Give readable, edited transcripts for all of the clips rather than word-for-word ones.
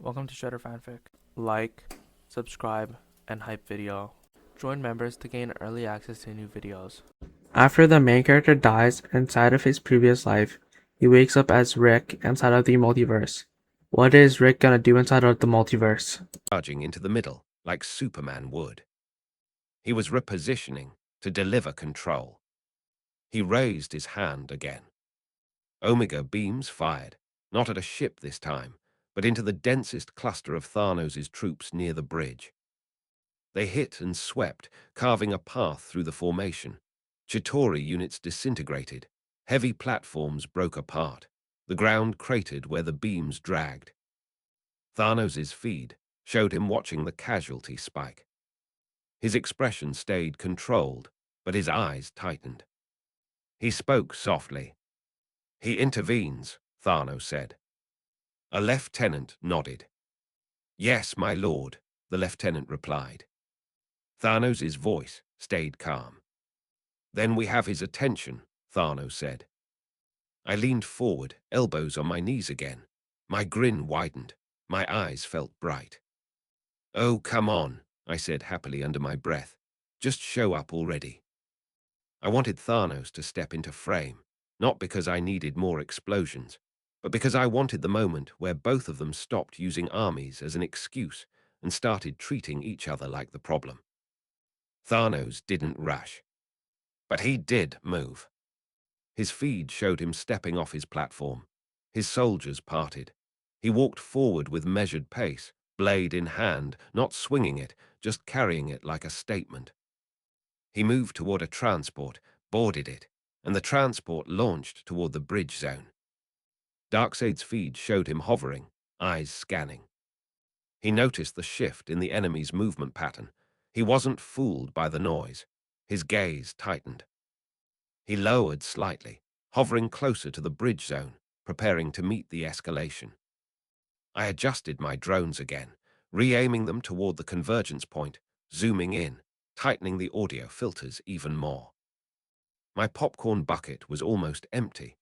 Welcome to Shredder Fanfic. Like, subscribe, and hype video. Join members to gain early access to new videos. After the main character dies inside of his previous life, he wakes up as Rick inside of the multiverse. What is Rick gonna do inside of the multiverse? Charging into the middle, like Superman would. He was repositioning to deliver control. He raised his hand again. Omega beams fired, not at a ship this time, but into the densest cluster of Thanos' troops near the bridge. They hit and swept, carving a path through the formation. Chitauri units disintegrated. Heavy platforms broke apart. The ground cratered where the beams dragged. Thanos' feed showed him watching the casualty spike. His expression stayed controlled, but his eyes tightened. He spoke softly. "He intervenes," Thanos said. A lieutenant nodded. "Yes, my lord," the lieutenant replied. Thanos' voice stayed calm. "Then we have his attention," Thanos said. I leaned forward, elbows on my knees again. My grin widened. My eyes felt bright. "Oh, come on," I said happily under my breath. "Just show up already." I wanted Thanos to step into frame, not because I needed more explosions, but because I wanted the moment where both of them stopped using armies as an excuse and started treating each other like the problem. Thanos didn't rush, but he did move. His feed showed him stepping off his platform. His soldiers parted. He walked forward with measured pace, blade in hand, not swinging it, just carrying it like a statement. He moved toward a transport, boarded it, and the transport launched toward the bridge zone. Darkseid's feed showed him hovering, eyes scanning. He noticed the shift in the enemy's movement pattern. He wasn't fooled by the noise. His gaze tightened. He lowered slightly, hovering closer to the bridge zone, preparing to meet the escalation. I adjusted my drones again, re-aiming them toward the convergence point, zooming in, tightening the audio filters even more. My popcorn bucket was almost empty.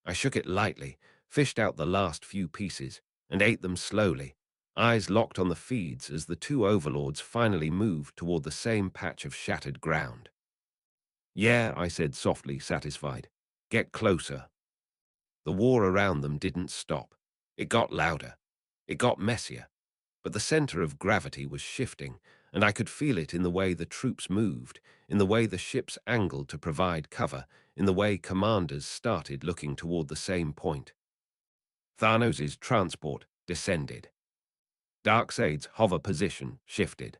I shook it lightly, fished out the last few pieces, and ate them slowly, eyes locked on the feeds as the two overlords finally moved toward the same patch of shattered ground. "Yeah," I said softly, satisfied. "Get closer." The war around them didn't stop. It got louder. It got messier. But the center of gravity was shifting, and I could feel it in the way the troops moved, in the way the ships angled to provide cover, in the way commanders started looking toward the same point. Thanos' transport descended. Darkseid's hover position shifted.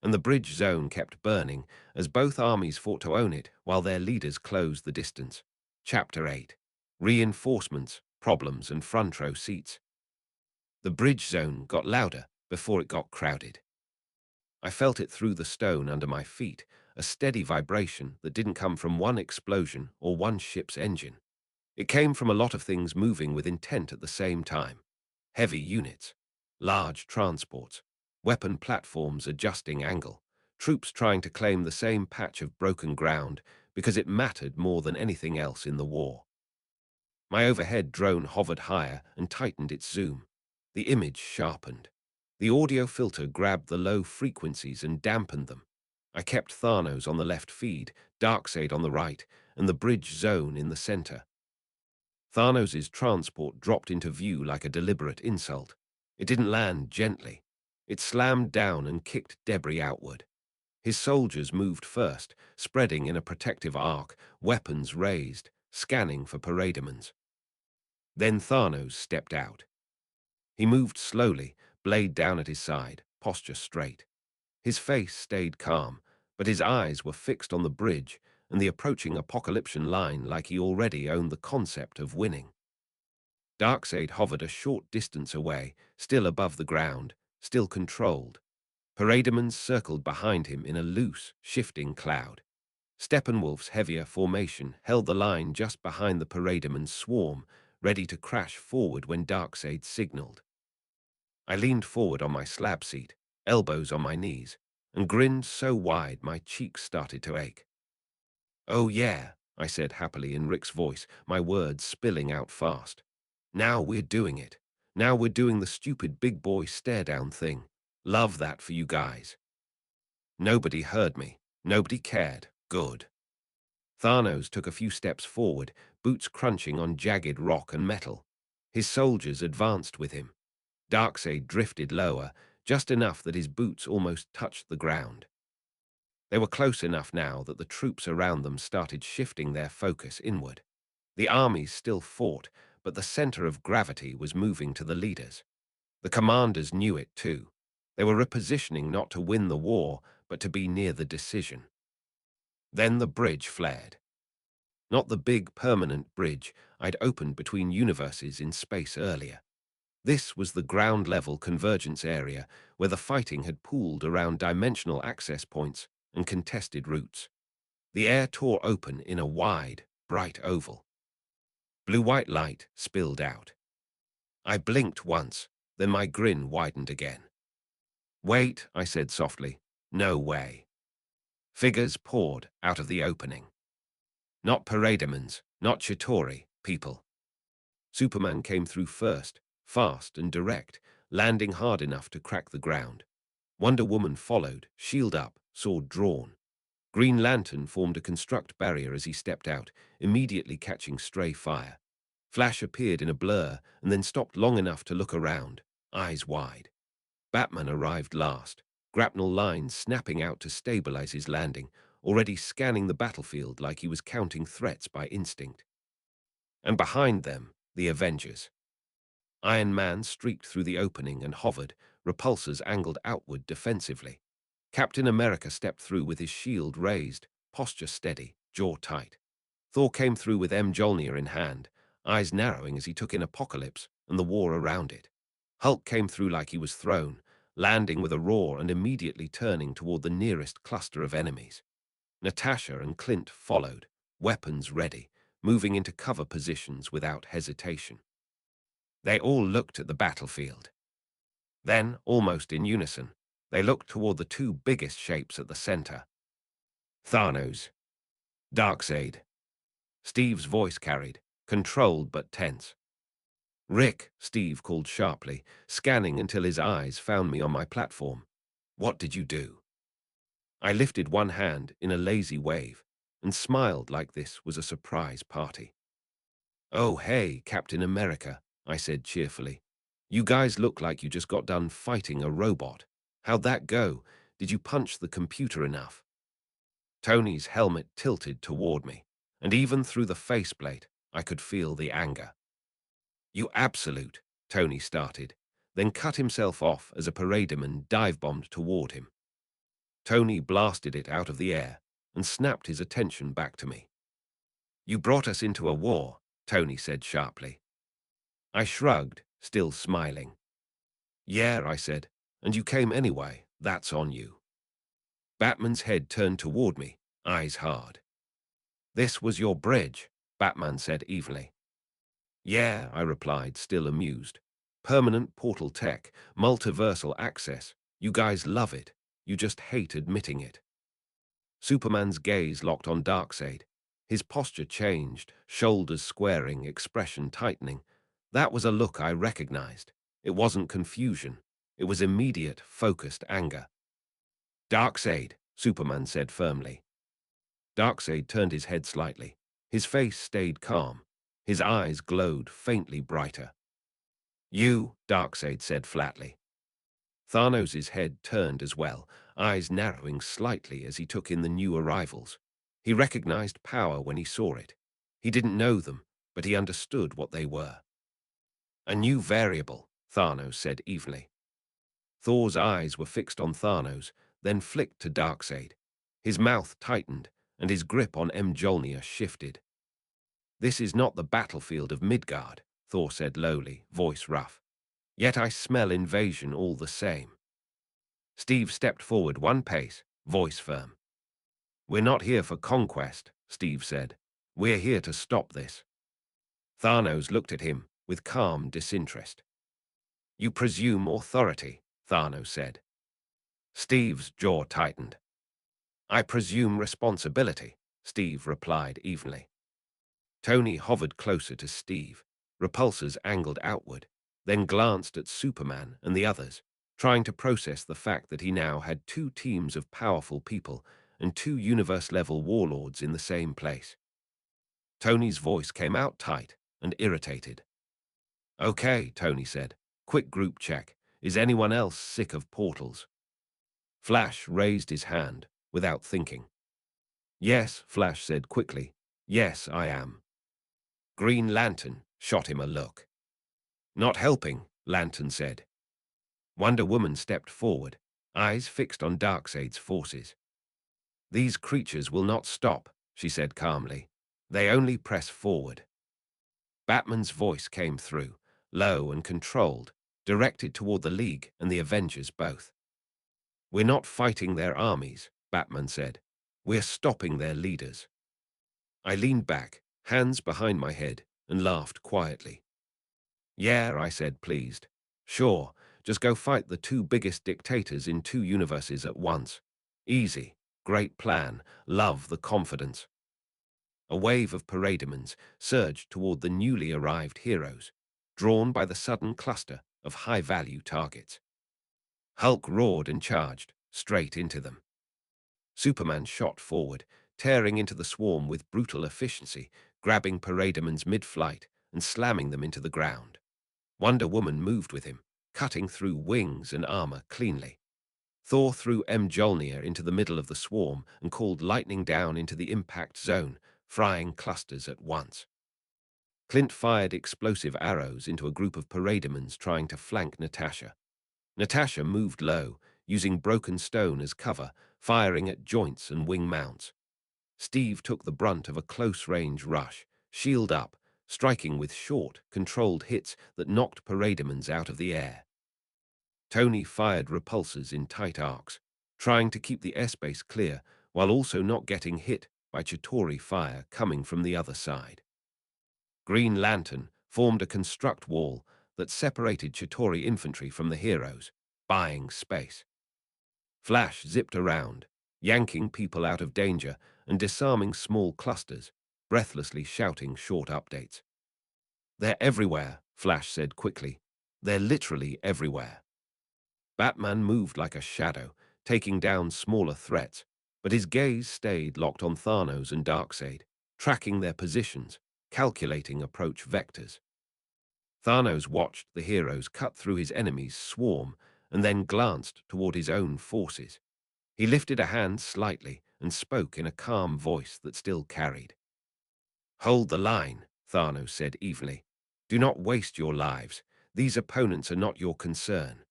And the bridge zone kept burning as both armies fought to own it while their leaders closed the distance. Chapter 8. Reinforcements, Problems, and Front Row Seats. The bridge zone got louder before it got crowded. I felt it through the stone under my feet, a steady vibration that didn't come from one explosion or one ship's engine. It came from a lot of things moving with intent at the same time. Heavy units, large transports, weapon platforms adjusting angle, troops trying to claim the same patch of broken ground because it mattered more than anything else in the war. My overhead drone hovered higher and tightened its zoom. The image sharpened. The audio filter grabbed the low frequencies and dampened them. I kept Thanos on the left feed, Darkseid on the right, and the bridge zone in the center. Thanos' transport dropped into view like a deliberate insult. It didn't land gently. It slammed down and kicked debris outward. His soldiers moved first, spreading in a protective arc, weapons raised, scanning for parademons. Then Thanos stepped out. He moved slowly, blade down at his side, posture straight. His face stayed calm, but his eyes were fixed on the bridge and the approaching apocalyptic line like he already owned the concept of winning. Darkseid hovered a short distance away, still above the ground, still controlled. Parademons circled behind him in a loose, shifting cloud. Steppenwolf's heavier formation held the line just behind the Parademon's swarm, ready to crash forward when Darkseid signaled. I leaned forward on my slab seat, elbows on my knees, and grinned so wide my cheeks started to ache. "Oh yeah," I said happily in Rick's voice, my words spilling out fast. "Now we're doing it. Now we're doing the stupid big boy stare-down thing. Love that for you guys. Nobody heard me. Nobody cared. Good. Thanos took a few steps forward, boots crunching on jagged rock and metal. His soldiers advanced with him. Darkseid drifted lower, just enough that his boots almost touched the ground. They were close enough now that the troops around them started shifting their focus inward. The armies still fought, but the center of gravity was moving to the leaders. The commanders knew it too. They were repositioning not to win the war, but to be near the decision. Then the bridge flared. Not the big, permanent bridge I'd opened between universes in space earlier. This was the ground-level convergence area where the fighting had pooled around dimensional access points and contested routes. The air tore open in a wide, bright oval. Blue-white light spilled out. I blinked once, then my grin widened again. "Wait," I said softly. "No way." Figures poured out of the opening. Not parademons, not Chitauri, people. Superman came through first, fast and direct, landing hard enough to crack the ground. Wonder Woman followed, shield up, sword drawn. Green Lantern formed a construct barrier as he stepped out, immediately catching stray fire. Flash appeared in a blur and then stopped long enough to look around, eyes wide. Batman arrived last, grapnel lines snapping out to stabilize his landing, already scanning the battlefield like he was counting threats by instinct. And behind them, the Avengers. Iron Man streaked through the opening and hovered, repulsors angled outward defensively. Captain America stepped through with his shield raised, posture steady, jaw tight. Thor came through with Mjolnir in hand, eyes narrowing as he took in Apocalypse and the war around it. Hulk came through like he was thrown, landing with a roar and immediately turning toward the nearest cluster of enemies. Natasha and Clint followed, weapons ready, moving into cover positions without hesitation. They all looked at the battlefield. Then, almost in unison, they looked toward the two biggest shapes at the center. Thanos. Darkseid. Steve's voice carried, controlled but tense. "Rick," Steve called sharply, scanning until his eyes found me on my platform. "What did you do?" I lifted one hand in a lazy wave and smiled like this was a surprise party. "Oh, hey, Captain America," I said cheerfully. "You guys look like you just got done fighting a robot. How'd that go? Did you punch the computer enough?" Tony's helmet tilted toward me, and even through the faceplate, I could feel the anger. "You absolute," Tony started, then cut himself off as a parademon dive-bombed toward him. Tony blasted it out of the air and snapped his attention back to me. "You brought us into a war," Tony said sharply. I shrugged, still smiling. "Yeah," I said, "and you came anyway, that's on you." Batman's head turned toward me, eyes hard. "This was your bridge," Batman said evenly. "Yeah," I replied, still amused. "Permanent portal tech, multiversal access. You guys love it. You just hate admitting it." Superman's gaze locked on Darkseid. His posture changed, shoulders squaring, expression tightening. That was a look I recognized. It wasn't confusion. It was immediate, focused anger. "Darkseid," Superman said firmly. Darkseid turned his head slightly. His face stayed calm. His eyes glowed faintly brighter. "You," Darkseid said flatly. Thanos' head turned as well, eyes narrowing slightly as he took in the new arrivals. He recognized power when he saw it. He didn't know them, but he understood what they were. "A new variable," Thanos said evenly. Thor's eyes were fixed on Thanos, then flicked to Darkseid. His mouth tightened, and his grip on Mjolnir shifted. "This is not the battlefield of Midgard," Thor said lowly, voice rough. "Yet I smell invasion all the same." Steve stepped forward one pace, voice firm. "We're not here for conquest," Steve said. "We're here to stop this." Thanos looked at him with calm disinterest. "You presume authority," Thanos said. Steve's jaw tightened. "I presume responsibility," Steve replied evenly. Tony hovered closer to Steve, repulsors angled outward. then glanced at Superman and the others, trying to process the fact that he now had two teams of powerful people and two universe-level warlords in the same place. Tony's voice came out tight and irritated. "Okay," Tony said. "Quick group check. Is anyone else sick of portals?" Flash raised his hand without thinking. "Yes," Flash said quickly. "Yes, I am." Green Lantern shot him a look. "Not helping," Lantern said. Wonder Woman stepped forward, eyes fixed on Darkseid's forces. "These creatures will not stop," she said calmly. "They only press forward." Batman's voice came through, low and controlled, directed toward the League and the Avengers both. "We're not fighting their armies," Batman said. "We're stopping their leaders." I leaned back, hands behind my head, and laughed quietly. "Yeah," I said, pleased. "Sure, just go fight the two biggest dictators in two universes at once. Easy. Great plan. Love the confidence." A wave of parademons surged toward the newly arrived heroes, drawn by the sudden cluster of high-value targets. Hulk roared and charged, straight into them. Superman shot forward, tearing into the swarm with brutal efficiency, grabbing parademons mid-flight and slamming them into the ground. Wonder Woman moved with him, cutting through wings and armor cleanly. Thor threw Mjolnir into the middle of the swarm and called lightning down into the impact zone, frying clusters at once. Clint fired explosive arrows into a group of parademons trying to flank Natasha. Natasha moved low, using broken stone as cover, firing at joints and wing mounts. Steve took the brunt of a close-range rush, shield up, striking with short, controlled hits that knocked parademons out of the air. Tony fired repulsors in tight arcs, trying to keep the airspace clear while also not getting hit by Chitauri fire coming from the other side. Green Lantern formed a construct wall that separated Chitauri infantry from the heroes, buying space. Flash zipped around, yanking people out of danger and disarming small clusters, breathlessly shouting short updates. "They're everywhere," Flash said quickly. "They're literally everywhere." Batman moved like a shadow, taking down smaller threats, but his gaze stayed locked on Thanos and Darkseid, tracking their positions, calculating approach vectors. Thanos watched the heroes cut through his enemy's swarm and then glanced toward his own forces. He lifted a hand slightly and spoke in a calm voice that still carried. "Hold the line," Thanos said evenly. "Do not waste your lives. These opponents are not your concern."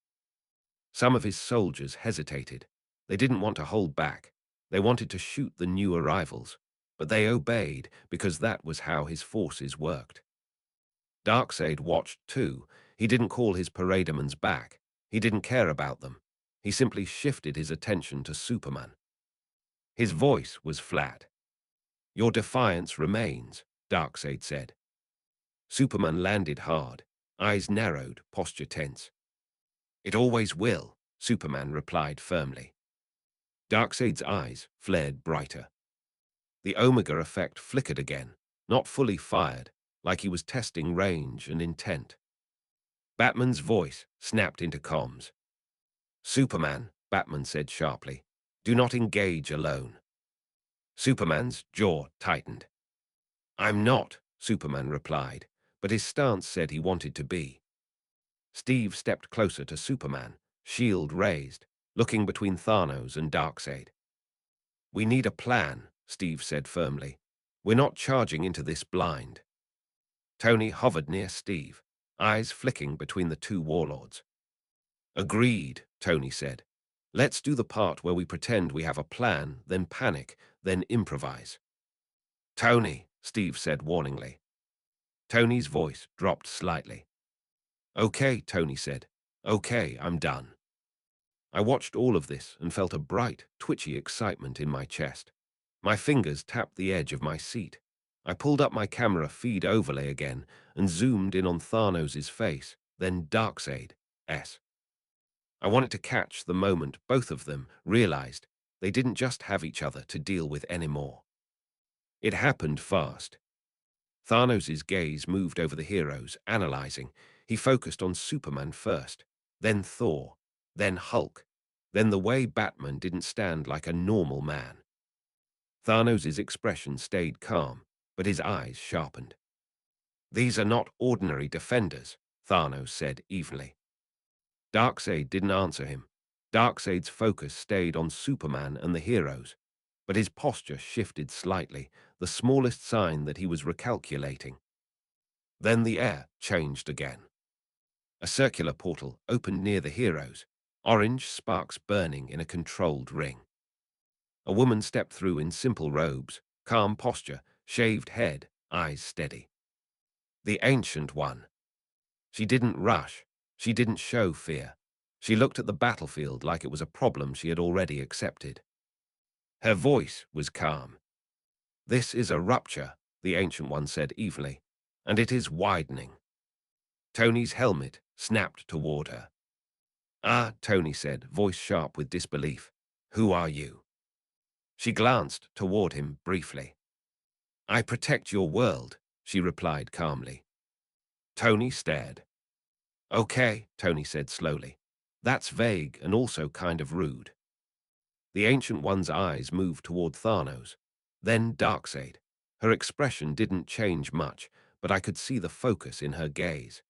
Some of his soldiers hesitated. They didn't want to hold back. They wanted to shoot the new arrivals, but they obeyed because that was how his forces worked. Darkseid watched too. He didn't call his parademons back. He didn't care about them. He simply shifted his attention to Superman. His voice was flat. "Your defiance remains," Darkseid said. Superman landed hard, eyes narrowed, posture tense. "It always will," Superman replied firmly. Darkseid's eyes flared brighter. The Omega effect flickered again, not fully fired, like he was testing range and intent. Batman's voice snapped into comms. "Superman," Batman said sharply, "do not engage alone." Superman's jaw tightened. "I'm not," Superman replied, but his stance said he wanted to be. Steve stepped closer to Superman, shield raised, looking between Thanos and Darkseid. "We need a plan," Steve said firmly. "We're not charging into this blind." Tony hovered near Steve, eyes flicking between the two warlords. "Agreed," Tony said. "Let's do the part where we pretend we have a plan, then panic, then improvise." "Tony," Steve said warningly. Tony's voice dropped slightly. "Okay," Tony said. "Okay, I'm done." I watched all of this and felt a bright, twitchy excitement in my chest. My fingers tapped the edge of my seat. I pulled up my camera feed overlay again and zoomed in on Thanos' face, then Darkseid's. I wanted to catch the moment both of them realized they didn't just have each other to deal with anymore. It happened fast. Thanos' gaze moved over the heroes, analyzing. He focused on Superman first, then Thor, then Hulk, then the way Batman didn't stand like a normal man. Thanos' expression stayed calm, but his eyes sharpened. "These are not ordinary defenders," Thanos said evenly. Darkseid didn't answer him. Darkseid's focus stayed on Superman and the heroes, but his posture shifted slightly, the smallest sign that he was recalculating. Then the air changed again. A circular portal opened near the heroes, orange sparks burning in a controlled ring. A woman stepped through in simple robes, calm posture, shaved head, eyes steady. The Ancient One. She didn't rush. She didn't show fear. She looked at the battlefield like it was a problem she had already accepted. Her voice was calm. "This is a rupture," the Ancient One said evenly, "and it is widening." Tony's helmet snapped toward her. "Ah," Tony said, voice sharp with disbelief. "Who are you?" She glanced toward him briefly. "I protect your world," she replied calmly. Tony stared. "Okay," Tony said slowly. "That's vague and also kind of rude." The Ancient One's eyes moved toward Thanos, then Darkseid. Her expression didn't change much, but I could see the focus in her gaze.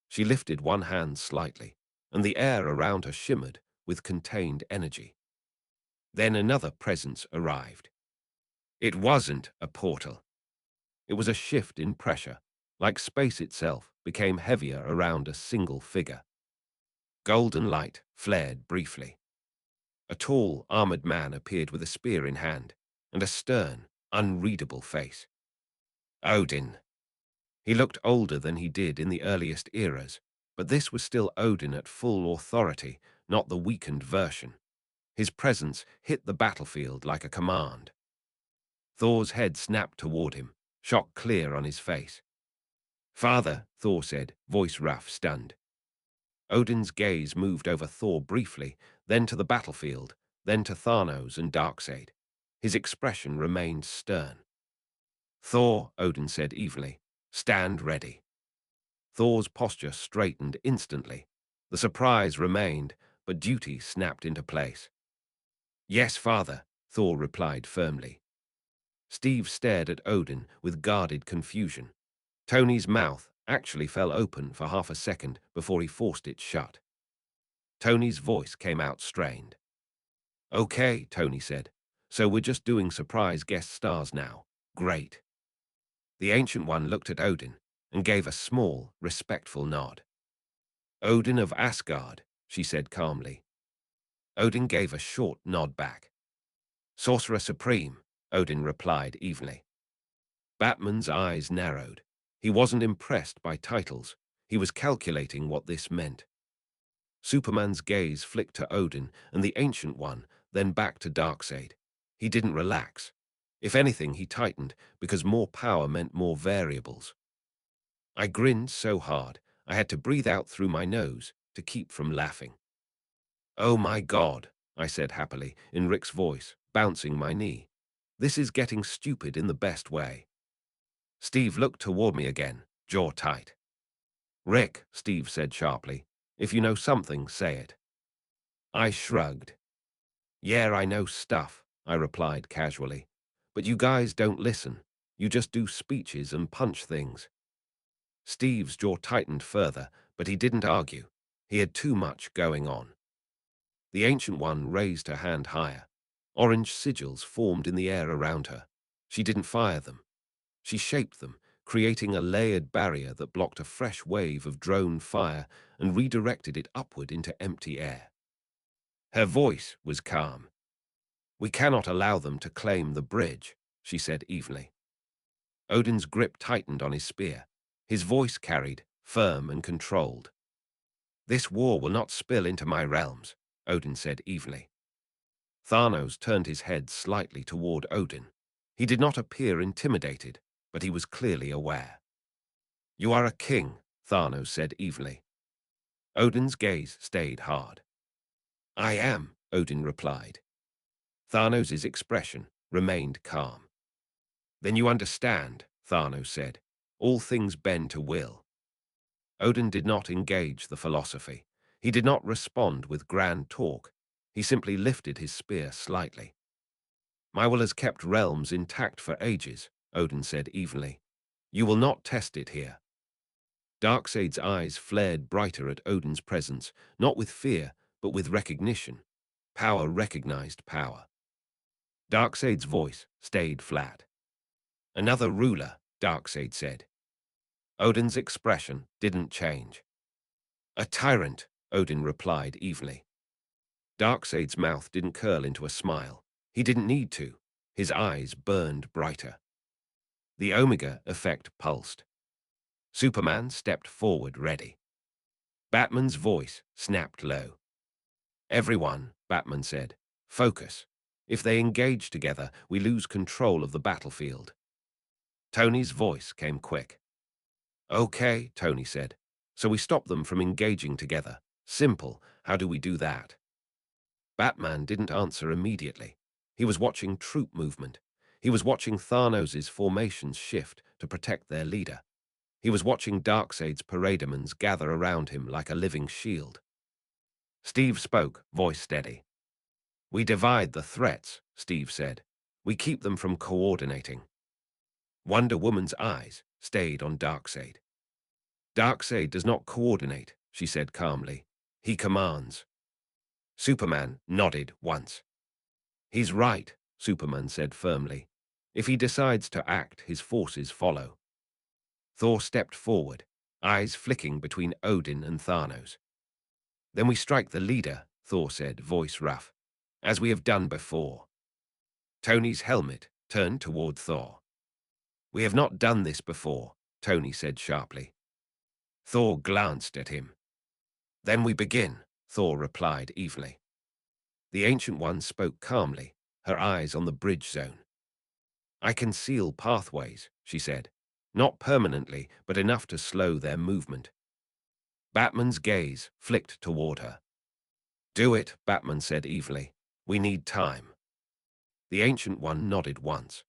She lifted one hand slightly, and the air around her shimmered with contained energy. Then another presence arrived. It wasn't a portal. It was a shift in pressure, like space itself became heavier around a single figure. Golden light flared briefly. A tall, armored man appeared with a spear in hand, and a stern, unreadable face. Odin. He looked older than he did in the earliest eras, but this was still Odin at full authority, not the weakened version. His presence hit the battlefield like a command. Thor's head snapped toward him, shock clear on his face. "Father," Thor said, voice rough, stunned. Odin's gaze moved over Thor briefly, then to the battlefield, then to Thanos and Darkseid. His expression remained stern. "Thor," Odin said evenly, "stand ready." Thor's posture straightened instantly. The surprise remained, but duty snapped into place. "Yes, father," Thor replied firmly. Steve stared at Odin with guarded confusion. Tony's mouth actually fell open for half a second before he forced it shut. Tony's voice came out strained. "Okay," Tony said. "So we're just doing surprise guest stars now. Great." The Ancient One looked at Odin and gave a small, respectful nod. "Odin of Asgard," she said calmly. Odin gave a short nod back. "Sorcerer Supreme," Odin replied evenly. Batman's eyes narrowed. He wasn't impressed by titles. He was calculating what this meant. Superman's gaze flicked to Odin and the Ancient One, then back to Darkseid. He didn't relax. If anything, he tightened, because more power meant more variables. I grinned so hard, I had to breathe out through my nose to keep from laughing. "Oh my God," I said happily, in Rick's voice, bouncing my knee. "This is getting stupid in the best way." Steve looked toward me again, jaw tight. "Rick," Steve said sharply, "if you know something, say it." I shrugged. "Yeah, I know stuff," I replied casually. "But you guys don't listen. You just do speeches and punch things." Steve's jaw tightened further, but he didn't argue. He had too much going on. The Ancient One raised her hand higher. Orange sigils formed in the air around her. She didn't fire them. She shaped them, creating a layered barrier that blocked a fresh wave of drone fire and redirected it upward into empty air. Her voice was calm. "We cannot allow them to claim the bridge," she said evenly. Odin's grip tightened on his spear. His voice carried, firm and controlled. "This war will not spill into my realms," Odin said evenly. Thanos turned his head slightly toward Odin. He did not appear intimidated, but he was clearly aware. "You are a king," Thanos said evenly. Odin's gaze stayed hard. "I am," Odin replied. Thanos' expression remained calm. "Then you understand," Thanos said. "All things bend to will." Odin did not engage the philosophy. He did not respond with grand talk. He simply lifted his spear slightly. My will has kept realms intact for ages, Odin said evenly. You will not test it here. Darkseid's eyes flared brighter at Odin's presence, not with fear, but with recognition. Power recognized power. Darkseid's voice stayed flat. Another ruler, Darkseid said. Odin's expression didn't change. A tyrant, Odin replied evenly. Darkseid's mouth didn't curl into a smile. He didn't need to. His eyes burned brighter. The Omega effect pulsed. Superman stepped forward, ready. Batman's voice snapped low. Everyone, Batman said, focus. If they engage together, we lose control of the battlefield. Tony's voice came quick. Okay, Tony said. So we stop them from engaging together. Simple. How do we do that? Batman didn't answer immediately. He was watching troop movement. He was watching Thanos' formations shift to protect their leader. He was watching Darkseid's parademons gather around him like a living shield. Steve spoke, voice steady. We divide the threats, Steve said. We keep them from coordinating. Wonder Woman's eyes stayed on Darkseid. Darkseid does not coordinate, she said calmly. He commands. Superman nodded once. He's right, Superman said firmly. If he decides to act, his forces follow. Thor stepped forward, eyes flicking between Odin and Thanos. Then we strike the leader, Thor said, voice rough, as we have done before. Tony's helmet turned toward Thor. We have not done this before, Tony said sharply. Thor glanced at him. Then we begin, Thor replied evenly. The Ancient One spoke calmly, her eyes on the bridge zone. I can seal pathways, she said. Not permanently, but enough to slow their movement. Batman's gaze flicked toward her. Do it, Batman said evenly. We need time. The Ancient One nodded once.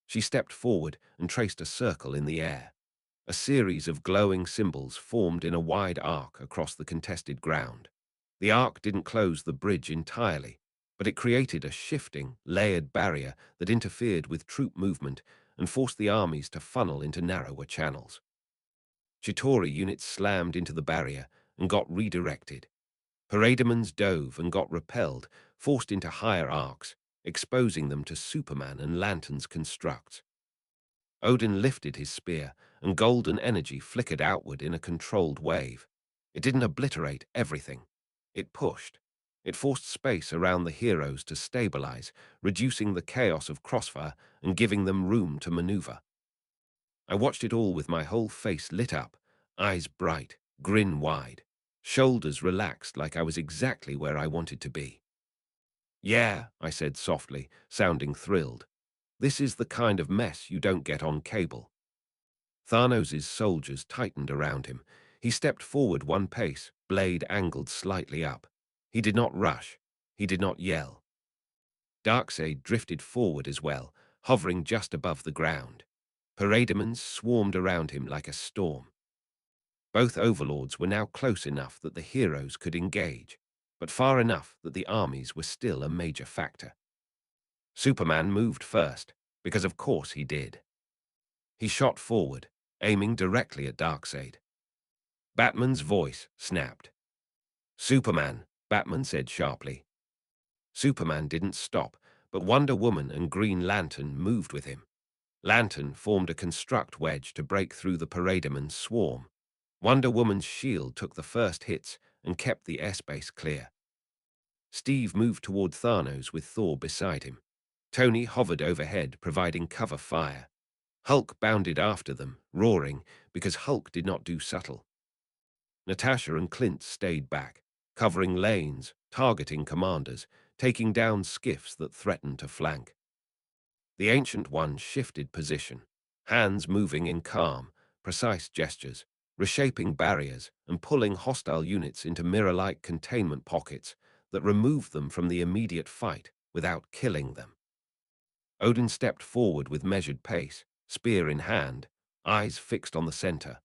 She stepped forward and traced a circle in the air. A series of glowing symbols formed in a wide arc across the contested ground. The arc didn't close the bridge entirely, but it created a shifting, layered barrier that interfered with troop movement and forced the armies to funnel into narrower channels. Chitauri units slammed into the barrier and got redirected. Parademons dove and got repelled, forced into higher arcs, exposing them to Superman and Lantern's constructs. Odin lifted his spear, and golden energy flickered outward in a controlled wave. It didn't obliterate everything. It pushed. It forced space around the heroes to stabilize, reducing the chaos of crossfire and giving them room to maneuver. I watched it all with my whole face lit up, eyes bright, grin wide, shoulders relaxed like I was exactly where I wanted to be. Yeah, I said softly, sounding thrilled. This is the kind of mess you don't get on cable. Thanos' soldiers tightened around him. He stepped forward one pace, blade angled slightly up. He did not rush. He did not yell. Darkseid drifted forward as well, hovering just above the ground. Parademons swarmed around him like a storm. Both overlords were now close enough that the heroes could engage, but far enough that the armies were still a major factor. Superman moved first, because of course he did. He shot forward, aiming directly at Darkseid. Batman's voice snapped. Superman, Batman said sharply. Superman didn't stop, but Wonder Woman and Green Lantern moved with him. Lantern formed a construct wedge to break through the Parademon swarm. Wonder Woman's shield took the first hits and kept the airspace clear. Steve moved toward Thanos with Thor beside him. Tony hovered overhead, providing cover fire. Hulk bounded after them, roaring, because Hulk did not do subtle. Natasha and Clint stayed back, covering lanes, targeting commanders, taking down skiffs that threatened to flank. The Ancient One shifted position, hands moving in calm, precise gestures, reshaping barriers and pulling hostile units into mirror-like containment pockets that removed them from the immediate fight without killing them. Odin stepped forward with measured pace, spear in hand, eyes fixed on the center.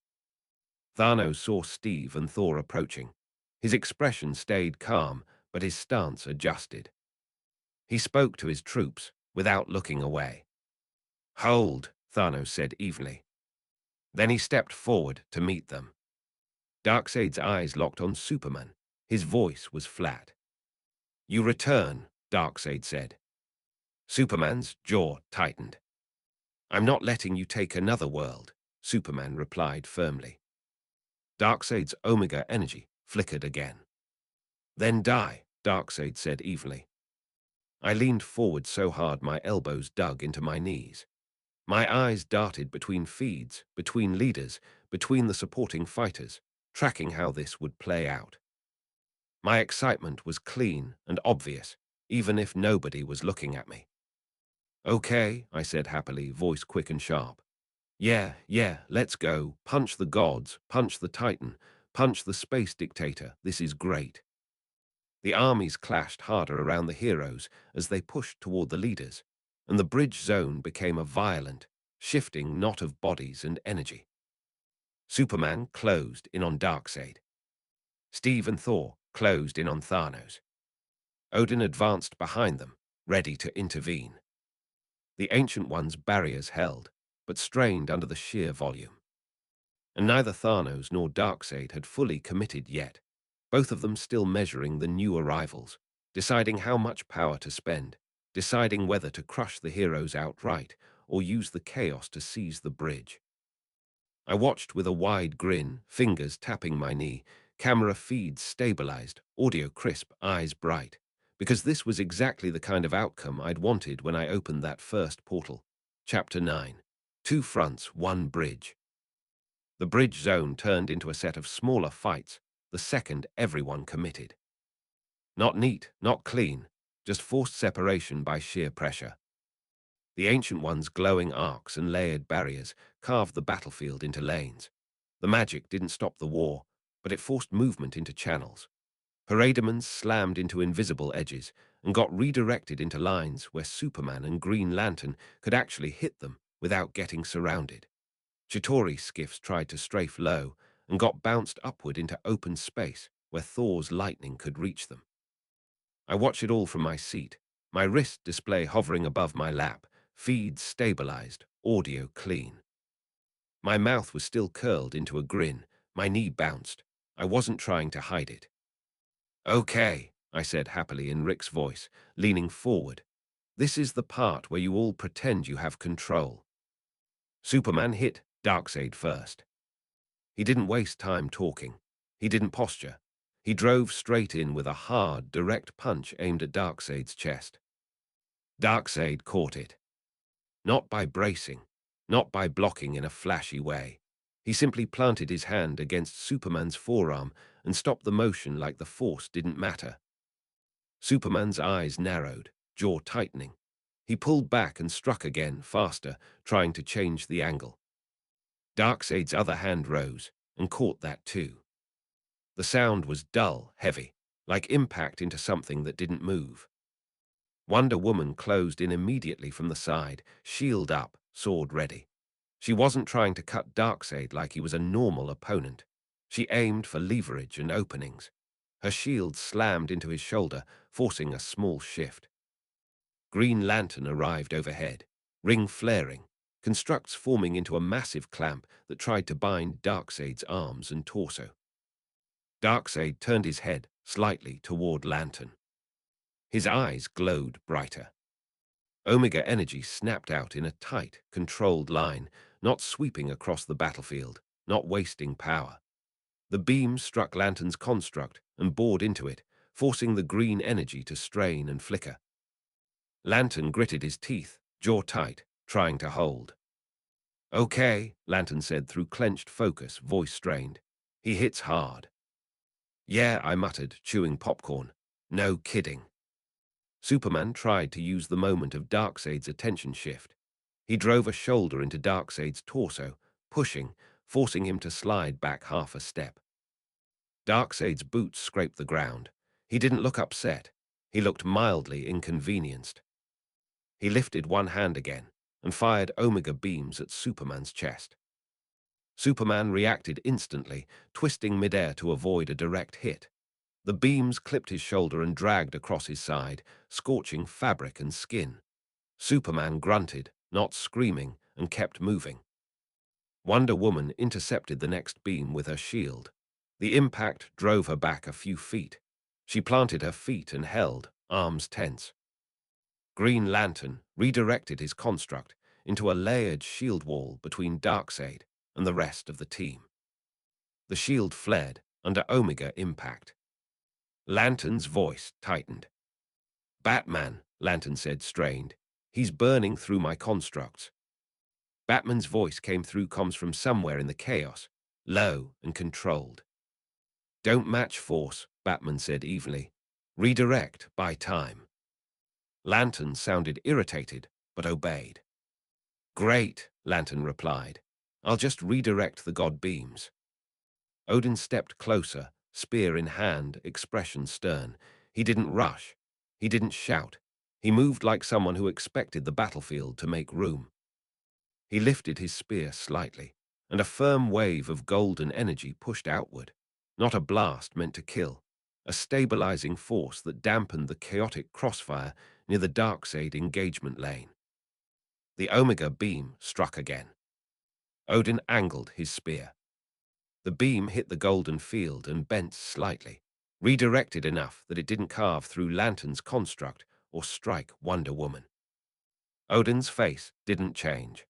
Thanos saw Steve and Thor approaching. His expression stayed calm, but his stance adjusted. He spoke to his troops without looking away. "Hold," Thanos said evenly. Then he stepped forward to meet them. Darkseid's eyes locked on Superman. His voice was flat. "You return," Darkseid said. Superman's jaw tightened. "I'm not letting you take another world," Superman replied firmly. Darkseid's Omega energy flickered again. "Then die," Darkseid said evenly. I leaned forward so hard my elbows dug into my knees. My eyes darted between feeds, between leaders, between the supporting fighters, tracking how this would play out. My excitement was clean and obvious, even if nobody was looking at me. "Okay," I said happily, voice quick and sharp. Yeah, let's go. Punch the gods, punch the Titan, punch the space dictator. This is great." The armies clashed harder around the heroes as they pushed toward the leaders, and the bridge zone became a violent, shifting knot of bodies and energy. Superman closed in on Darkseid. Steve and Thor closed in on Thanos. Odin advanced behind them, ready to intervene. The Ancient One's barriers held, but strained under the sheer volume. And neither Thanos nor Darkseid had fully committed yet, both of them still measuring the new arrivals, deciding how much power to spend, deciding whether to crush the heroes outright or use the chaos to seize the bridge. I watched with a wide grin, fingers tapping my knee, camera feeds stabilized, audio crisp, eyes bright, because this was exactly the kind of outcome I'd wanted when I opened that first portal. Chapter 9. Two fronts, one bridge. The bridge zone turned into a set of smaller fights, the second everyone committed. Not neat, not clean, just forced separation by sheer pressure. The Ancient One's glowing arcs and layered barriers carved the battlefield into lanes. The magic didn't stop the war, but it forced movement into channels. Parademons slammed into invisible edges and got redirected into lines where Superman and Green Lantern could actually hit them without getting surrounded. Chitauri skiffs tried to strafe low and got bounced upward into open space where Thor's lightning could reach them. I watched it all from my seat, my wrist display hovering above my lap, feeds stabilized, audio clean. My mouth was still curled into a grin, my knee bounced. I wasn't trying to hide it. "Okay," I said happily in Rick's voice, leaning forward. "This is the part where you all pretend you have control." Superman hit Darkseid first. He didn't waste time talking. He didn't posture. He drove straight in with a hard, direct punch aimed at Darkseid's chest. Darkseid caught it. Not by bracing, not by blocking in a flashy way. He simply planted his hand against Superman's forearm and stopped the motion like the force didn't matter. Superman's eyes narrowed, jaw tightening. He pulled back and struck again, faster, trying to change the angle. Darkseid's other hand rose and caught that too. The sound was dull, heavy, like impact into something that didn't move. Wonder Woman closed in immediately from the side, shield up, sword ready. She wasn't trying to cut Darkseid like he was a normal opponent. She aimed for leverage and openings. Her shield slammed into his shoulder, forcing a small shift. Green Lantern arrived overhead, ring flaring, constructs forming into a massive clamp that tried to bind Darkseid's arms and torso. Darkseid turned his head slightly toward Lantern. His eyes glowed brighter. Omega energy snapped out in a tight, controlled line, not sweeping across the battlefield, not wasting power. The beam struck Lantern's construct and bored into it, forcing the green energy to strain and flicker. Lantern gritted his teeth, jaw tight, trying to hold. "Okay," Lantern said through clenched focus, voice strained. "He hits hard." "Yeah," I muttered, chewing popcorn. "No kidding." Superman tried to use the moment of Darkseid's attention shift. He drove a shoulder into Darkseid's torso, pushing, forcing him to slide back half a step. Darkseid's boots scraped the ground. He didn't look upset. He looked mildly inconvenienced. He lifted one hand again and fired Omega beams at Superman's chest. Superman reacted instantly, twisting midair to avoid a direct hit. The beams clipped his shoulder and dragged across his side, scorching fabric and skin. Superman grunted, not screaming, and kept moving. Wonder Woman intercepted the next beam with her shield. The impact drove her back a few feet. She planted her feet and held, arms tense. Green Lantern redirected his construct into a layered shield wall between Darkseid and the rest of the team. The shield fled under Omega impact. Lantern's voice tightened. "Batman," Lantern said, strained. "He's burning through my constructs." Batman's voice came through comms from somewhere in the chaos, low and controlled. "Don't match force," Batman said evenly. "Redirect, buy time." Lantern sounded irritated, but obeyed. "Great," Lantern replied. "I'll just redirect the god beams." Odin stepped closer, spear in hand, expression stern. He didn't rush. He didn't shout. He moved like someone who expected the battlefield to make room. He lifted his spear slightly, and a firm wave of golden energy pushed outward. Not a blast meant to kill, a stabilizing force that dampened the chaotic crossfire near the Darkseid engagement lane. The Omega beam struck again. Odin angled his spear. The beam hit the golden field and bent slightly, redirected enough that it didn't carve through Lantern's construct or strike Wonder Woman. Odin's face didn't change.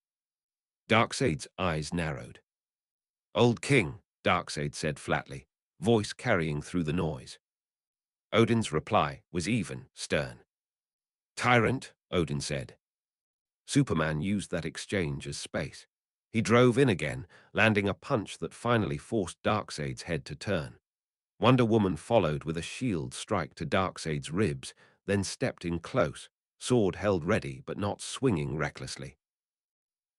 Darkseid's eyes narrowed. "Old King," Darkseid said flatly, voice carrying through the noise. Odin's reply was even, stern. "Tyrant," Odin said. Superman used that exchange as space. He drove in again, landing a punch that finally forced Darkseid's head to turn. Wonder Woman followed with a shield strike to Darkseid's ribs, then stepped in close, sword held ready but not swinging recklessly.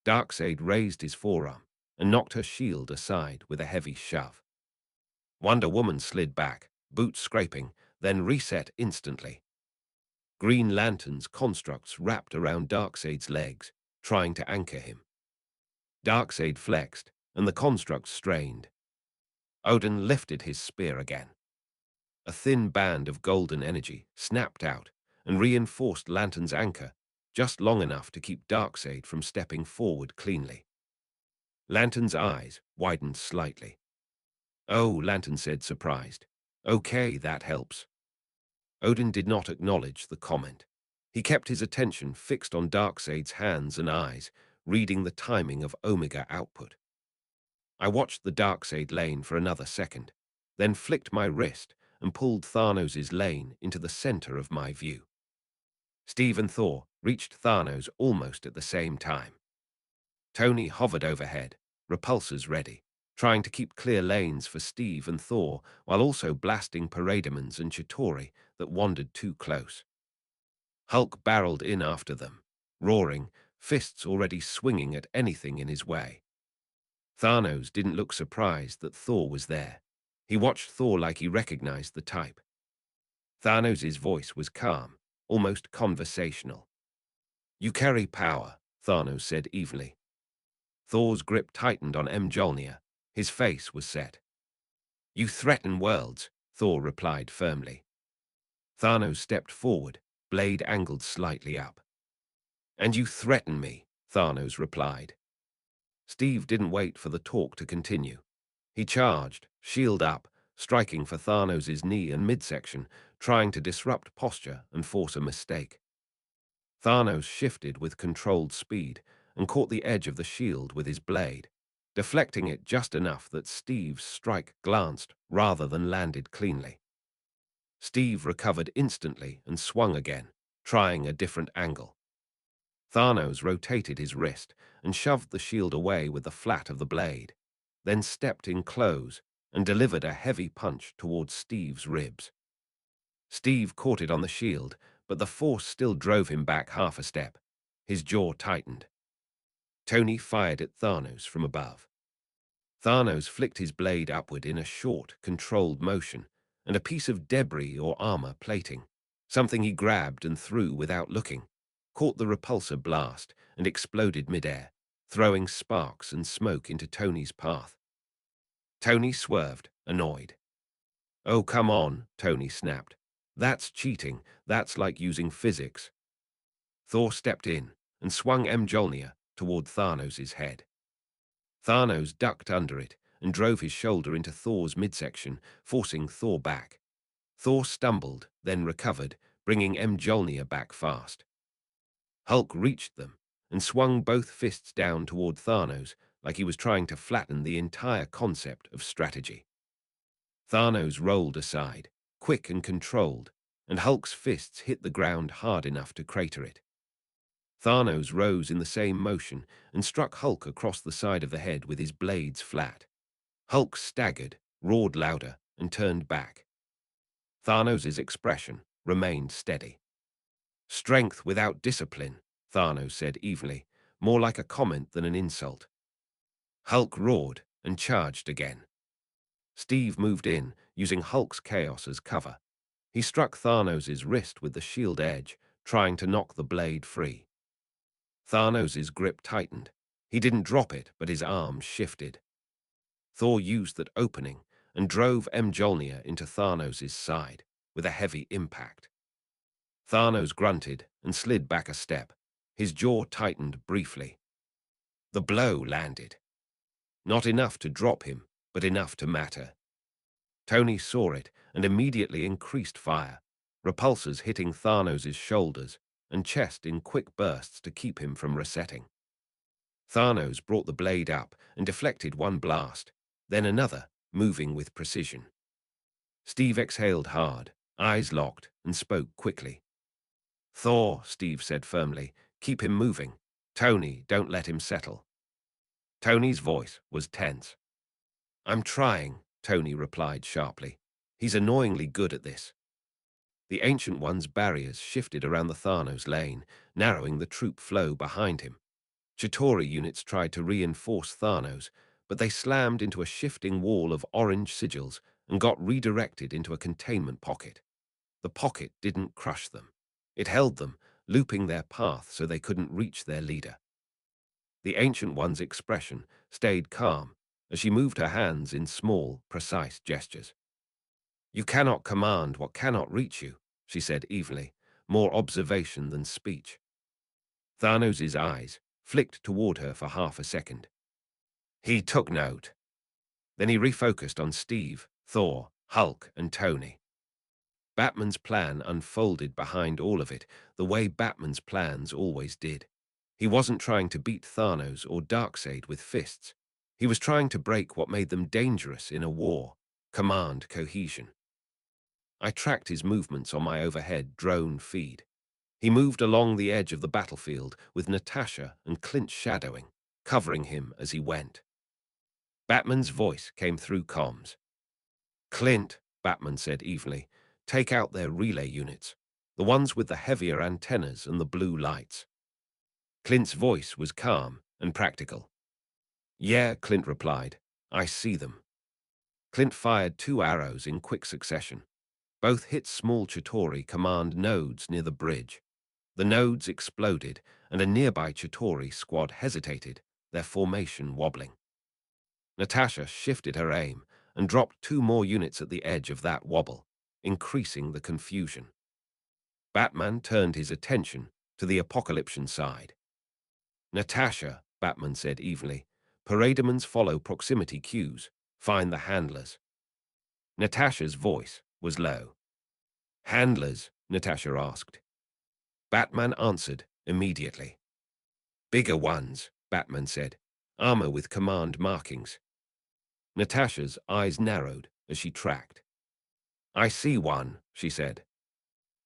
Darkseid raised his forearm and knocked her shield aside with a heavy shove. Wonder Woman slid back, boots scraping, then reset instantly. Green Lantern's constructs wrapped around Darkseid's legs, trying to anchor him. Darkseid flexed, and the constructs strained. Odin lifted his spear again. A thin band of golden energy snapped out and reinforced Lantern's anchor, just long enough to keep Darkseid from stepping forward cleanly. Lantern's eyes widened slightly. "Oh," Lantern said, surprised. "Okay, that helps." Odin did not acknowledge the comment. He kept his attention fixed on Darkseid's hands and eyes, reading the timing of Omega output. I watched the Darkseid lane for another second, then flicked my wrist and pulled Thanos' lane into the center of my view. Steve and Thor reached Thanos almost at the same time. Tony hovered overhead, repulsors ready, trying to keep clear lanes for Steve and Thor while also blasting Parademons and Chitauri that wandered too close. Hulk barreled in after them, roaring, fists already swinging at anything in his way. Thanos didn't look surprised that Thor was there. He watched Thor like he recognized the type. Thanos' voice was calm, almost conversational. "You carry power," Thanos said evenly. Thor's grip tightened on Mjolnir. His face was set. "You threaten worlds," Thor replied firmly. Thanos stepped forward, blade angled slightly up. "And you threaten me," Thanos replied. Steve didn't wait for the talk to continue. He charged, shield up, striking for Thanos' knee and midsection, trying to disrupt posture and force a mistake. Thanos shifted with controlled speed and caught the edge of the shield with his blade, deflecting it just enough that Steve's strike glanced rather than landed cleanly. Steve recovered instantly and swung again, trying a different angle. Thanos rotated his wrist and shoved the shield away with the flat of the blade, then stepped in close and delivered a heavy punch towards Steve's ribs. Steve caught it on the shield, but the force still drove him back half a step. His jaw tightened. Tony fired at Thanos from above. Thanos flicked his blade upward in a short, controlled motion, and a piece of debris or armor plating, something he grabbed and threw without looking, caught the repulsor blast and exploded midair, throwing sparks and smoke into Tony's path. Tony swerved, annoyed. "Oh, come on," Tony snapped. "That's cheating. That's like using physics." Thor stepped in and swung Mjolnir toward Thanos' head. Thanos ducked under it and drove his shoulder into Thor's midsection, forcing Thor back. Thor stumbled, then recovered, bringing Mjolnir back fast. Hulk reached them and swung both fists down toward Thanos like he was trying to flatten the entire concept of strategy. Thanos rolled aside, quick and controlled, and Hulk's fists hit the ground hard enough to crater it. Thanos rose in the same motion and struck Hulk across the side of the head with his blades flat. Hulk staggered, roared louder, and turned back. Thanos' expression remained steady. "Strength without discipline," Thanos said evenly, more like a comment than an insult. Hulk roared and charged again. Steve moved in, using Hulk's chaos as cover. He struck Thanos' wrist with the shield edge, trying to knock the blade free. Thanos' grip tightened. He didn't drop it, but his arm shifted. Thor used that opening and drove Mjolnir into Thanos' side with a heavy impact. Thanos grunted and slid back a step. His jaw tightened briefly. The blow landed. Not enough to drop him, but enough to matter. Tony saw it and immediately increased fire, repulsors hitting Thanos' shoulders and chest in quick bursts to keep him from resetting. Thanos brought the blade up and deflected one blast, then another, moving with precision. Steve exhaled hard, eyes locked, and spoke quickly. "Thor," Steve said firmly, "keep him moving. Tony, don't let him settle." Tony's voice was tense. "I'm trying," Tony replied sharply. "He's annoyingly good at this." The Ancient One's barriers shifted around the Thanos lane, narrowing the troop flow behind him. Chitauri units tried to reinforce Thanos, but they slammed into a shifting wall of orange sigils and got redirected into a containment pocket. The pocket didn't crush them. It held them, looping their path so they couldn't reach their leader. The Ancient One's expression stayed calm as she moved her hands in small, precise gestures. "You cannot command what cannot reach you," she said evenly, more observation than speech. Thanos' eyes flicked toward her for half a second. He took note. Then he refocused on Steve, Thor, Hulk, and Tony. Batman's plan unfolded behind all of it, the way Batman's plans always did. He wasn't trying to beat Thanos or Darkseid with fists. He was trying to break what made them dangerous in a war: command cohesion. I tracked his movements on my overhead drone feed. He moved along the edge of the battlefield with Natasha and Clint shadowing, covering him as he went. Batman's voice came through comms. "Clint," Batman said evenly, "take out their relay units, the ones with the heavier antennas and the blue lights." Clint's voice was calm and practical. "Yeah," Clint replied. "I see them." Clint fired 2 arrows in quick succession. Both hit small Chitauri command nodes near the bridge. The nodes exploded, and a nearby Chitauri squad hesitated, their formation wobbling. Natasha shifted her aim and dropped 2 more units at the edge of that wobble, increasing the confusion. Batman turned his attention to the Apocalyptian side. "Natasha," Batman said evenly, "Parademons follow proximity cues. Find the handlers." Natasha's voice was low. "Handlers?" Natasha asked. Batman answered immediately. "Bigger ones," Batman said, "armor with command markings." Natasha's eyes narrowed as she tracked. "I see one," she said.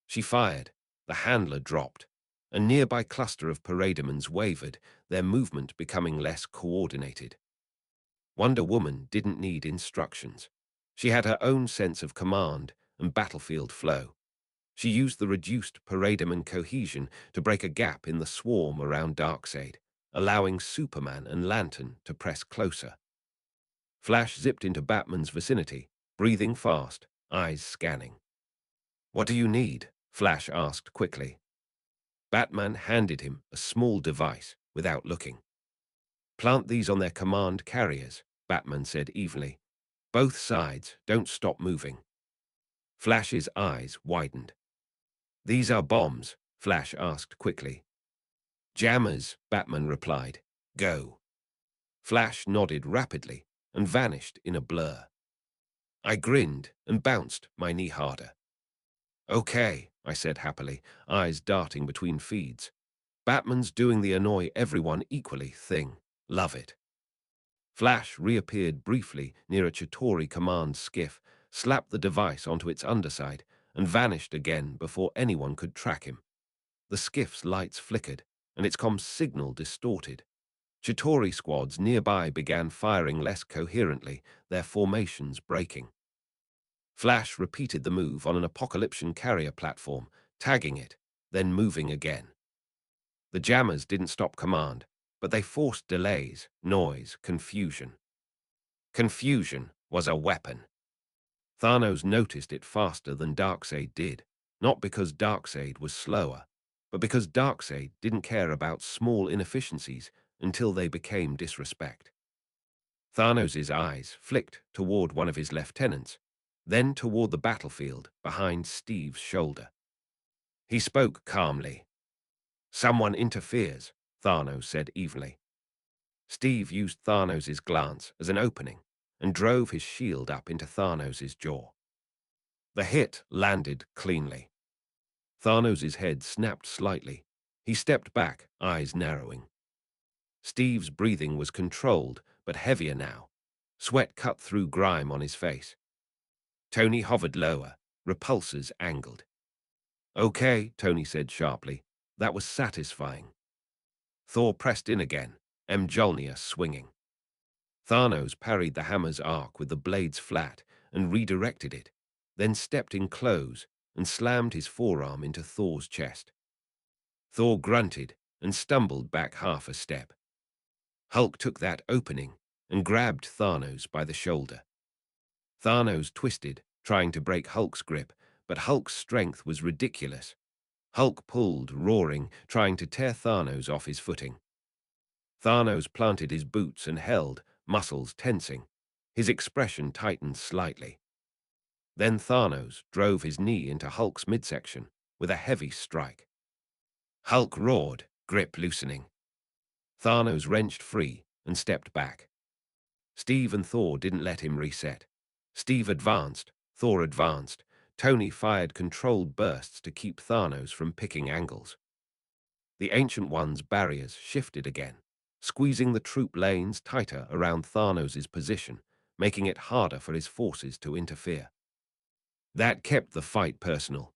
She fired. The handler dropped. A nearby cluster of parademons wavered, their movement becoming less coordinated. Wonder Woman didn't need instructions. She had her own sense of command and battlefield flow. She used the reduced parademon cohesion to break a gap in the swarm around Darkseid, allowing Superman and Lantern to press closer. Flash zipped into Batman's vicinity, breathing fast, eyes scanning. "What do you need?" Flash asked quickly. Batman handed him a small device without looking. Plant these on their command carriers, Batman said evenly. Both sides, don't stop moving. Flash's eyes widened. These are bombs, Flash asked quickly. Jammers, Batman replied. Go. Flash nodded rapidly and vanished in a blur. I grinned and bounced my knee harder. Okay, I said happily, eyes darting between feeds. Batman's doing the annoy everyone equally thing. Love it. Flash reappeared briefly near a Chitauri command skiff, slapped the device onto its underside, and vanished again before anyone could track him. The skiff's lights flickered, and its comm signal distorted. Chitauri squads nearby began firing less coherently, their formations breaking. Flash repeated the move on an Apocalyptian carrier platform, tagging it, then moving again. The jammers didn't stop command, but they forced delays, noise, confusion. Confusion was a weapon. Thanos noticed it faster than Darkseid did, not because Darkseid was slower, but because Darkseid didn't care about small inefficiencies until they became disrespect. Thanos' eyes flicked toward one of his lieutenants, then toward the battlefield behind Steve's shoulder. He spoke calmly. Someone interferes, Thanos said evenly. Steve used Thanos' glance as an opening and drove his shield up into Thanos' jaw. The hit landed cleanly. Thanos' head snapped slightly. He stepped back, eyes narrowing. Steve's breathing was controlled, but heavier now. Sweat cut through grime on his face. Tony hovered lower, repulsors angled. Okay, Tony said sharply. That was satisfying. Thor pressed in again, Mjolnir swinging. Thanos parried the hammer's arc with the blades flat and redirected it, then stepped in close and slammed his forearm into Thor's chest. Thor grunted and stumbled back half a step. Hulk took that opening and grabbed Thanos by the shoulder. Thanos twisted, trying to break Hulk's grip, but Hulk's strength was ridiculous. Hulk pulled, roaring, trying to tear Thanos off his footing. Thanos planted his boots and held, muscles tensing. His expression tightened slightly. Then Thanos drove his knee into Hulk's midsection with a heavy strike. Hulk roared, grip loosening. Thanos wrenched free and stepped back. Steve and Thor didn't let him reset. Steve advanced, Thor advanced. Tony fired controlled bursts to keep Thanos from picking angles. The Ancient One's barriers shifted again, squeezing the troop lanes tighter around Thanos' position, making it harder for his forces to interfere. That kept the fight personal.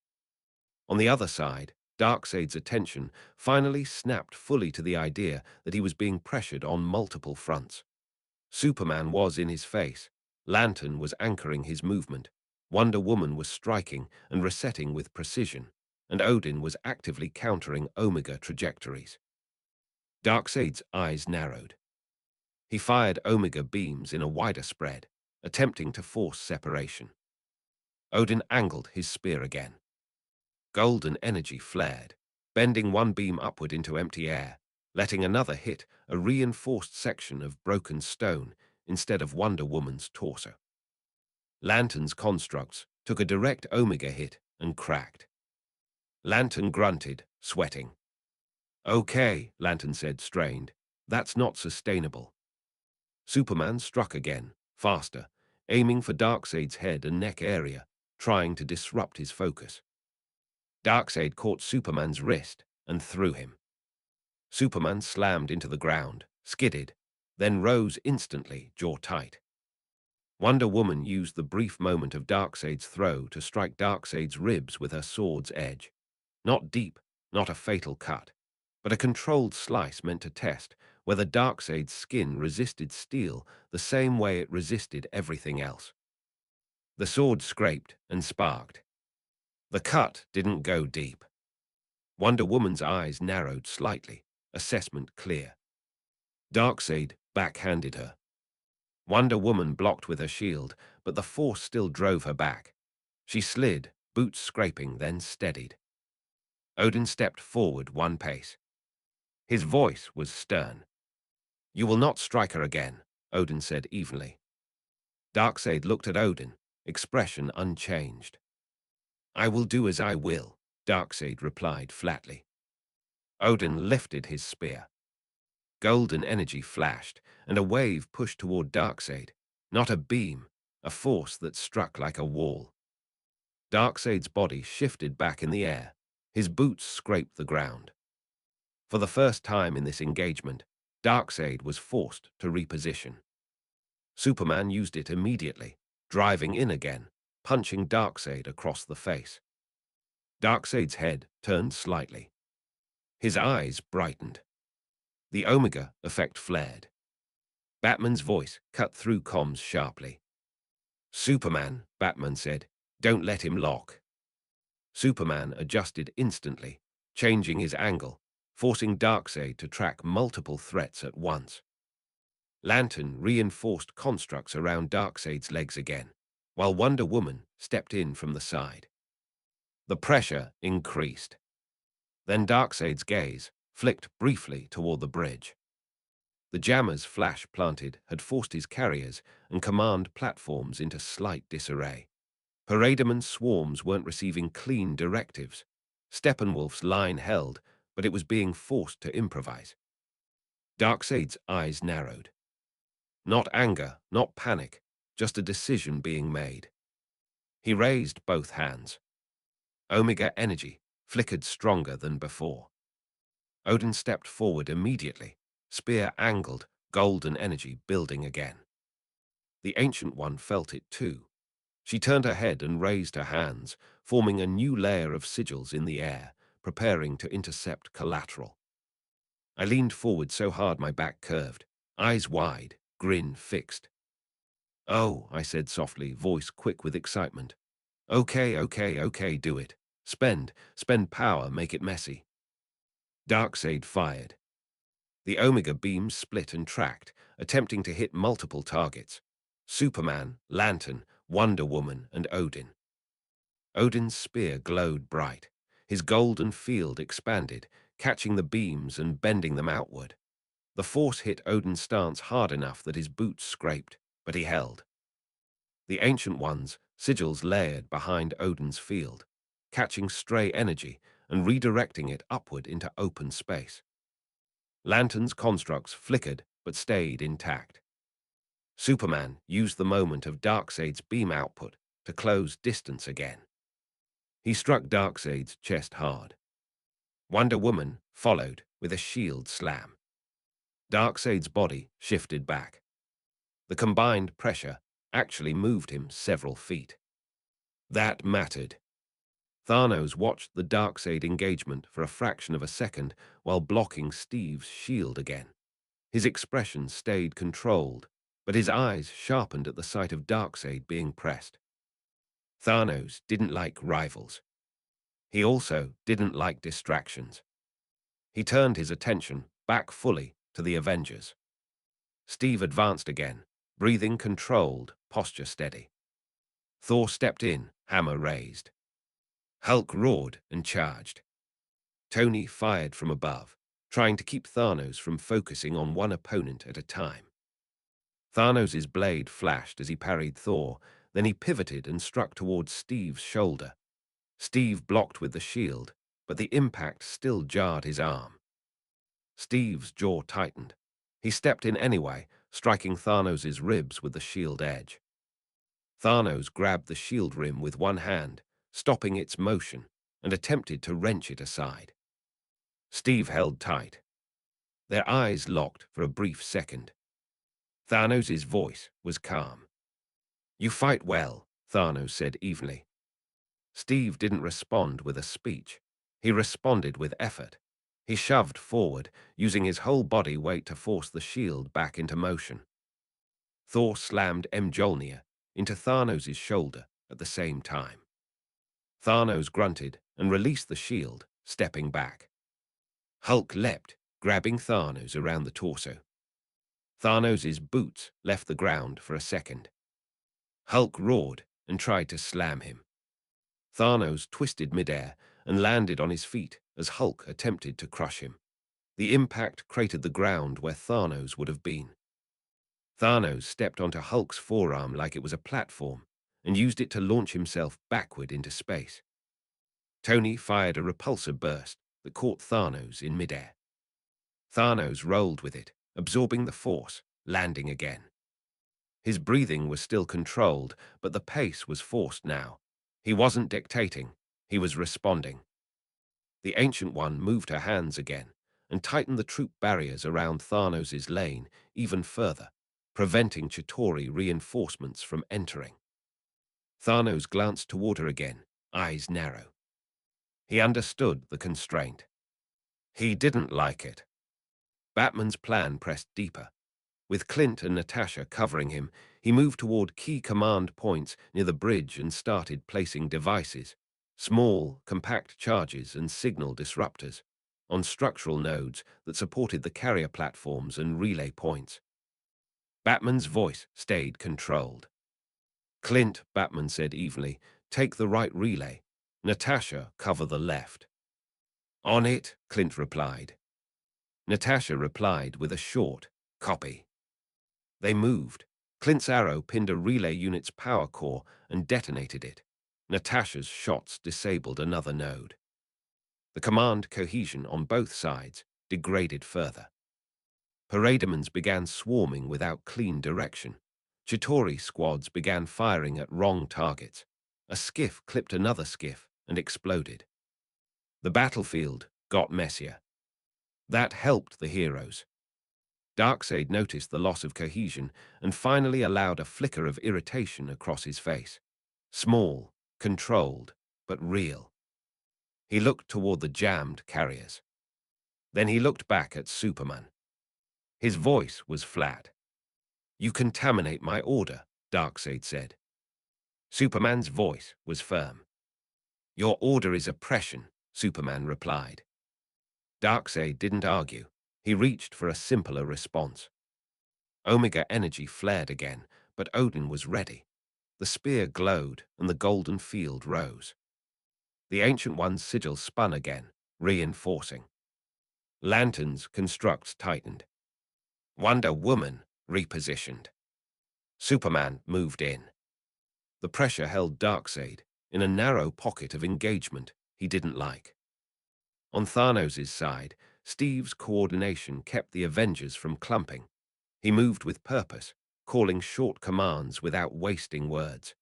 On the other side, Darkseid's attention finally snapped fully to the idea that he was being pressured on multiple fronts. Superman was in his face, Lantern was anchoring his movement, Wonder Woman was striking and resetting with precision, and Odin was actively countering Omega trajectories. Darkseid's eyes narrowed. He fired Omega beams in a wider spread, attempting to force separation. Odin angled his spear again. Golden energy flared, bending one beam upward into empty air, letting another hit a reinforced section of broken stone instead of Wonder Woman's torso. Lantern's constructs took a direct Omega hit and cracked. Lantern grunted, sweating. Okay, Lantern said, strained. That's not sustainable. Superman struck again, faster, aiming for Darkseid's head and neck area, trying to disrupt his focus. Darkseid caught Superman's wrist and threw him. Superman slammed into the ground, skidded, then rose instantly, jaw tight. Wonder Woman used the brief moment of Darkseid's throw to strike Darkseid's ribs with her sword's edge. Not deep, not a fatal cut, but a controlled slice meant to test whether Darkseid's skin resisted steel the same way it resisted everything else. The sword scraped and sparked. The cut didn't go deep. Wonder Woman's eyes narrowed slightly, assessment clear. Darkseid backhanded her. Wonder Woman blocked with her shield, but the force still drove her back. She slid, boots scraping, then steadied. Odin stepped forward one pace. His voice was stern. You will not strike her again, Odin said evenly. Darkseid looked at Odin, expression unchanged. I will do as I will, Darkseid replied flatly. Odin lifted his spear. Golden energy flashed, and a wave pushed toward Darkseid, not a beam, a force that struck like a wall. Darkseid's body shifted back in the air. His boots scraped the ground. For the first time in this engagement, Darkseid was forced to reposition. Superman used it immediately, driving in again, punching Darkseid across the face. Darkseid's head turned slightly. His eyes brightened. The Omega effect flared. Batman's voice cut through comms sharply. Superman, Batman said, don't let him lock. Superman adjusted instantly, changing his angle, forcing Darkseid to track multiple threats at once. Lantern reinforced constructs around Darkseid's legs again, while Wonder Woman stepped in from the side. The pressure increased. Then Darkseid's gaze flicked briefly toward the bridge. The jammer's flash planted had forced his carriers and command platforms into slight disarray. Parademan's swarms weren't receiving clean directives. Steppenwolf's line held, but it was being forced to improvise. Darkseid's eyes narrowed. Not anger, not panic, just a decision being made. He raised both hands. Omega energy flickered stronger than before. Odin stepped forward immediately, spear angled, golden energy building again. The Ancient One felt it too. She turned her head and raised her hands, forming a new layer of sigils in the air, preparing to intercept collateral. I leaned forward so hard my back curved, eyes wide, grin fixed. Oh, I said softly, voice quick with excitement. Okay, do it. Spend power, make it messy. Darkseid fired. The Omega beams split and tracked, attempting to hit multiple targets. Superman, Lantern, Wonder Woman, and Odin. Odin's spear glowed bright. His golden field expanded, catching the beams and bending them outward. The force hit Odin's stance hard enough that his boots scraped, but he held. The Ancient One's sigils layered behind Odin's field, catching stray energy and redirecting it upward into open space. Lantern's constructs flickered but stayed intact. Superman used the moment of Darkseid's beam output to close distance again. He struck Darkseid's chest hard. Wonder Woman followed with a shield slam. Darkseid's body shifted back. The combined pressure actually moved him several feet. That mattered. Thanos watched the Darkseid engagement for a fraction of a second while blocking Steve's shield again. His expression stayed controlled, but his eyes sharpened at the sight of Darkseid being pressed. Thanos didn't like rivals. He also didn't like distractions. He turned his attention back fully to the Avengers. Steve advanced again, breathing controlled, posture steady. Thor stepped in, hammer raised. Hulk roared and charged. Tony fired from above, trying to keep Thanos from focusing on one opponent at a time. Thanos' blade flashed as he parried Thor, then he pivoted and struck towards Steve's shoulder. Steve blocked with the shield, but the impact still jarred his arm. Steve's jaw tightened. He stepped in anyway, striking Thanos' ribs with the shield edge. Thanos grabbed the shield rim with one hand, stopping its motion, and attempted to wrench it aside. Steve held tight. Their eyes locked for a brief second. Thanos' voice was calm. You fight well, Thanos said evenly. Steve didn't respond with a speech. He responded with effort. He shoved forward, using his whole body weight to force the shield back into motion. Thor slammed Mjolnir into Thanos' shoulder at the same time. Thanos grunted and released the shield, stepping back. Hulk leapt, grabbing Thanos around the torso. Thanos' boots left the ground for a second. Hulk roared and tried to slam him. Thanos twisted midair and landed on his feet as Hulk attempted to crush him. The impact cratered the ground where Thanos would have been. Thanos stepped onto Hulk's forearm like it was a platform and used it to launch himself backward into space. Tony fired a repulsor burst that caught Thanos in midair. Thanos rolled with it, absorbing the force, landing again. His breathing was still controlled, but the pace was forced now. He wasn't dictating, he was responding. The Ancient One moved her hands again and tightened the troop barriers around Thanos' lane even further, preventing Chitauri reinforcements from entering. Thanos glanced toward her again, eyes narrow. He understood the constraint. He didn't like it. Batman's plan pressed deeper. With Clint and Natasha covering him, he moved toward key command points near the bridge and started placing devices, small, compact charges and signal disruptors, on structural nodes that supported the carrier platforms and relay points. Batman's voice stayed controlled. Clint, Batman said evenly, take the right relay. Natasha, cover the left. On it, Clint replied. Natasha replied with a short, copy. They moved. Clint's arrow pinned a relay unit's power core and detonated it. Natasha's shots disabled another node. The command cohesion on both sides degraded further. Parademons began swarming without clean direction. Chitauri squads began firing at wrong targets. A skiff clipped another skiff and exploded. The battlefield got messier. That helped the heroes. Darkseid noticed the loss of cohesion and finally allowed a flicker of irritation across his face. Small, controlled, but real. He looked toward the jammed carriers. Then he looked back at Superman. His voice was flat. You contaminate my order, Darkseid said. Superman's voice was firm. Your order is oppression, Superman replied. Darkseid didn't argue. He reached for a simpler response. Omega energy flared again, but Odin was ready. The spear glowed, and the golden field rose. The Ancient One's sigil spun again, reinforcing. Lanterns' constructs tightened. Wonder Woman repositioned. Superman moved in. The pressure held Darkseid in a narrow pocket of engagement he didn't like. On Thanos' side, Steve's coordination kept the Avengers from clumping. He moved with purpose, calling short commands without wasting words.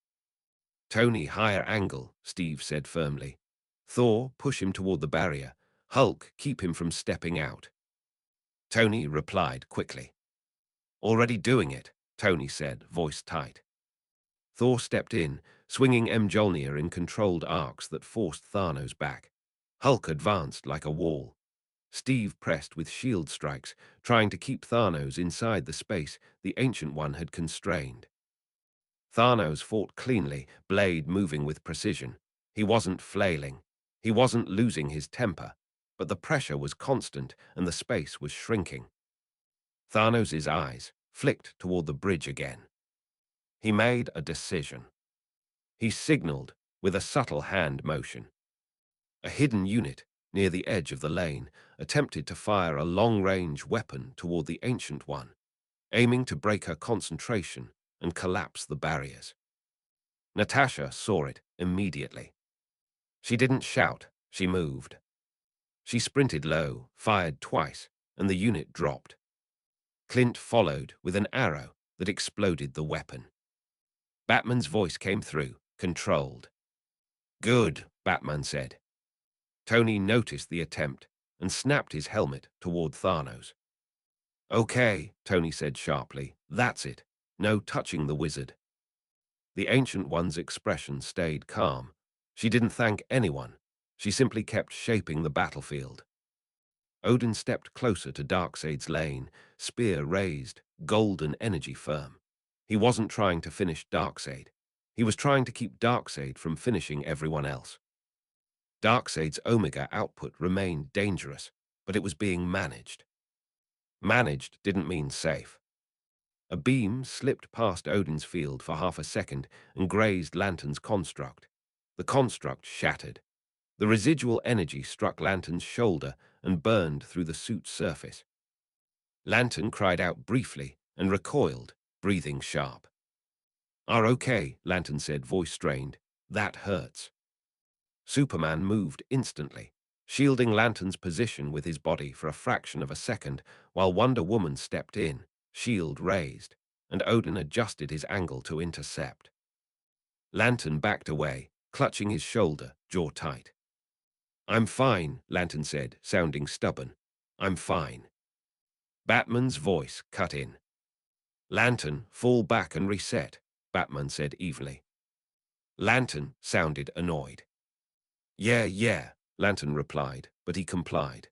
Tony, higher angle, Steve said firmly. Thor, push him toward the barrier. Hulk, keep him from stepping out. Tony replied quickly. Already doing it, Tony said, voice tight. Thor stepped in, swinging Mjolnir in controlled arcs that forced Thanos back. Hulk advanced like a wall. Steve pressed with shield strikes, trying to keep Thanos inside the space the Ancient One had constrained. Thanos fought cleanly, blade moving with precision. He wasn't flailing. He wasn't losing his temper, but the pressure was constant and the space was shrinking. Thanos' eyes flicked toward the bridge again. He made a decision. He signaled with a subtle hand motion. A hidden unit near the edge of the lane attempted to fire a long-range weapon toward the Ancient One, aiming to break her concentration and collapse the barriers. Natasha saw it immediately. She didn't shout, she moved. She sprinted low, fired twice, and the unit dropped. Clint followed with an arrow that exploded the weapon. Batman's voice came through, controlled. Good, Batman said. Tony noticed the attempt and snapped his helmet toward Thanos. Okay, Tony said sharply. That's it. No touching the wizard. The Ancient One's expression stayed calm. She didn't thank anyone. She simply kept shaping the battlefield. Odin stepped closer to Darkseid's lane, spear raised, golden energy firm. He wasn't trying to finish Darkseid. He was trying to keep Darkseid from finishing everyone else. Darkseid's Omega output remained dangerous, but it was being managed. Managed didn't mean safe. A beam slipped past Odin's field for half a second and grazed Lantern's construct. The construct shattered. The residual energy struck Lantern's shoulder and burned through the suit's surface. Lantern cried out briefly and recoiled, breathing sharp. "Are okay," Lantern said, voice strained. "That hurts." Superman moved instantly, shielding Lantern's position with his body for a fraction of a second, while Wonder Woman stepped in, shield raised, and Odin adjusted his angle to intercept. Lantern backed away, clutching his shoulder, jaw tight. "I'm fine," Lantern said, sounding stubborn. "I'm fine." Batman's voice cut in. "Lantern, fall back and reset," Batman said evenly. Lantern sounded annoyed. Yeah, Lantern replied, but he complied.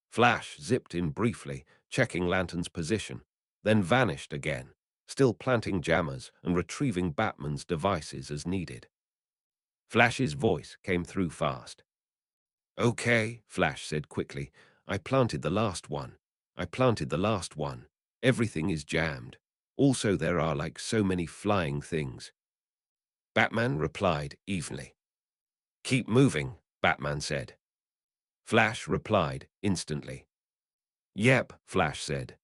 Flash zipped in briefly, checking Lantern's position, then vanished again, still planting jammers and retrieving Batman's devices as needed. Flash's voice came through fast. "Okay," Flash said quickly. I planted the last one. Everything is jammed. Also, there are like so many flying things." Batman replied evenly. "Keep moving," Batman said. Flash replied instantly. "Yep," Flash said.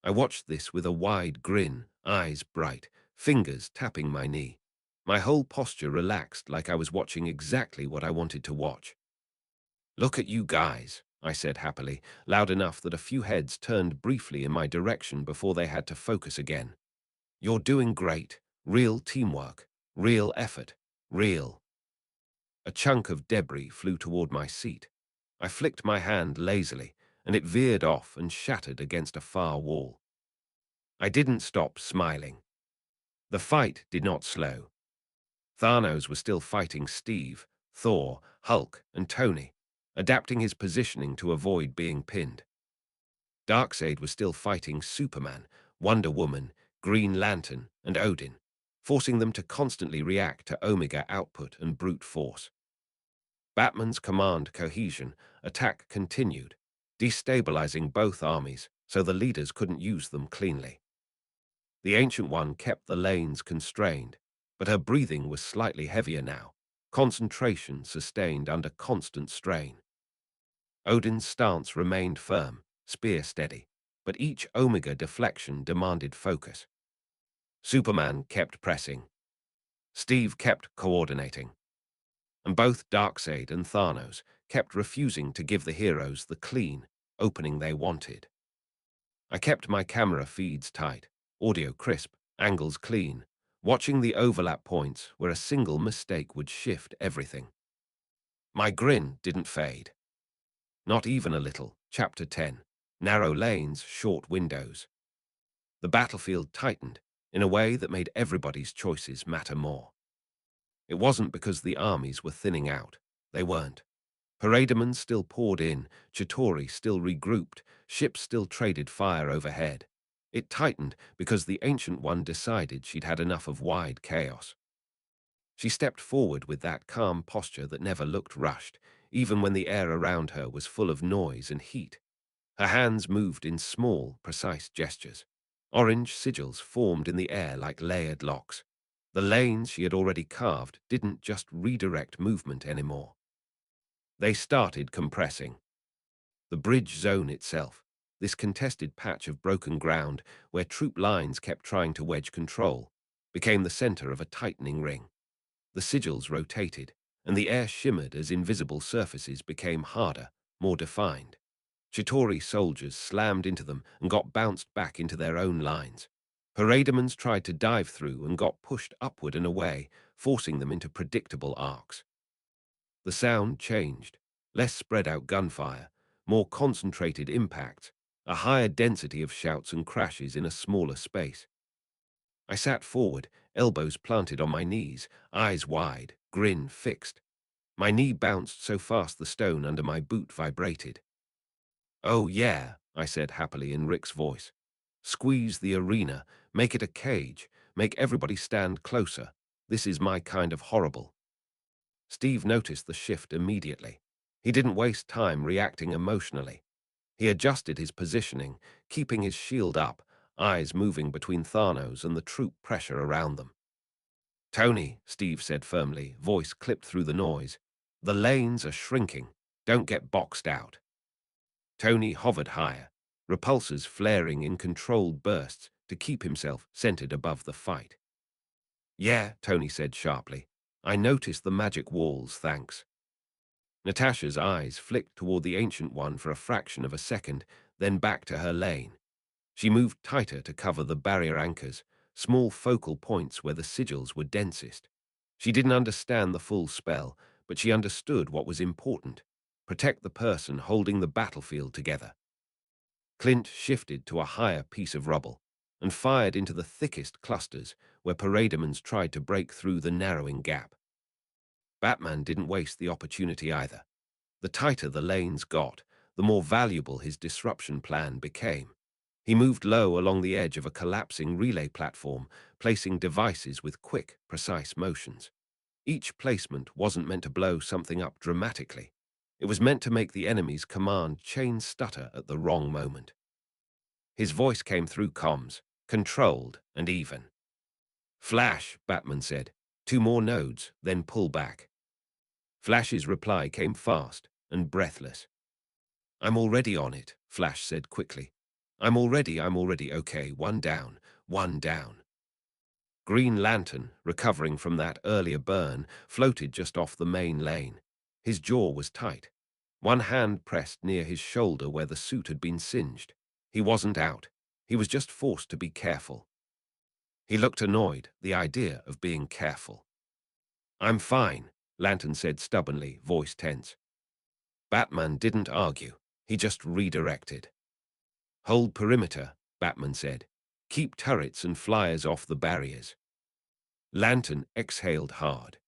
I watched this with a wide grin, eyes bright, fingers tapping my knee. My whole posture relaxed like I was watching exactly what I wanted to watch. "Look at you guys," I said happily, loud enough that a few heads turned briefly in my direction before they had to focus again. "You're doing great. Real teamwork. Real effort. Real." A chunk of debris flew toward my seat. I flicked my hand lazily, and it veered off and shattered against a far wall. I didn't stop smiling. The fight did not slow. Thanos was still fighting Steve, Thor, Hulk, and Tony, adapting his positioning to avoid being pinned. Darkseid was still fighting Superman, Wonder Woman, Green Lantern, and Odin, forcing them to constantly react to Omega output and brute force. Batman's command cohesion attack continued, destabilizing both armies so the leaders couldn't use them cleanly. The Ancient One kept the lanes constrained, but her breathing was slightly heavier now, concentration sustained under constant strain. Odin's stance remained firm, spear steady, but each Omega deflection demanded focus. Superman kept pressing. Steve kept coordinating. And both Darkseid and Thanos kept refusing to give the heroes the clean opening they wanted. I kept my camera feeds tight, audio crisp, angles clean, watching the overlap points where a single mistake would shift everything. My grin didn't fade. Not even a little. Chapter 10. Narrow lanes, short windows. The battlefield tightened in a way that made everybody's choices matter more. It wasn't because the armies were thinning out. They weren't. Parademons still poured in, Chitauri still regrouped, ships still traded fire overhead. It tightened because the Ancient One decided she'd had enough of wide chaos. She stepped forward with that calm posture that never looked rushed, even when the air around her was full of noise and heat. Her hands moved in small, precise gestures. Orange sigils formed in the air like layered locks. The lanes she had already carved didn't just redirect movement anymore. They started compressing. The bridge zone itself, this contested patch of broken ground where troop lines kept trying to wedge control, became the center of a tightening ring. The sigils rotated, and the air shimmered as invisible surfaces became harder, more defined. Chitauri soldiers slammed into them and got bounced back into their own lines. Parademons tried to dive through and got pushed upward and away, forcing them into predictable arcs. The sound changed. Less spread-out gunfire, more concentrated impacts, a higher density of shouts and crashes in a smaller space. I sat forward, elbows planted on my knees, eyes wide, grin fixed. My knee bounced so fast the stone under my boot vibrated. "Oh yeah," I said happily in Rick's voice. "Squeeze the arena, make it a cage, make everybody stand closer. This is my kind of horrible." Steve noticed the shift immediately. He didn't waste time reacting emotionally. He adjusted his positioning, keeping his shield up, eyes moving between Thanos and the troop pressure around them. "Tony," Steve said firmly, voice clipped through the noise, The lanes are shrinking. Don't get boxed out. Tony hovered higher, repulsors flaring in controlled bursts to keep himself centered above the fight. Yeah, Tony said sharply. I noticed the magic walls, thanks. Natasha's eyes flicked toward the Ancient One for a fraction of a second, then back to her lane. She moved tighter to cover the barrier anchors, small focal points where the sigils were densest. She didn't understand the full spell, but she understood what was important. Protect the person holding the battlefield together. Clint shifted to a higher piece of rubble and fired into the thickest clusters where parademons tried to break through the narrowing gap. Batman didn't waste the opportunity either. The tighter the lanes got, the more valuable his disruption plan became. He moved low along the edge of a collapsing relay platform, placing devices with quick, precise motions. Each placement wasn't meant to blow something up dramatically. It was meant to make the enemy's command chain stutter at the wrong moment. His voice came through comms, controlled and even. Flash, Batman said. 2 more nodes, then pull back. Flash's reply came fast and breathless. I'm already on it, Flash said quickly. I'm already, okay, 1 down, 1 down. Green Lantern, recovering from that earlier burn, floated just off the main lane. His jaw was tight. One hand pressed near his shoulder where the suit had been singed. He wasn't out. He was just forced to be careful. He looked annoyed, the idea of being careful. I'm fine, Lantern said stubbornly, voice tense. Batman didn't argue. He just redirected. Hold perimeter, Batman said. Keep turrets and flyers off the barriers. Lantern exhaled hard.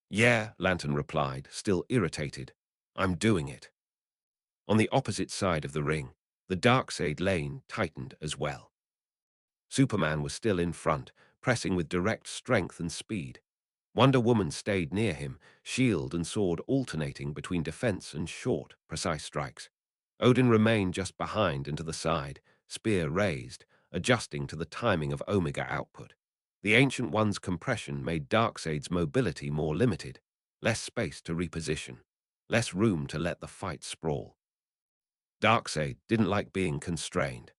Yeah, Lantern replied, still irritated. I'm doing it. On the opposite side of the ring, the Darkseid lane tightened as well. Superman was still in front, pressing with direct strength and speed. Wonder Woman stayed near him, shield and sword alternating between defense and short, precise strikes. Odin remained just behind and to the side, spear raised, adjusting to the timing of Omega output. The Ancient One's compression made Darkseid's mobility more limited, less space to reposition, less room to let the fight sprawl. Darkseid didn't like being constrained.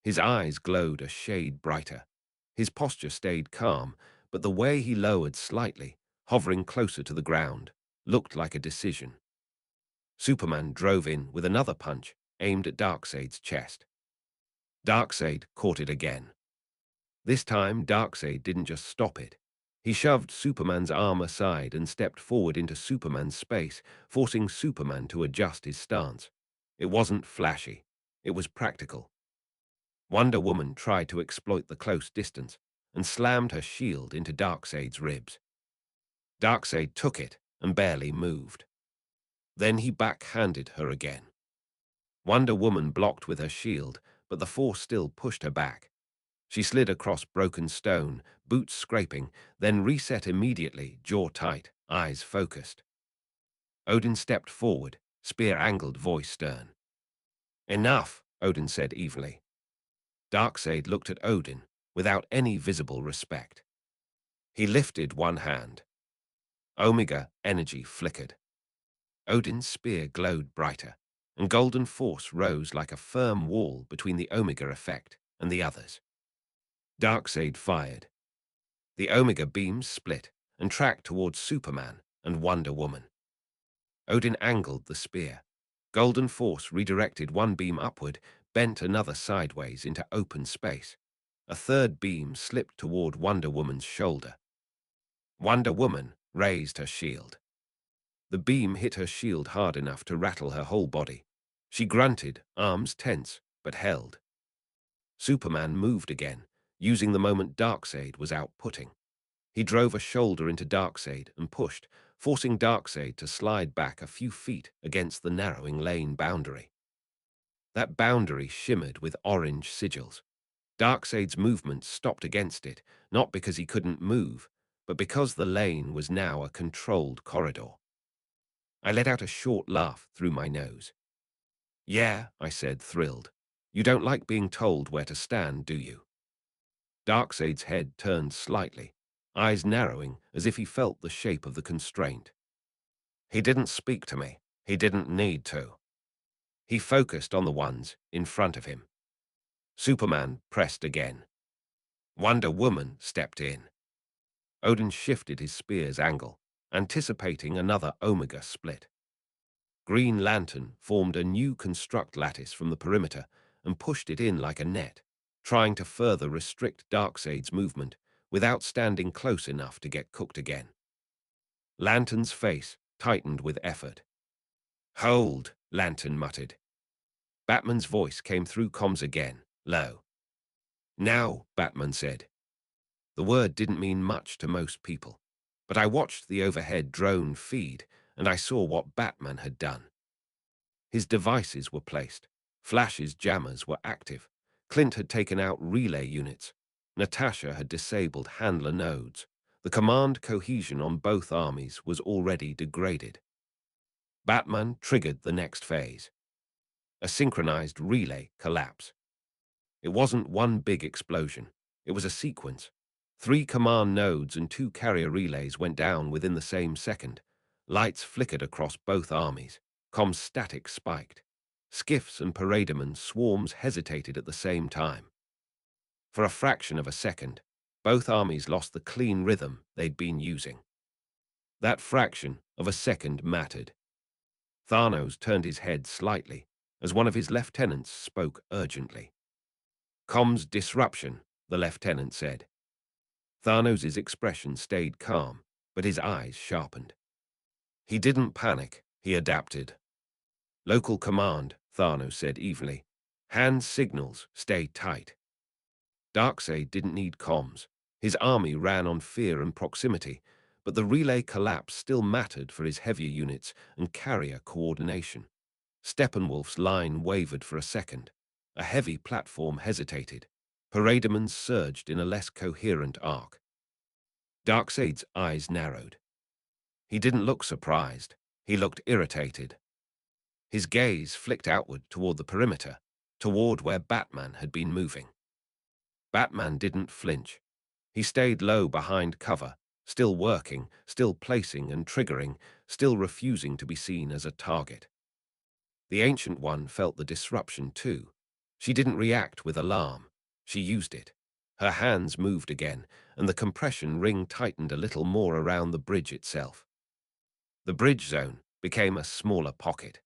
His eyes glowed a shade brighter. His posture stayed calm, but the way he lowered slightly, hovering closer to the ground, looked like a decision. Superman drove in with another punch, aimed at Darkseid's chest. Darkseid caught it again. This time, Darkseid didn't just stop it. He shoved Superman's arm aside and stepped forward into Superman's space, forcing Superman to adjust his stance. It wasn't flashy. It was practical. Wonder Woman tried to exploit the close distance and slammed her shield into Darkseid's ribs. Darkseid took it and barely moved. Then he backhanded her again. Wonder Woman blocked with her shield, but the force still pushed her back. She slid across broken stone, boots scraping, then reset immediately, jaw tight, eyes focused. Odin stepped forward, spear angled, voice stern. Enough, Odin said evenly. Darkseid looked at Odin without any visible respect. He lifted one hand. Omega energy flickered. Odin's spear glowed brighter, and golden force rose like a firm wall between the Omega effect and the others. Darkseid fired. The Omega beams split and tracked towards Superman and Wonder Woman. Odin angled the spear. Golden force redirected one beam upward, bent another sideways into open space. A third beam slipped toward Wonder Woman's shoulder. Wonder Woman raised her shield. The beam hit her shield hard enough to rattle her whole body. She grunted, arms tense, but held. Superman moved again, using the moment Darkseid was outputting. He drove a shoulder into Darkseid and pushed, forcing Darkseid to slide back a few feet against the narrowing lane boundary. That boundary shimmered with orange sigils. Darkseid's movement stopped against it, not because he couldn't move, but because the lane was now a controlled corridor. I let out a short laugh through my nose. Yeah, I said, thrilled. You don't like being told where to stand, do you? Darkseid's head turned slightly, eyes narrowing as if he felt the shape of the constraint. He didn't speak to me. He didn't need to. He focused on the ones in front of him. Superman pressed again. Wonder Woman stepped in. Odin shifted his spear's angle, anticipating another Omega split. Green Lantern formed a new construct lattice from the perimeter and pushed it in like a net, trying to further restrict Darkseid's movement without standing close enough to get cooked again. Lantern's face tightened with effort. "Hold," Lantern muttered. Batman's voice came through comms again, low. "Now," Batman said. The word didn't mean much to most people, but I watched the overhead drone feed and I saw what Batman had done. His devices were placed. Flash's jammers were active. Clint had taken out relay units. Natasha had disabled handler nodes. The command cohesion on both armies was already degraded. Batman triggered the next phase. A synchronized relay collapse. It wasn't one big explosion. It was a sequence. 3 command nodes and 2 carrier relays went down within the same second. Lights flickered across both armies. Comms static spiked. Skiffs and paradermen swarms hesitated at the same time. For a fraction of a second, both armies lost the clean rhythm they'd been using. That fraction of a second mattered. Thanos turned his head slightly as one of his lieutenants spoke urgently. "Comms disruption," the lieutenant said. Thanos' expression stayed calm, but his eyes sharpened. He didn't panic, he adapted. "Local command," Thanos said evenly. "Hand signals, stay tight." Darkseid didn't need comms. His army ran on fear and proximity, but the relay collapse still mattered for his heavier units and carrier coordination. Steppenwolf's line wavered for a second. A heavy platform hesitated. Paradermen surged in a less coherent arc. Darkseid's eyes narrowed. He didn't look surprised. He looked irritated. His gaze flicked outward toward the perimeter, toward where Batman had been moving. Batman didn't flinch. He stayed low behind cover, still working, still placing and triggering, still refusing to be seen as a target. The Ancient One felt the disruption too. She didn't react with alarm. She used it. Her hands moved again, and the compression ring tightened a little more around the bridge itself. The bridge zone became a smaller pocket,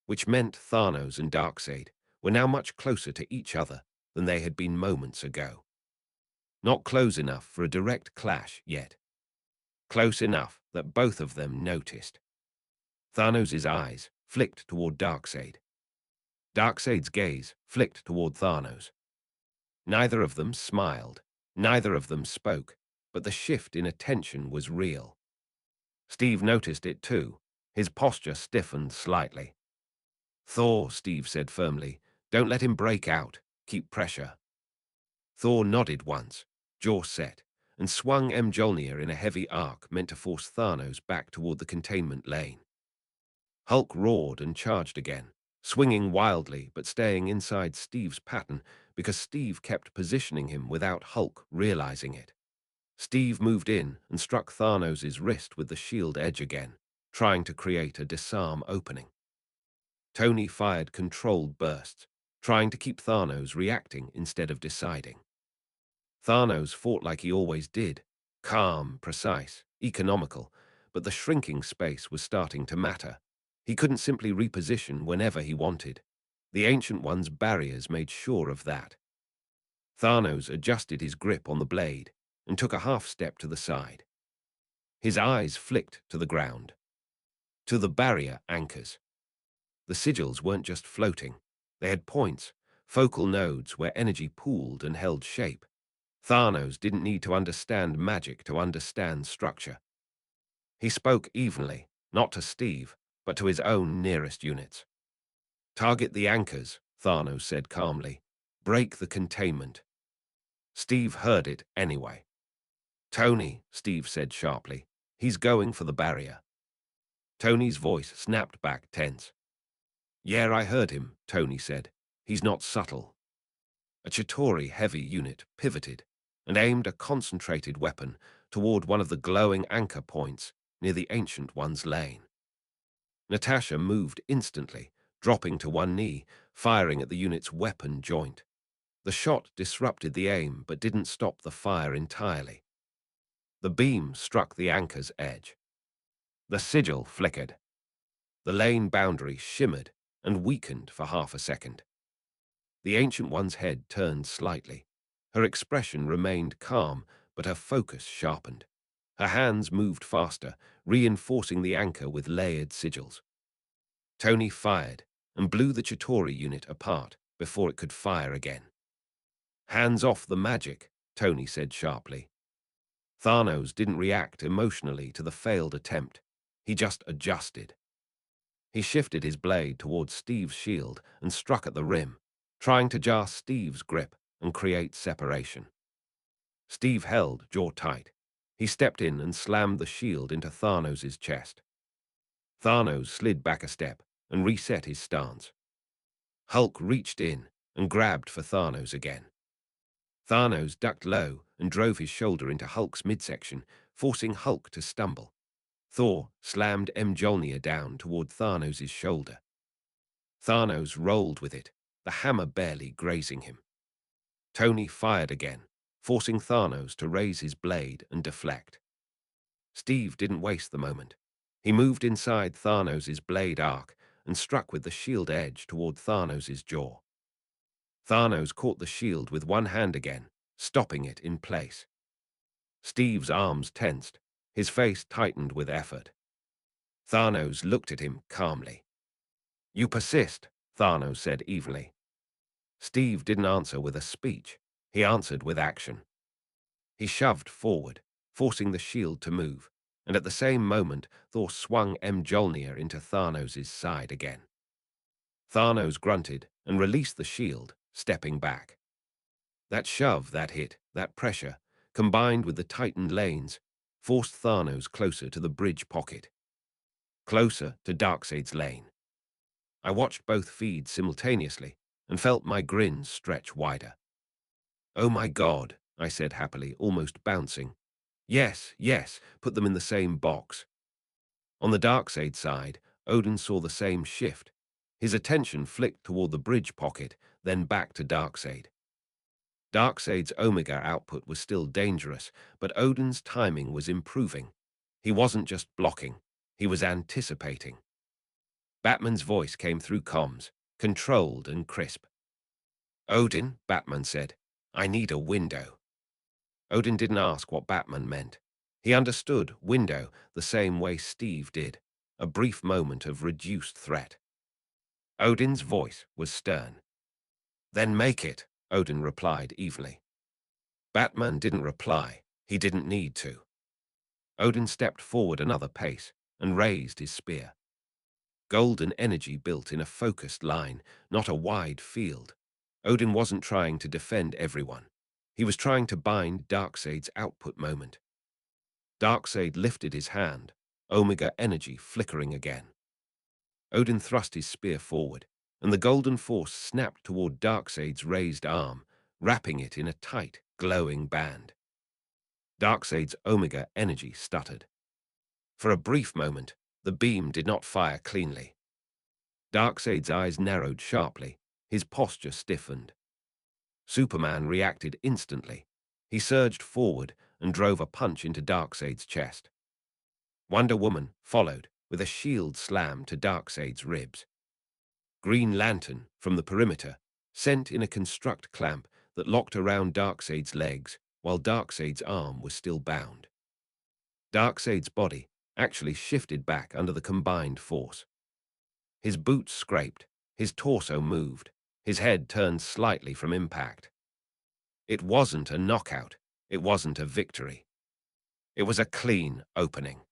which meant Thanos and Darkseid were now much closer to each other than they had been moments ago. Not close enough for a direct clash yet. Close enough that both of them noticed. Thanos' eyes flicked toward Darkseid. Darkseid's gaze flicked toward Thanos. Neither of them smiled. Neither of them spoke, but the shift in attention was real. Steve noticed it too. His posture stiffened slightly. "Thor," Steve said firmly, "don't let him break out. Keep pressure." Thor nodded once, jaw set, and swung Mjolnir in a heavy arc meant to force Thanos back toward the containment lane. Hulk roared and charged again, swinging wildly but staying inside Steve's pattern because Steve kept positioning him without Hulk realizing it. Steve moved in and struck Thanos' wrist with the shield edge again, trying to create a disarm opening. Tony fired controlled bursts, trying to keep Thanos reacting instead of deciding. Thanos fought like he always did, calm, precise, economical, but the shrinking space was starting to matter. He couldn't simply reposition whenever he wanted. The Ancient One's barriers made sure of that. Thanos adjusted his grip on the blade and took a half step to the side. His eyes flicked to the ground, to the barrier anchors. The sigils weren't just floating. They had points, focal nodes where energy pooled and held shape. Thanos didn't need to understand magic to understand structure. He spoke evenly, not to Steve, but to his own nearest units. "Target the anchors," Thanos said calmly. "Break the containment." Steve heard it anyway. "Tony," Steve said sharply. "He's going for the barrier." Tony's voice snapped back tense. "Yeah, I heard him," Tony said. "He's not subtle." A Chitauri heavy unit pivoted and aimed a concentrated weapon toward one of the glowing anchor points near the Ancient One's lane. Natasha moved instantly, dropping to one knee, firing at the unit's weapon joint. The shot disrupted the aim but didn't stop the fire entirely. The beam struck the anchor's edge. The sigil flickered. The lane boundary shimmered and weakened for half a second. The Ancient One's head turned slightly. Her expression remained calm, but her focus sharpened. Her hands moved faster, reinforcing the anchor with layered sigils. Tony fired and blew the Chitauri unit apart before it could fire again. "Hands off the magic," Tony said sharply. Thanos didn't react emotionally to the failed attempt. He just adjusted. He shifted his blade towards Steve's shield and struck at the rim, trying to jar Steve's grip and create separation. Steve held, jaw tight. He stepped in and slammed the shield into Thanos' chest. Thanos slid back a step and reset his stance. Hulk reached in and grabbed for Thanos again. Thanos ducked low and drove his shoulder into Hulk's midsection, forcing Hulk to stumble. Thor slammed Mjolnir down toward Thanos' shoulder. Thanos rolled with it, the hammer barely grazing him. Tony fired again, forcing Thanos to raise his blade and deflect. Steve didn't waste the moment. He moved inside Thanos' blade arc and struck with the shield edge toward Thanos' jaw. Thanos caught the shield with one hand again, stopping it in place. Steve's arms tensed, his face tightened with effort. Thanos looked at him calmly. "You persist," Thanos said evenly. Steve didn't answer with a speech. He answered with action. He shoved forward, forcing the shield to move, and at the same moment Thor swung Mjolnir into Thanos' side again. Thanos grunted and released the shield, stepping back. That shove, that hit, that pressure, combined with the tightened lanes, forced Thanos closer to the bridge pocket. Closer to Darkseid's lane. I watched both feeds simultaneously and felt my grin stretch wider. "Oh my God," I said happily, almost bouncing. Yes, yes, put them in the same box." On the Darkseid side, Odin saw the same shift. His attention flicked toward the bridge pocket, then back to Darkseid. Darkseid's Omega output was still dangerous, but Odin's timing was improving. He wasn't just blocking, he was anticipating. Batman's voice came through comms, controlled and crisp. "Odin," Batman said, "I need a window." Odin didn't ask what Batman meant. He understood window the same way Steve did, a brief moment of reduced threat. Odin's voice was stern. "Then make it," Odin replied evenly. Batman didn't reply. He didn't need to. Odin stepped forward another pace and raised his spear. Golden energy built in a focused line, not a wide field. Odin wasn't trying to defend everyone. He was trying to bind Darkseid's output moment. Darkseid lifted his hand, Omega energy flickering again. Odin thrust his spear forward, and the golden force snapped toward Darkseid's raised arm, wrapping it in a tight, glowing band. Darkseid's Omega energy stuttered. For a brief moment, the beam did not fire cleanly. Darkseid's eyes narrowed sharply, his posture stiffened. Superman reacted instantly. He surged forward and drove a punch into Darkseid's chest. Wonder Woman followed with a shield slam to Darkseid's ribs. Green Lantern, from the perimeter, sent in a construct clamp that locked around Darkseid's legs while Darkseid's arm was still bound. Darkseid's body actually shifted back under the combined force. His boots scraped, his torso moved, his head turned slightly from impact. It wasn't a knockout, it wasn't a victory. It was a clean opening.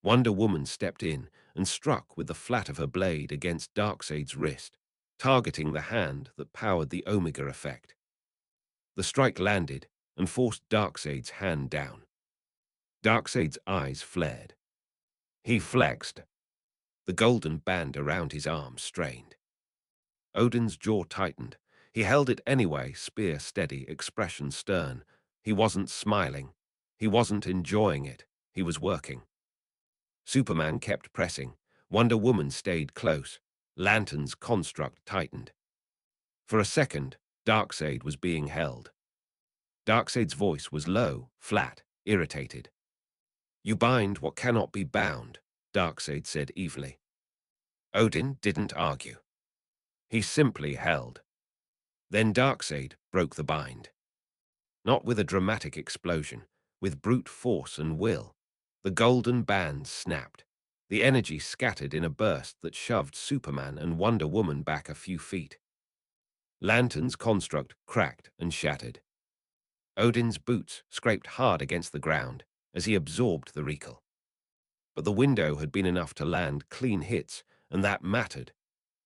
Wonder Woman stepped in and struck with the flat of her blade against Darkseid's wrist, targeting the hand that powered the Omega effect. The strike landed and forced Darkseid's hand down. Darkseid's eyes flared. He flexed. The golden band around his arm strained. Odin's jaw tightened. He held it anyway, spear steady, expression stern. He wasn't smiling. He wasn't enjoying it. He was working. Superman kept pressing, Wonder Woman stayed close. Lantern's construct tightened. For a second, Darkseid was being held. Darkseid's voice was low, flat, irritated. "You bind what cannot be bound," Darkseid said evenly. Odin didn't argue. He simply held. Then Darkseid broke the bind. Not with a dramatic explosion, with brute force and will. The golden bands snapped. The energy scattered in a burst that shoved Superman and Wonder Woman back a few feet. Lantern's construct cracked and shattered. Odin's boots scraped hard against the ground as he absorbed the recoil. But the window had been enough to land clean hits, and that mattered.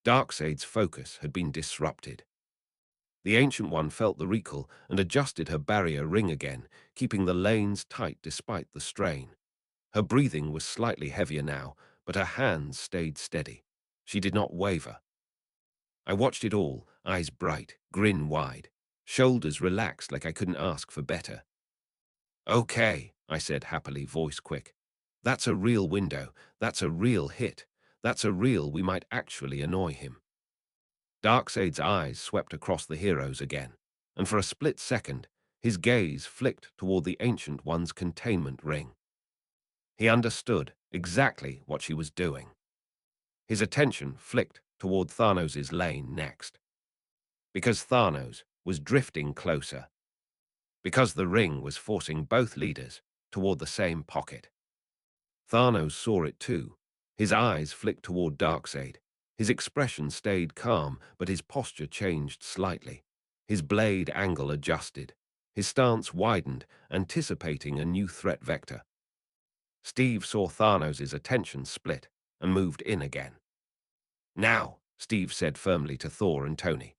Darkseid's focus had been disrupted. The Ancient One felt the recoil and adjusted her barrier ring again, keeping the lanes tight despite the strain. Her breathing was slightly heavier now, but her hands stayed steady. She did not waver. I watched it all, eyes bright, grin wide, shoulders relaxed like I couldn't ask for better. "Okay," I said happily, voice quick. "That's a real window. That's a real hit. That's a real we might actually annoy him." Darkseid's eyes swept across the heroes again, and for a split second, his gaze flicked toward the Ancient One's containment ring. He understood exactly what she was doing. His attention flicked toward Thanos' lane next. Because Thanos was drifting closer. Because the ring was forcing both leaders toward the same pocket. Thanos saw it too. His eyes flicked toward Darkseid. His expression stayed calm, but his posture changed slightly. His blade angle adjusted. His stance widened, anticipating a new threat vector. Steve saw Thanos' attention split and moved in again. "Now," Steve said firmly to Thor and Tony.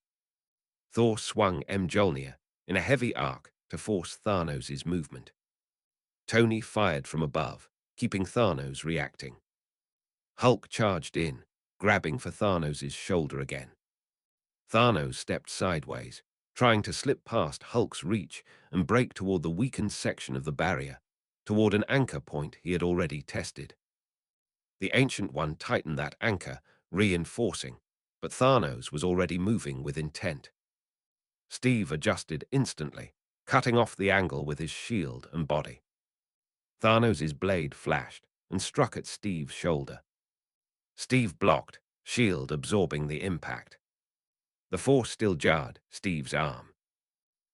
Thor swung Mjolnir in a heavy arc to force Thanos' movement. Tony fired from above, keeping Thanos reacting. Hulk charged in, grabbing for Thanos' shoulder again. Thanos stepped sideways, trying to slip past Hulk's reach and break toward the weakened section of the barrier, toward an anchor point he had already tested. The Ancient One tightened that anchor, reinforcing, but Thanos was already moving with intent. Steve adjusted instantly, cutting off the angle with his shield and body. Thanos' blade flashed and struck at Steve's shoulder. Steve blocked, shield absorbing the impact. The force still jarred Steve's arm.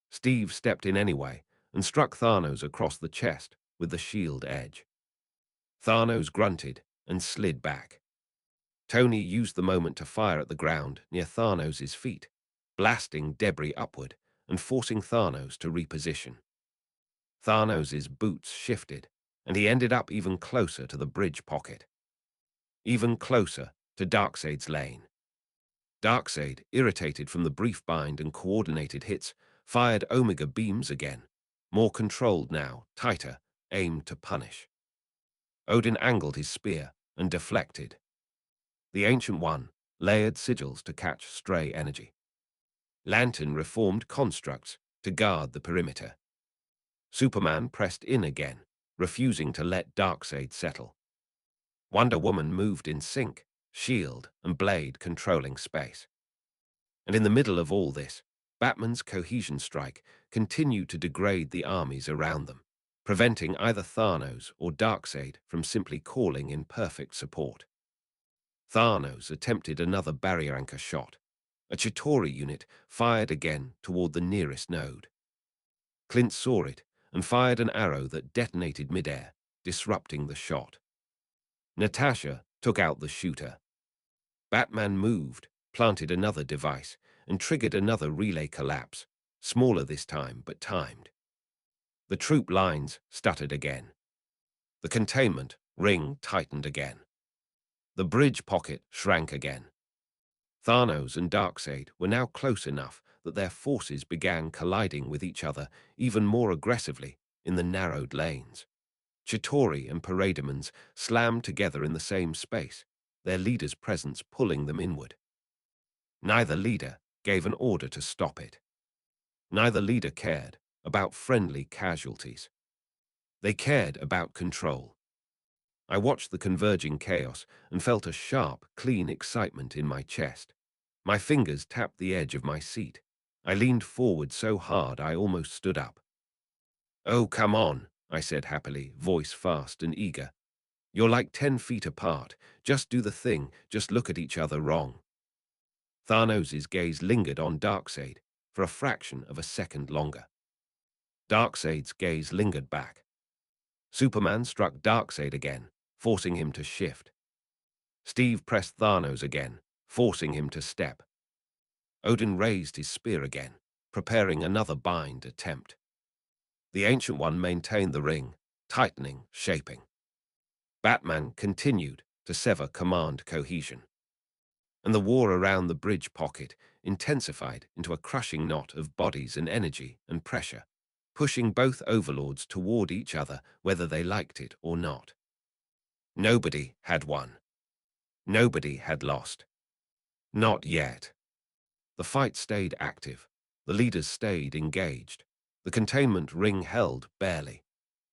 Steve stepped in anyway and struck Thanos across the chest with the shield edge. Thanos grunted and slid back. Tony used the moment to fire at the ground near Thanos' feet, blasting debris upward and forcing Thanos to reposition. Thanos' boots shifted, and he ended up even closer to the bridge pocket. Even closer to Darkseid's lane. Darkseid, irritated from the brief bind and coordinated hits, fired Omega beams again, more controlled now, tighter, aimed to punish. Odin angled his spear and deflected. The Ancient One layered sigils to catch stray energy. Lantern reformed constructs to guard the perimeter. Superman pressed in again, refusing to let Darkseid settle. Wonder Woman moved in sync, shield and blade controlling space. And in the middle of all this, Batman's cohesion strike continued to degrade the armies around them, preventing either Thanos or Darkseid from simply calling in perfect support. Thanos attempted another barrier anchor shot. A Chitauri unit fired again toward the nearest node. Clint saw it and fired an arrow that detonated midair, disrupting the shot. Natasha took out the shooter. Batman moved, planted another device, and triggered another relay collapse, smaller this time but timed. The troop lines stuttered again. The containment ring tightened again. The bridge pocket shrank again. Thanos and Darkseid were now close enough that their forces began colliding with each other even more aggressively in the narrowed lanes. Chitauri and Parademons slammed together in the same space, their leader's presence pulling them inward. Neither leader gave an order to stop it. Neither leader cared about friendly casualties. They cared about control. I watched the converging chaos and felt a sharp, clean excitement in my chest. My fingers tapped the edge of my seat. I leaned forward so hard I almost stood up. "Oh, come on," I said happily, voice fast and eager. "You're like 10 feet apart. Just do the thing, just look at each other wrong." Thanos' gaze lingered on Darkseid for a fraction of a second longer. Darkseid's gaze lingered back. Superman struck Darkseid again, forcing him to shift. Steve pressed Thanos again, forcing him to step. Odin raised his spear again, preparing another bind attempt. The Ancient One maintained the ring, tightening, shaping. Batman continued to sever command cohesion. And the war around the bridge pocket intensified into a crushing knot of bodies and energy and pressure, pushing both overlords toward each other whether they liked it or not. Nobody had won. Nobody had lost. Not yet. The fight stayed active. The leaders stayed engaged. The containment ring held barely.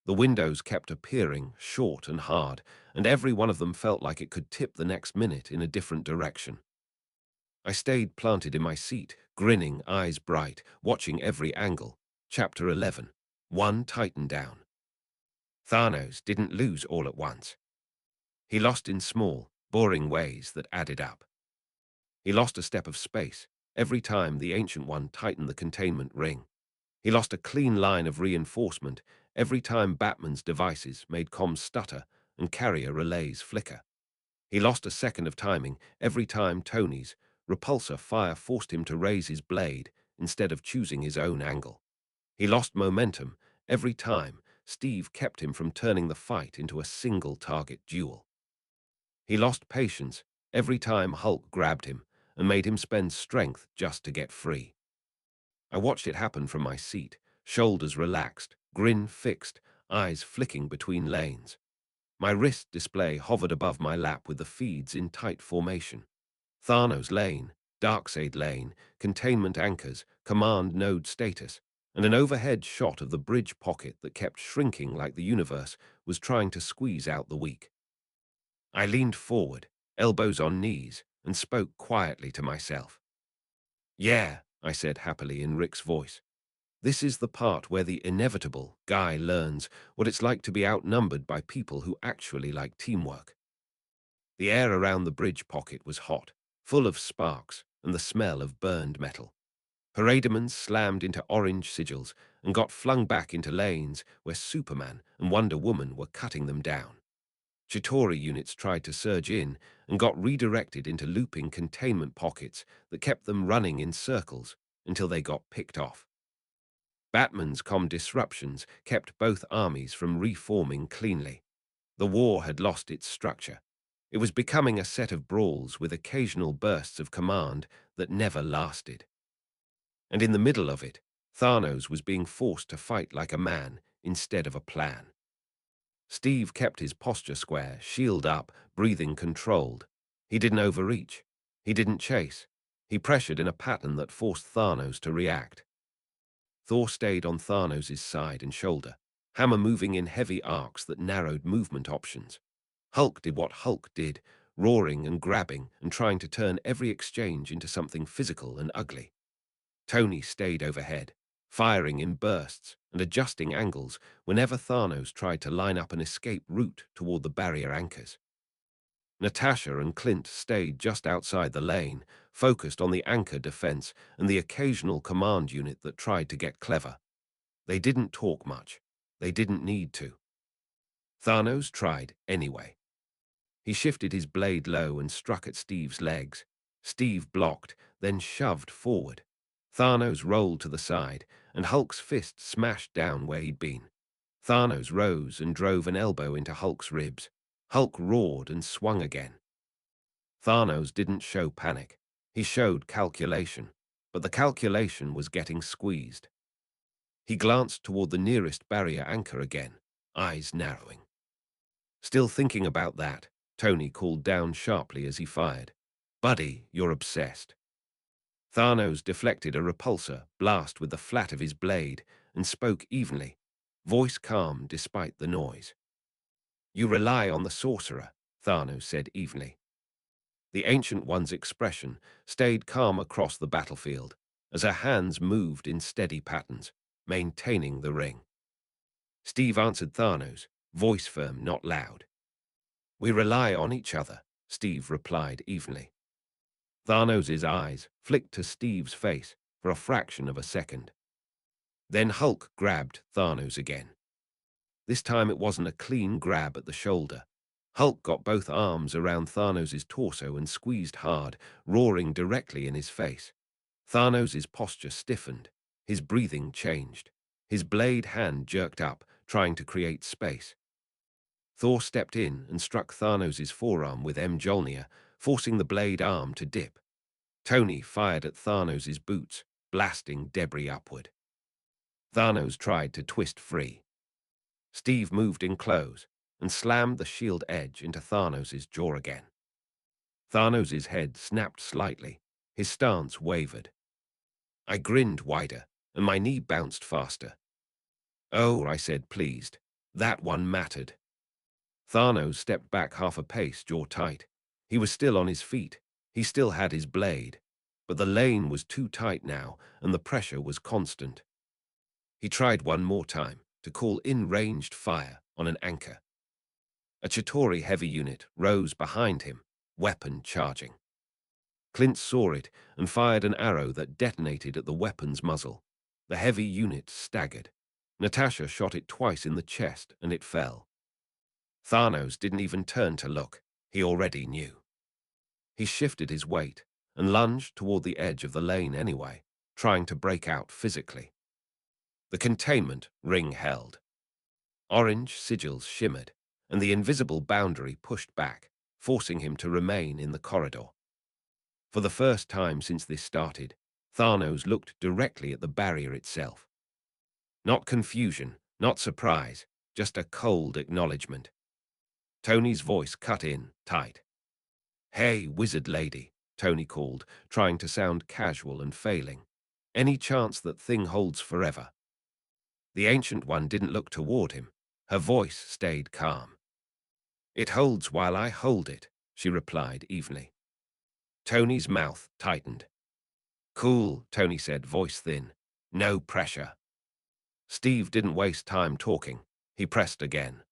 The windows kept appearing short and hard, and every one of them felt like it could tip the next minute in a different direction. I stayed planted in my seat, grinning, eyes bright, watching every angle. Chapter 11. One Titan Down. Thanos didn't lose all at once. He lost in small, boring ways that added up. He lost a step of space every time the Ancient One tightened the containment ring. He lost a clean line of reinforcement every time Batman's devices made comms stutter and carrier relays flicker. He lost a second of timing every time Tony's repulsor fire forced him to raise his blade instead of choosing his own angle. He lost momentum every time Steve kept him from turning the fight into a single-target duel. He lost patience every time Hulk grabbed him and made him spend strength just to get free. I watched it happen from my seat, shoulders relaxed, grin fixed, eyes flicking between lanes. My wrist display hovered above my lap with the feeds in tight formation. Thanos lane, Darkseid lane, containment anchors, command node status, and an overhead shot of the bridge pocket that kept shrinking like the universe was trying to squeeze out the weak. I leaned forward, elbows on knees, and spoke quietly to myself. "Yeah," I said happily in Rick's voice. "This is the part where the inevitable guy learns what it's like to be outnumbered by people who actually like teamwork." The air around the bridge pocket was hot, full of sparks and the smell of burned metal. Parademons slammed into orange sigils and got flung back into lanes where Superman and Wonder Woman were cutting them down. Chitauri units tried to surge in and got redirected into looping containment pockets that kept them running in circles until they got picked off. Batman's comm disruptions kept both armies from reforming cleanly. The war had lost its structure. It was becoming a set of brawls with occasional bursts of command that never lasted. And in the middle of it, Thanos was being forced to fight like a man instead of a plan. Steve kept his posture square, shield up, breathing controlled. He didn't overreach. He didn't chase. He pressured in a pattern that forced Thanos to react. Thor stayed on Thanos' side and shoulder, hammer moving in heavy arcs that narrowed movement options. Hulk did what Hulk did, roaring and grabbing and trying to turn every exchange into something physical and ugly. Tony stayed overhead, firing in bursts and adjusting angles whenever Thanos tried to line up an escape route toward the barrier anchors. Natasha and Clint stayed just outside the lane, focused on the anchor defense and the occasional command unit that tried to get clever. They didn't talk much. They didn't need to. Thanos tried anyway. He shifted his blade low and struck at Steve's legs. Steve blocked, then shoved forward. Thanos rolled to the side, and Hulk's fist smashed down where he'd been. Thanos rose and drove an elbow into Hulk's ribs. Hulk roared and swung again. Thanos didn't show panic. He showed calculation, but the calculation was getting squeezed. He glanced toward the nearest barrier anchor again, eyes narrowing. Still thinking about that, Tony called down sharply as he fired. "Buddy, you're obsessed." Thanos deflected a repulsor blast with the flat of his blade and spoke evenly, voice calm despite the noise. You rely on the sorcerer, Thanos said evenly. The Ancient One's expression stayed calm across the battlefield as her hands moved in steady patterns, maintaining the ring. Steve answered Thanos, voice firm, not loud. We rely on each other, Steve replied evenly. Thanos' eyes flicked to Steve's face for a fraction of a second. Then Hulk grabbed Thanos again. This time it wasn't a clean grab at the shoulder. Hulk got both arms around Thanos' torso and squeezed hard, roaring directly in his face. Thanos' posture stiffened. His breathing changed. His blade hand jerked up, trying to create space. Thor stepped in and struck Thanos' forearm with Mjolnir, forcing the blade arm to dip. Tony fired at Thanos' boots, blasting debris upward. Thanos tried to twist free. Steve moved in close and slammed the shield edge into Thanos' jaw again. Thanos' head snapped slightly. His stance wavered. I grinned wider, and my knee bounced faster. Oh, I said, pleased. That one mattered. Thanos stepped back half a pace, jaw tight. He was still on his feet. He still had his blade. But the lane was too tight now, and the pressure was constant. He tried one more time to call in ranged fire on an anchor. A Chitauri heavy unit rose behind him, weapon charging. Clint saw it and fired an arrow that detonated at the weapon's muzzle. The heavy unit staggered. Natasha shot it twice in the chest and it fell. Thanos didn't even turn to look. He already knew. He shifted his weight and lunged toward the edge of the lane anyway, trying to break out physically. The containment ring held. Orange sigils shimmered, and the invisible boundary pushed back, forcing him to remain in the corridor. For the first time since this started, Thanos looked directly at the barrier itself. Not confusion, not surprise, just a cold acknowledgement. Tony's voice cut in, tight. Hey, wizard lady, Tony called, trying to sound casual and failing. Any chance that thing holds forever? The Ancient One didn't look toward him. Her voice stayed calm. It holds while I hold it, she replied evenly. Tony's mouth tightened. Cool, Tony said, voice thin. No pressure. Steve didn't waste time talking. He pressed again.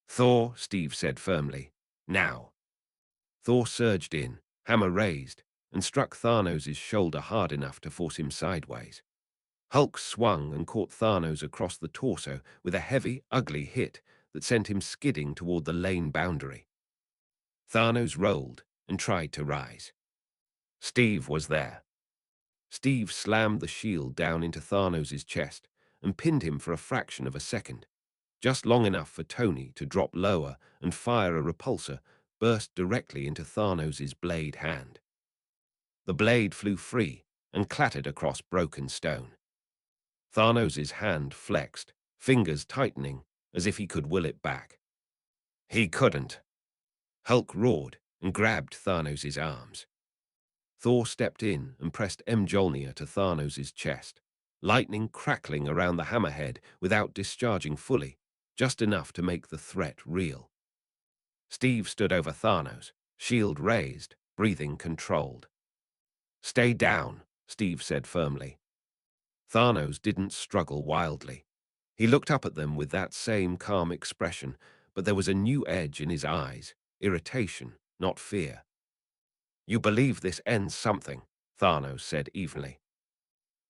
Thor, Steve said firmly. Now. Thor surged in, hammer raised, and struck Thanos' shoulder hard enough to force him sideways. Hulk swung and caught Thanos across the torso with a heavy, ugly hit that sent him skidding toward the lane boundary. Thanos rolled and tried to rise. Steve was there. Steve slammed the shield down into Thanos' chest and pinned him for a fraction of a second, just long enough for Tony to drop lower and fire a repulsor burst directly into Thanos' blade hand. The blade flew free and clattered across broken stone. Thanos' hand flexed, fingers tightening as if he could will it back. He couldn't. Hulk roared and grabbed Thanos' arms. Thor stepped in and pressed Mjolnir to Thanos' chest, lightning crackling around the hammerhead without discharging fully, just enough to make the threat real. Steve stood over Thanos, shield raised, breathing controlled. Stay down, Steve said firmly. Thanos didn't struggle wildly. He looked up at them with that same calm expression, but there was a new edge in his eyes, irritation, not fear. You believe this ends something, Thanos said evenly.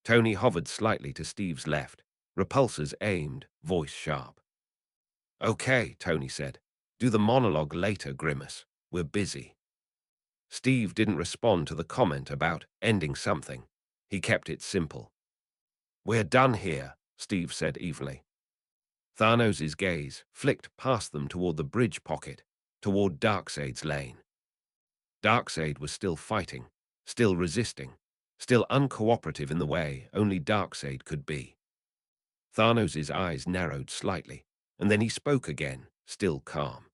Tony hovered slightly to Steve's left, repulsors aimed, voice sharp. Okay, Tony said. Do the monologue later, Grimace. We're busy. Steve didn't respond to the comment about ending something. He kept it simple. We're done here, Steve said evenly. Thanos' gaze flicked past them toward the bridge pocket, toward Darkseid's lane. Darkseid was still fighting, still resisting, still uncooperative in the way only Darkseid could be. Thanos' eyes narrowed slightly, and then he spoke again, still calm.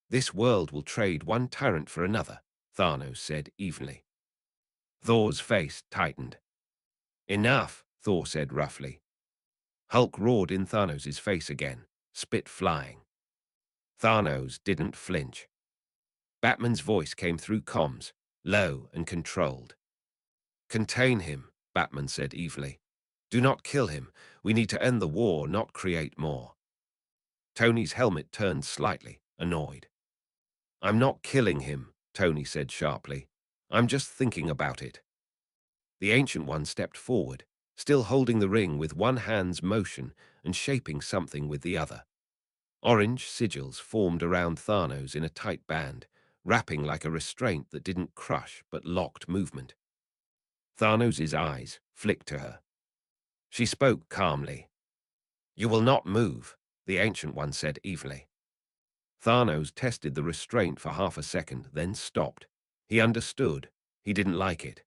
This world will trade one tyrant for another, Thanos said evenly. Thor's face tightened. Enough, Thor said roughly. Hulk roared in Thanos' face again, spit flying. Thanos didn't flinch. Batman's voice came through comms, low and controlled. "Contain him," Batman said evilly. "Do not kill him. We need to end the war, not create more." Tony's helmet turned slightly, annoyed. "I'm not killing him," Tony said sharply. "I'm just thinking about it." The Ancient One stepped forward, still holding the ring with one hand's motion and shaping something with the other. Orange sigils formed around Thanos in a tight band, wrapping like a restraint that didn't crush but locked movement. Thanos' eyes flicked to her. She spoke calmly. "You will not move," the Ancient One said evenly. Thanos tested the restraint for half a second, then stopped. He understood. He didn't like it.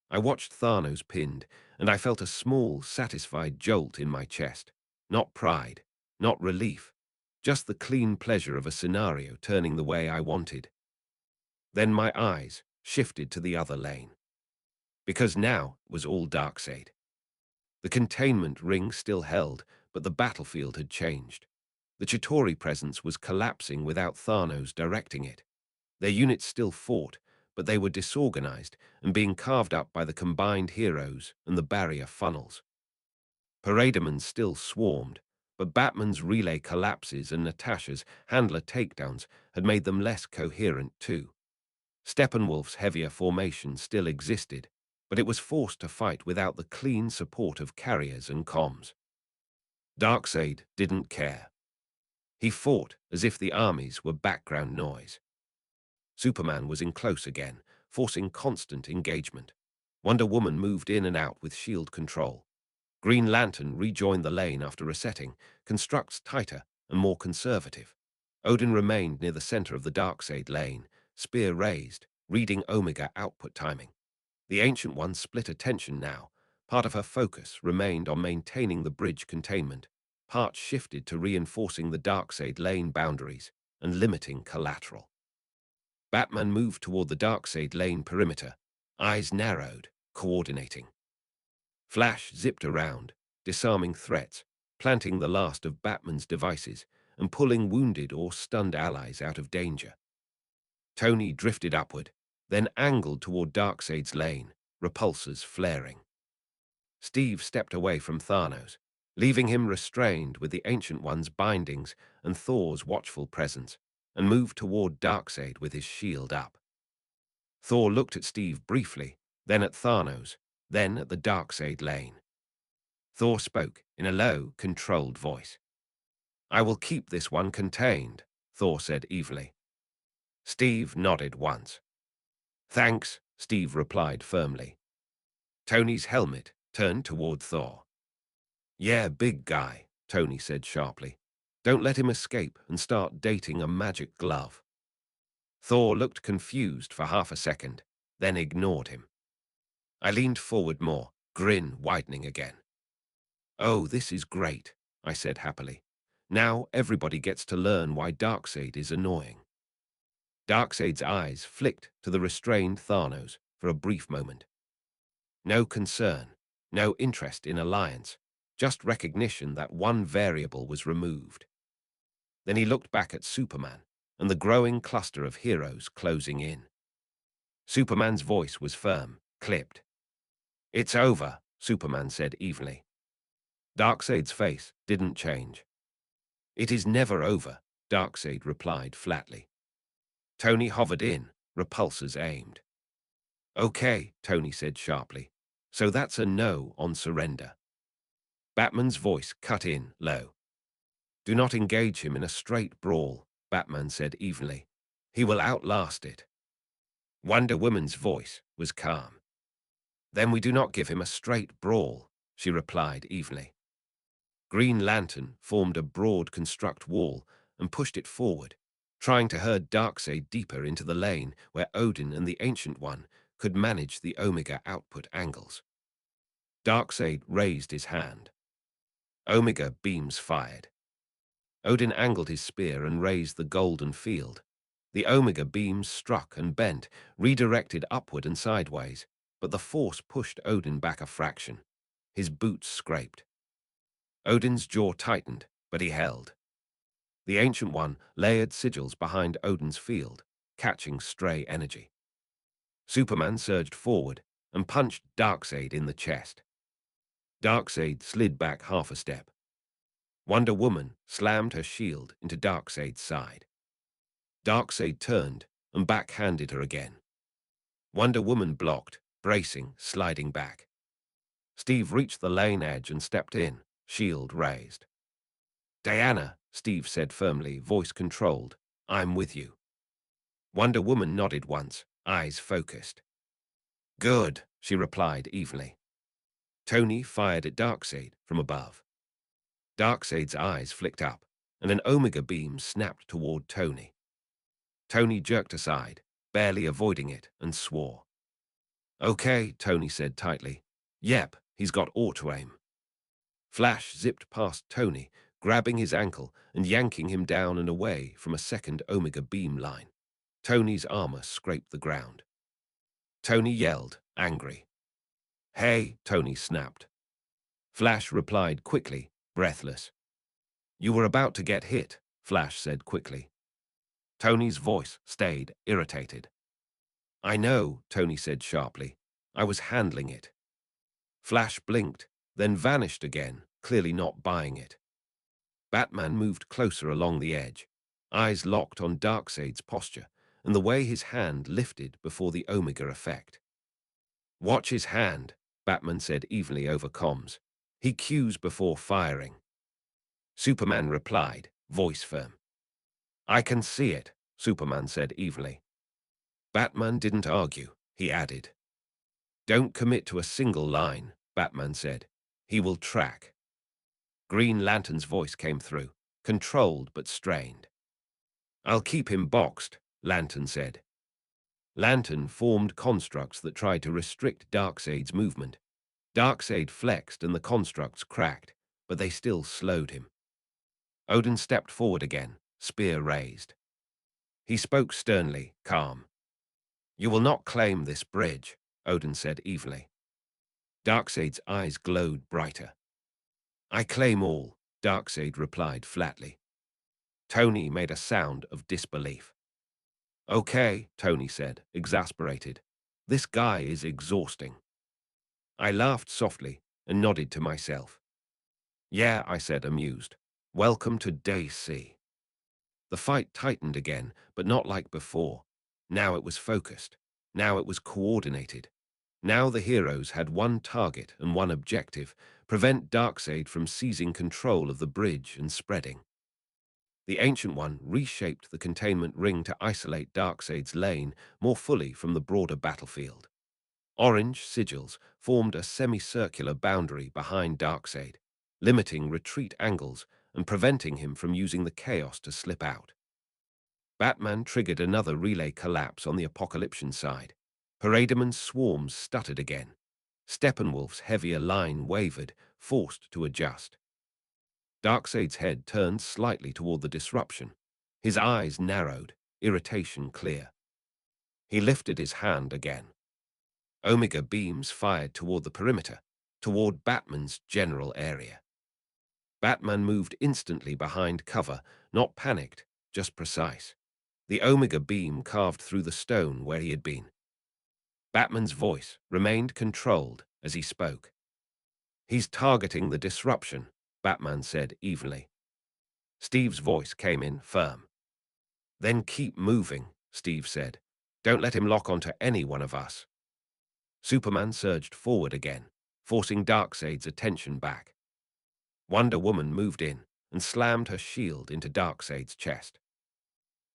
I watched Thanos pinned, and I felt a small, satisfied jolt in my chest. Not pride, not relief, just the clean pleasure of a scenario turning the way I wanted. Then my eyes shifted to the other lane. Because now it was all Darkseid. The containment ring still held, but the battlefield had changed. The Chitauri presence was collapsing without Thanos directing it. Their units still fought, but they were disorganized and being carved up by the combined heroes and the barrier funnels. Parademons still swarmed, but Batman's relay collapses and Natasha's handler takedowns had made them less coherent too. Steppenwolf's heavier formation still existed, but it was forced to fight without the clean support of carriers and comms. Darkseid didn't care. He fought as if the armies were background noise. Superman was in close again, forcing constant engagement. Wonder Woman moved in and out with shield control. Green Lantern rejoined the lane after resetting, constructs tighter and more conservative. Odin remained near the center of the Darkseid lane, spear raised, reading Omega output timing. The Ancient One split attention now. Part of her focus remained on maintaining the bridge containment. Part shifted to reinforcing the Darkseid lane boundaries and limiting collateral. Batman moved toward the Darkseid lane perimeter, eyes narrowed, coordinating. Flash zipped around, disarming threats, planting the last of Batman's devices, and pulling wounded or stunned allies out of danger. Tony drifted upward, then angled toward Darkseid's lane, repulsors flaring. Steve stepped away from Thanos, leaving him restrained with the Ancient One's bindings and Thor's watchful presence, and moved toward Darkseid with his shield up. Thor looked at Steve briefly, then at Thanos, then at the Darkseid lane. Thor spoke in a low, controlled voice. "I will keep this one contained," Thor said evilly. Steve nodded once. "Thanks," Steve replied firmly. Tony's helmet turned toward Thor. "Yeah, big guy," Tony said sharply. "Don't let him escape and start dating a magic glove." Thor looked confused for half a second, then ignored him. I leaned forward more, grin widening again. "Oh, this is great," I said happily. "Now everybody gets to learn why Darkseid is annoying." Darkseid's eyes flicked to the restrained Thanos for a brief moment. No concern, no interest in alliance, just recognition that one variable was removed. Then he looked back at Superman and the growing cluster of heroes closing in. Superman's voice was firm, clipped. "It's over," Superman said evenly. Darkseid's face didn't change. "It is never over," Darkseid replied flatly. Tony hovered in, repulsors aimed. "Okay," Tony said sharply. "So that's a no on surrender." Batman's voice cut in, low. "Do not engage him in a straight brawl," Batman said evenly. "He will outlast it." Wonder Woman's voice was calm. "Then we do not give him a straight brawl," she replied evenly. Green Lantern formed a broad construct wall and pushed it forward, trying to herd Darkseid deeper into the lane where Odin and the Ancient One could manage the Omega output angles. Darkseid raised his hand. Omega beams fired. Odin angled his spear and raised the golden field. The Omega beams struck and bent, redirected upward and sideways, but the force pushed Odin back a fraction. His boots scraped. Odin's jaw tightened, but he held. The Ancient One layered sigils behind Odin's field, catching stray energy. Superman surged forward and punched Darkseid in the chest. Darkseid slid back half a step. Wonder Woman slammed her shield into Darkseid's side. Darkseid turned and backhanded her again. Wonder Woman blocked, bracing, sliding back. Steve reached the lane edge and stepped in, shield raised. "Diana," Steve said firmly, voice controlled, "I'm with you." Wonder Woman nodded once, eyes focused. "Good," she replied evenly. Tony fired at Darkseid from above. Darkseid's eyes flicked up, and an Omega beam snapped toward Tony. Tony jerked aside, barely avoiding it, and swore. "Okay," Tony said tightly. "Yep, he's got auto-aim." Flash zipped past Tony, grabbing his ankle and yanking him down and away from a second Omega beam line. Tony's armor scraped the ground. Tony yelled, angry. "Hey," Tony snapped. Flash replied quickly, breathless. "You were about to get hit," Flash said quickly. Tony's voice stayed irritated. "I know," Tony said sharply. "I was handling it." Flash blinked, then vanished again, clearly not buying it. Batman moved closer along the edge, eyes locked on Darkseid's posture and the way his hand lifted before the Omega effect. "Watch his hand," Batman said evenly over comms. "He cues before firing." Superman replied, voice firm. "I can see it," Superman said evenly. Batman didn't argue, he added. "Don't commit to a single line," Batman said. "He will track." Green Lantern's voice came through, controlled but strained. "I'll keep him boxed," Lantern said. Lantern formed constructs that tried to restrict Darkseid's movement. Darkseid flexed and the constructs cracked, but they still slowed him. Odin stepped forward again, spear raised. He spoke sternly, calm. "You will not claim this bridge," Odin said evenly. Darkseid's eyes glowed brighter. "I claim all," Darkseid replied flatly. Tony made a sound of disbelief. "Okay," Tony said, exasperated. "This guy is exhausting." I laughed softly and nodded to myself. "Yeah," I said, amused. "Welcome to Day C." The fight tightened again, but not like before. Now it was focused. Now it was coordinated. Now the heroes had one target and one objective: prevent Darkseid from seizing control of the bridge and spreading. The Ancient One reshaped the containment ring to isolate Darkseid's lane more fully from the broader battlefield. Orange sigils formed a semicircular boundary behind Darkseid, limiting retreat angles and preventing him from using the chaos to slip out. Batman triggered another relay collapse on the Apocalyptian side. Parademons' swarms stuttered again. Steppenwolf's heavier line wavered, forced to adjust. Darkseid's head turned slightly toward the disruption. His eyes narrowed, irritation clear. He lifted his hand again. Omega beams fired toward the perimeter, toward Batman's general area. Batman moved instantly behind cover, not panicked, just precise. The Omega beam carved through the stone where he had been. Batman's voice remained controlled as he spoke. "He's targeting the disruption," Batman said evenly. Steve's voice came in firm. "Then keep moving," Steve said. "Don't let him lock onto any one of us." Superman surged forward again, forcing Darkseid's attention back. Wonder Woman moved in and slammed her shield into Darkseid's chest.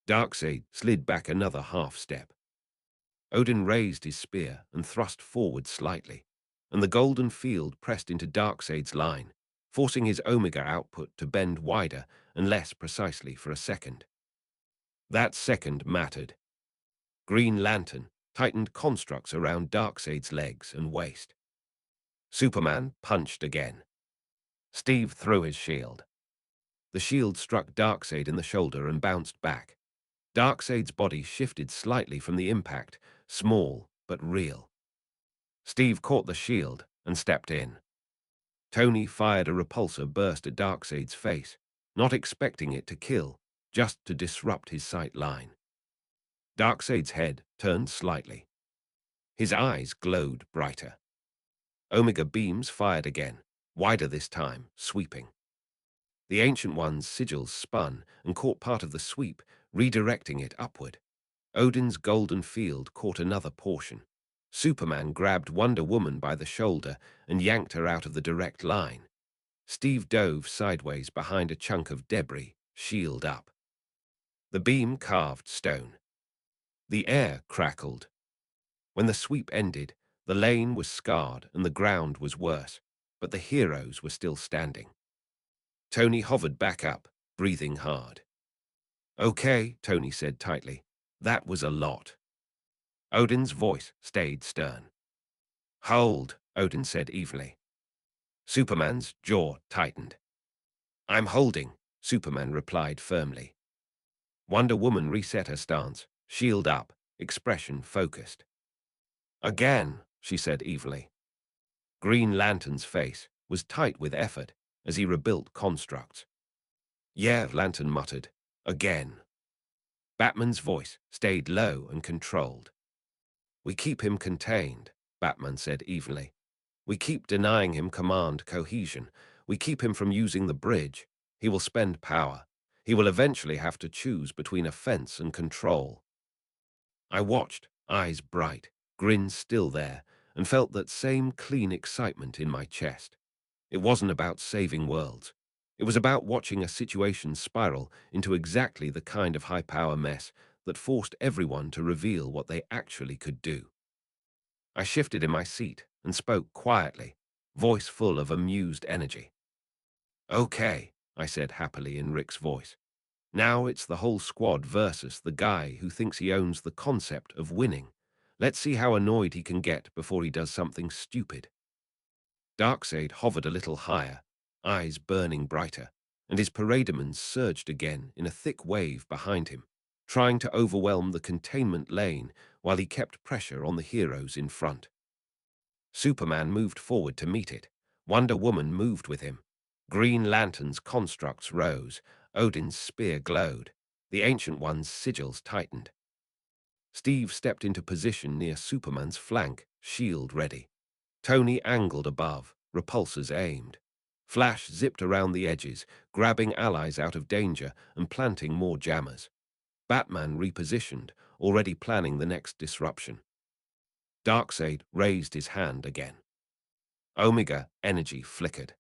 Darkseid slid back another half step. Odin raised his spear and thrust forward slightly, and the golden field pressed into Darkseid's line, forcing his Omega output to bend wider and less precisely for a second. That second mattered. Green Lantern tightened constructs around Darkseid's legs and waist. Superman punched again. Steve threw his shield. The shield struck Darkseid in the shoulder and bounced back. Darkseid's body shifted slightly from the impact, small but real. Steve caught the shield and stepped in. Tony fired a repulsor burst at Darkseid's face, not expecting it to kill, just to disrupt his sight line. Darkseid's head turned slightly. His eyes glowed brighter. Omega beams fired again, wider this time, sweeping. The Ancient One's sigils spun and caught part of the sweep, redirecting it upward. Odin's golden field caught another portion. Superman grabbed Wonder Woman by the shoulder and yanked her out of the direct line. Steve dove sideways behind a chunk of debris, shield up. The beam carved stone. The air crackled. When the sweep ended, the lane was scarred and the ground was worse, but the heroes were still standing. Tony hovered back up, breathing hard. "Okay," Tony said tightly. "That was a lot." Odin's voice stayed stern. "Hold," Odin said evenly. Superman's jaw tightened. "I'm holding," Superman replied firmly. Wonder Woman reset her stance, shield up, expression focused. "Again," she said evenly. Green Lantern's face was tight with effort as he rebuilt constructs. "Yeah," Lantern muttered. "Again." Batman's voice stayed low and controlled. "We keep him contained," Batman said evenly. "We keep denying him command cohesion. We keep him from using the bridge. He will spend power. He will eventually have to choose between offense and control." I watched, eyes bright, grin still there, and felt that same clean excitement in my chest. It wasn't about saving worlds. It was about watching a situation spiral into exactly the kind of high-power mess that forced everyone to reveal what they actually could do. I shifted in my seat and spoke quietly, voice full of amused energy. "Okay," I said happily in Rick's voice. "Now it's the whole squad versus the guy who thinks he owns the concept of winning. Let's see how annoyed he can get before he does something stupid." Darkseid hovered a little higher, eyes burning brighter, and his parademons surged again in a thick wave behind him, trying to overwhelm the containment lane while he kept pressure on the heroes in front. Superman moved forward to meet it. Wonder Woman moved with him. Green Lantern's constructs rose. Odin's spear glowed. The Ancient One's sigils tightened. Steve stepped into position near Superman's flank, shield ready. Tony angled above, repulsors aimed. Flash zipped around the edges, grabbing allies out of danger and planting more jammers. Batman repositioned, already planning the next disruption. Darkseid raised his hand again. Omega energy flickered,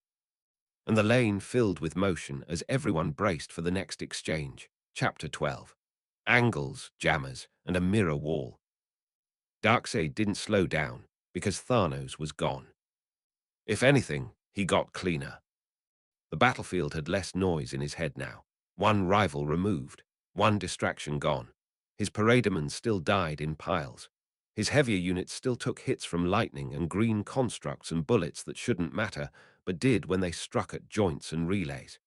and the lane filled with motion as everyone braced for the next exchange. Chapter 12. Angles, jammers, and a mirror wall. Darkseid didn't slow down because Thanos was gone. If anything, he got cleaner. The battlefield had less noise in his head now. One rival removed, one distraction gone. His parademons still died in piles. His heavier units still took hits from lightning and green constructs and bullets that shouldn't matter, but did when they struck at joints and relays.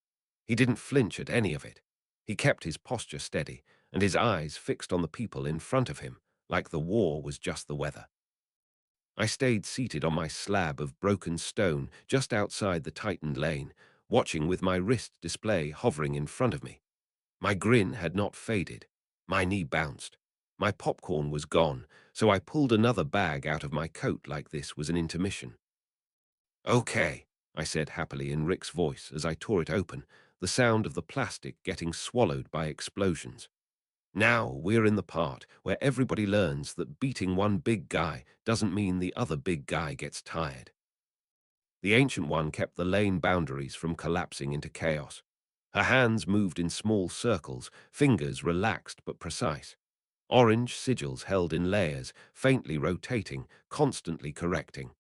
He didn't flinch at any of it. He kept his posture steady, and his eyes fixed on the people in front of him, like the war was just the weather. I stayed seated on my slab of broken stone just outside the tightened lane, watching with my wrist display hovering in front of me. My grin had not faded. My knee bounced. My popcorn was gone, so I pulled another bag out of my coat like this was an intermission. "Okay," I said happily in Rick's voice as I tore it open, the sound of the plastic getting swallowed by explosions. "Now we're in the part where everybody learns that beating one big guy doesn't mean the other big guy gets tired." The Ancient One kept the lane boundaries from collapsing into chaos. Her hands moved in small circles, fingers relaxed but precise. Orange sigils held in layers, faintly rotating, constantly correcting.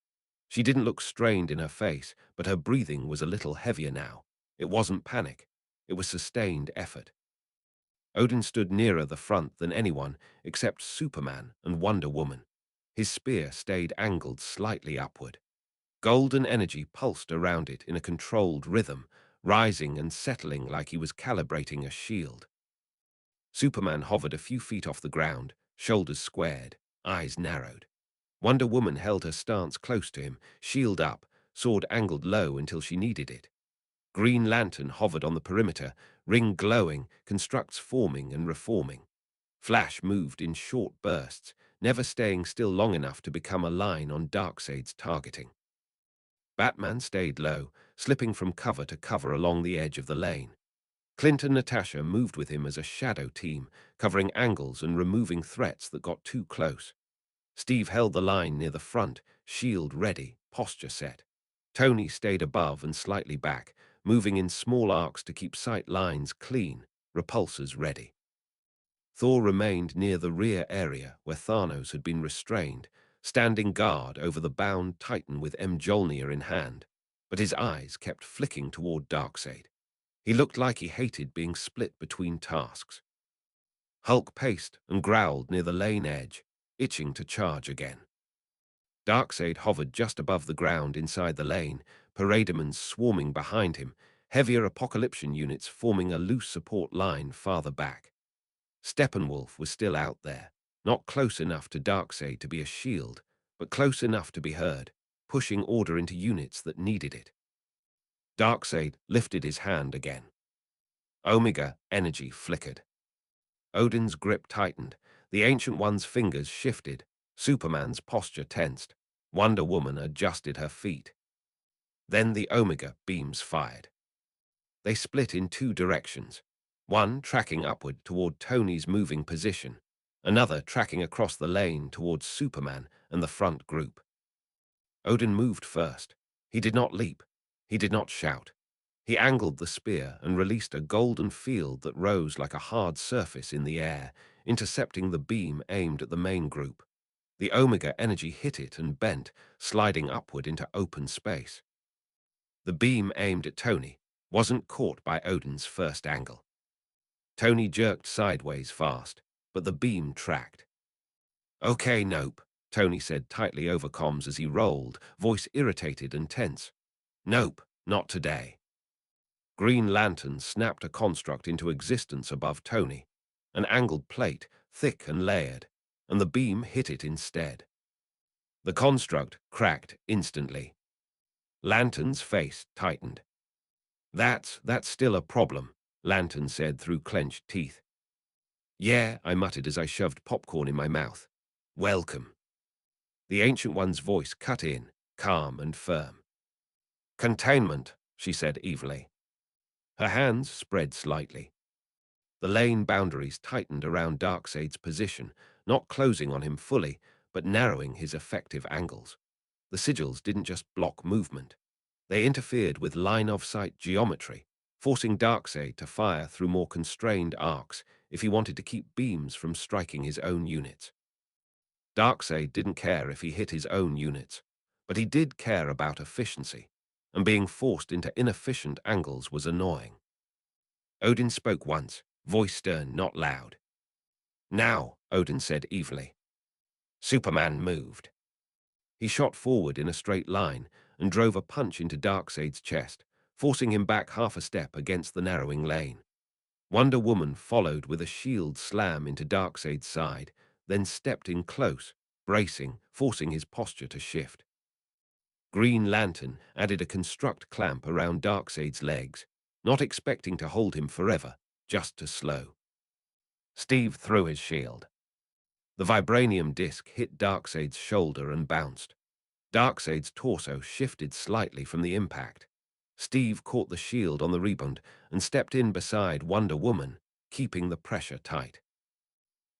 She didn't look strained in her face, but her breathing was a little heavier now. It wasn't panic. It was sustained effort. Odin stood nearer the front than anyone except Superman and Wonder Woman. His spear stayed angled slightly upward. Golden energy pulsed around it in a controlled rhythm, rising and settling like he was calibrating a shield. Superman hovered a few feet off the ground, shoulders squared, eyes narrowed. Wonder Woman held her stance close to him, shield up, sword angled low until she needed it. Green Lantern hovered on the perimeter, ring glowing, constructs forming and reforming. Flash moved in short bursts, never staying still long enough to become a line on Darkseid's targeting. Batman stayed low, slipping from cover to cover along the edge of the lane. Clint and Natasha moved with him as a shadow team, covering angles and removing threats that got too close. Steve held the line near the front, shield ready, posture set. Tony stayed above and slightly back, moving in small arcs to keep sight lines clean, repulsors ready. Thor remained near the rear area where Thanos had been restrained, standing guard over the bound Titan with Mjolnir in hand, but his eyes kept flicking toward Darkseid. He looked like he hated being split between tasks. Hulk paced and growled near the lane edge, itching to charge again. Darkseid hovered just above the ground inside the lane, parademons swarming behind him, heavier Apocalyptian units forming a loose support line farther back. Steppenwolf was still out there, not close enough to Darkseid to be a shield, but close enough to be heard, pushing order into units that needed it. Darkseid lifted his hand again. Omega energy flickered. Odin's grip tightened, the Ancient One's fingers shifted, Superman's posture tensed. Wonder Woman adjusted her feet. Then the Omega beams fired. They split in two directions, one tracking upward toward Tony's moving position, another tracking across the lane towards Superman and the front group. Odin moved first. He did not leap. He did not shout. He angled the spear and released a golden field that rose like a hard surface in the air, intercepting the beam aimed at the main group. The Omega energy hit it and bent, sliding upward into open space. The beam aimed at Tony wasn't caught by Odin's first angle. Tony jerked sideways fast, but the beam tracked. "Okay, nope," Tony said tightly over comms as he rolled, voice irritated and tense. "Nope, not today." Green Lantern snapped a construct into existence above Tony, an angled plate, thick and layered, and the beam hit it instead. The construct cracked instantly. Lantern's face tightened. That's still a problem," Lantern said through clenched teeth. "Yeah," I muttered as I shoved popcorn in my mouth. "Welcome." The Ancient One's voice cut in, calm and firm. "Containment," she said evenly. Her hands spread slightly. The lane boundaries tightened around Darkseid's position, not closing on him fully, but narrowing his effective angles. The sigils didn't just block movement. They interfered with line-of-sight geometry, forcing Darkseid to fire through more constrained arcs if he wanted to keep beams from striking his own units. Darkseid didn't care if he hit his own units, but he did care about efficiency, and being forced into inefficient angles was annoying. Odin spoke once, voice stern, not loud. "Now," Odin said evenly. Superman moved. He shot forward in a straight line and drove a punch into Darkseid's chest, forcing him back half a step against the narrowing lane. Wonder Woman followed with a shield slam into Darkseid's side, then stepped in close, bracing, forcing his posture to shift. Green Lantern added a construct clamp around Darkseid's legs, not expecting to hold him forever, just to slow. Steve threw his shield. The vibranium disc hit Darkseid's shoulder and bounced. Darkseid's torso shifted slightly from the impact. Steve caught the shield on the rebound and stepped in beside Wonder Woman, keeping the pressure tight.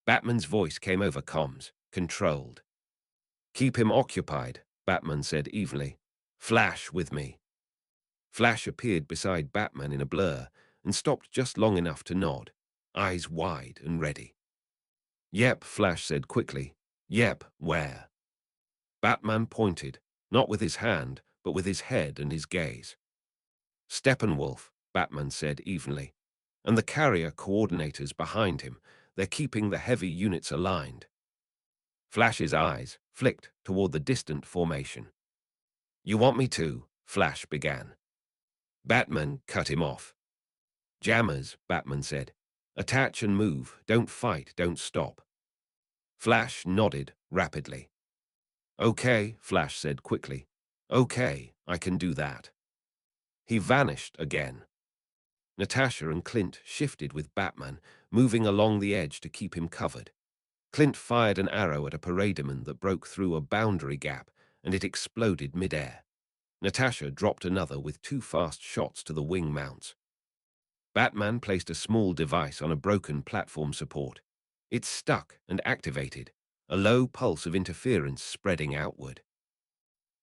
Batman's voice came over comms, controlled. "Keep him occupied," Batman said evenly. "Flash with me." Flash appeared beside Batman in a blur and stopped just long enough to nod, eyes wide and ready. "Yep," Flash said quickly. "Yep, where?" Batman pointed, not with his hand, but with his head and his gaze. "Steppenwolf," Batman said evenly, "and the carrier coordinators behind him. They're keeping the heavy units aligned." Flash's eyes flicked toward the distant formation. "You want me to?" Flash began. Batman cut him off. "Jammers," Batman said. "Attach and move. Don't fight. Don't stop." Flash nodded rapidly. "Okay," Flash said quickly. "Okay, I can do that." He vanished again. Natasha and Clint shifted with Batman, moving along the edge to keep him covered. Clint fired an arrow at a parademon that broke through a boundary gap, and it exploded mid-air. Natasha dropped another with 2 fast shots to the wing mounts. Batman placed a small device on a broken platform support. It stuck and activated, a low pulse of interference spreading outward.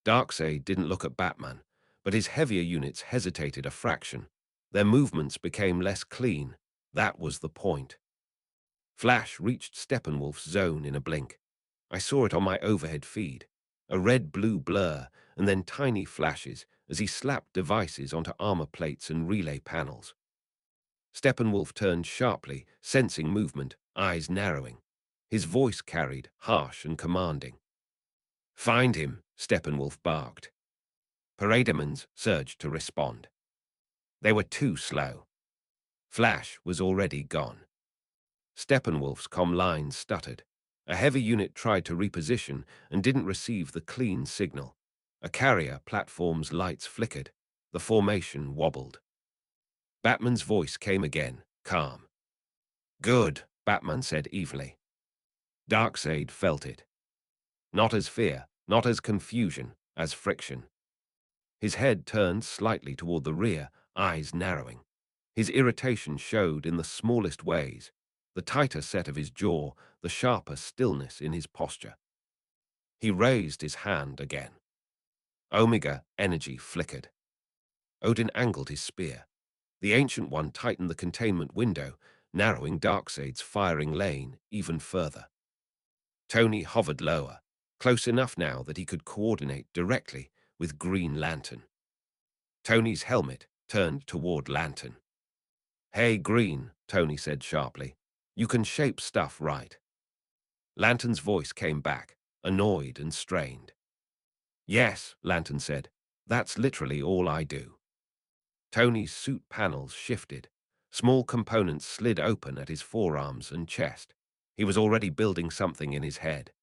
Darkseid didn't look at Batman, but his heavier units hesitated a fraction. Their movements became less clean. That was the point. Flash reached Steppenwolf's zone in a blink. I saw it on my overhead feed. A red-blue blur, and then tiny flashes as he slapped devices onto armor plates and relay panels. Steppenwolf turned sharply, sensing movement, eyes narrowing. His voice carried, harsh and commanding. "Find him," Steppenwolf barked. Parademons surged to respond. They were too slow. Flash was already gone. Steppenwolf's comm line stuttered. A heavy unit tried to reposition and didn't receive the clean signal. A carrier platform's lights flickered. The formation wobbled. Batman's voice came again, calm. "Good," Batman said evenly. Darkseid felt it. Not as fear, not as confusion, as friction. His head turned slightly toward the rear, eyes narrowing. His irritation showed in the smallest ways, the tighter set of his jaw, the sharper stillness in his posture. He raised his hand again. Omega energy flickered. Odin angled his spear. The Ancient One tightened the containment window, narrowing Darkseid's firing lane even further. Tony hovered lower, close enough now that he could coordinate directly with Green Lantern. Tony's helmet turned toward Lantern. "Hey, Green," Tony said sharply. "You can shape stuff, right?" Lantern's voice came back, annoyed and strained. "Yes," Lantern said. "That's literally all I do." Tony's suit panels shifted. Small components slid open at his forearms and chest. He was already building something in his head.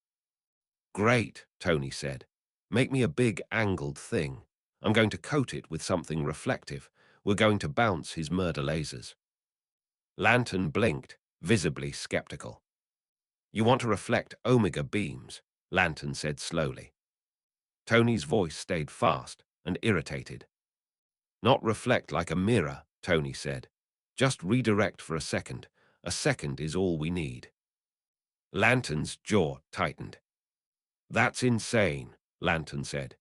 "Great," Tony said. "Make me a big angled thing. I'm going to coat it with something reflective. We're going to bounce his murder lasers." Lantern blinked, visibly skeptical. "You want to reflect Omega beams," Lantern said slowly. Tony's voice stayed fast and irritated. "Not reflect like a mirror," Tony said. "Just redirect for a second. A second is all we need." Lantern's jaw tightened. "That's insane," Lantern said.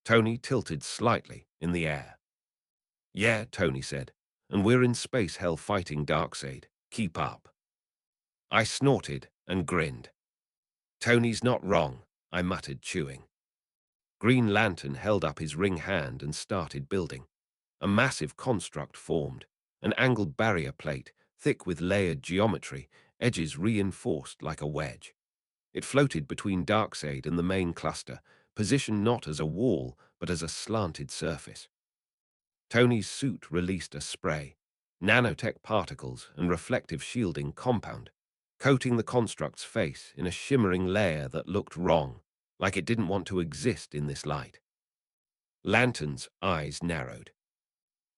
Tony tilted slightly in the air. "Yeah," Tony said, "and we're in space hell fighting Darkseid. Keep up." I snorted and grinned. "Tony's not wrong," I muttered, chewing. Green Lantern held up his ring hand and started building. A massive construct formed, an angled barrier plate, thick with layered geometry, edges reinforced like a wedge. It floated between Darkseid and the main cluster, positioned not as a wall, but as a slanted surface. Tony's suit released a spray, nanotech particles and reflective shielding compound, coating the construct's face in a shimmering layer that looked wrong, like it didn't want to exist in this light. Lantern's eyes narrowed.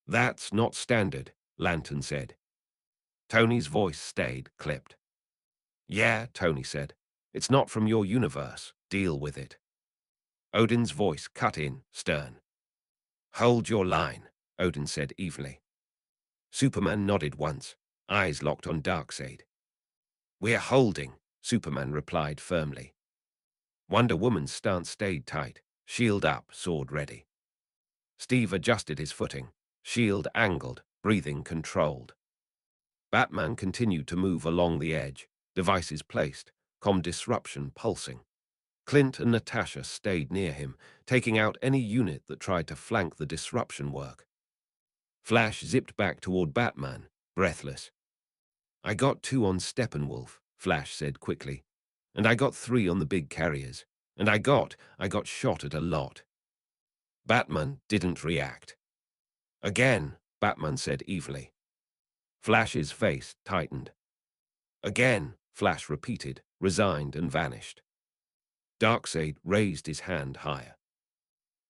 "That's not standard," Lantern said. Tony's voice stayed clipped. "Yeah," Tony said. "It's not from your universe. Deal with it." Odin's voice cut in, stern. "Hold your line," Odin said evenly. Superman nodded once, eyes locked on Darkseid. "We're holding," Superman replied firmly. Wonder Woman's stance stayed tight, shield up, sword ready. Steve adjusted his footing, shield angled, breathing controlled. Batman continued to move along the edge, devices placed, comm disruption pulsing. Clint and Natasha stayed near him, taking out any unit that tried to flank the disruption work. Flash zipped back toward Batman, breathless. "I got 2 on Steppenwolf," Flash said quickly. "And I got 3 on the big carriers. And I got shot at a lot." Batman didn't react. "Again," Batman said evenly. Flash's face tightened. "Again," Flash repeated, resigned and vanished. Darkseid raised his hand higher.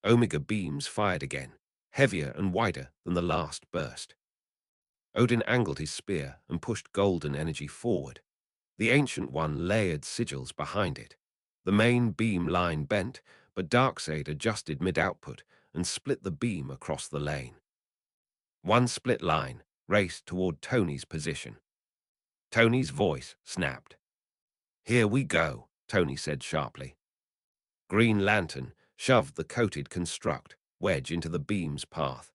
Omega beams fired again. heavier and wider than the last burst. Odin angled his spear and pushed golden energy forward. The Ancient One layered sigils behind it. The main beam line bent, but Darkseid adjusted mid-output and split the beam across the lane. One split line raced toward Tony's position. Tony's voice snapped. "Here we go," Tony said sharply. Green Lantern shoved the coated construct wedge into the beam's path.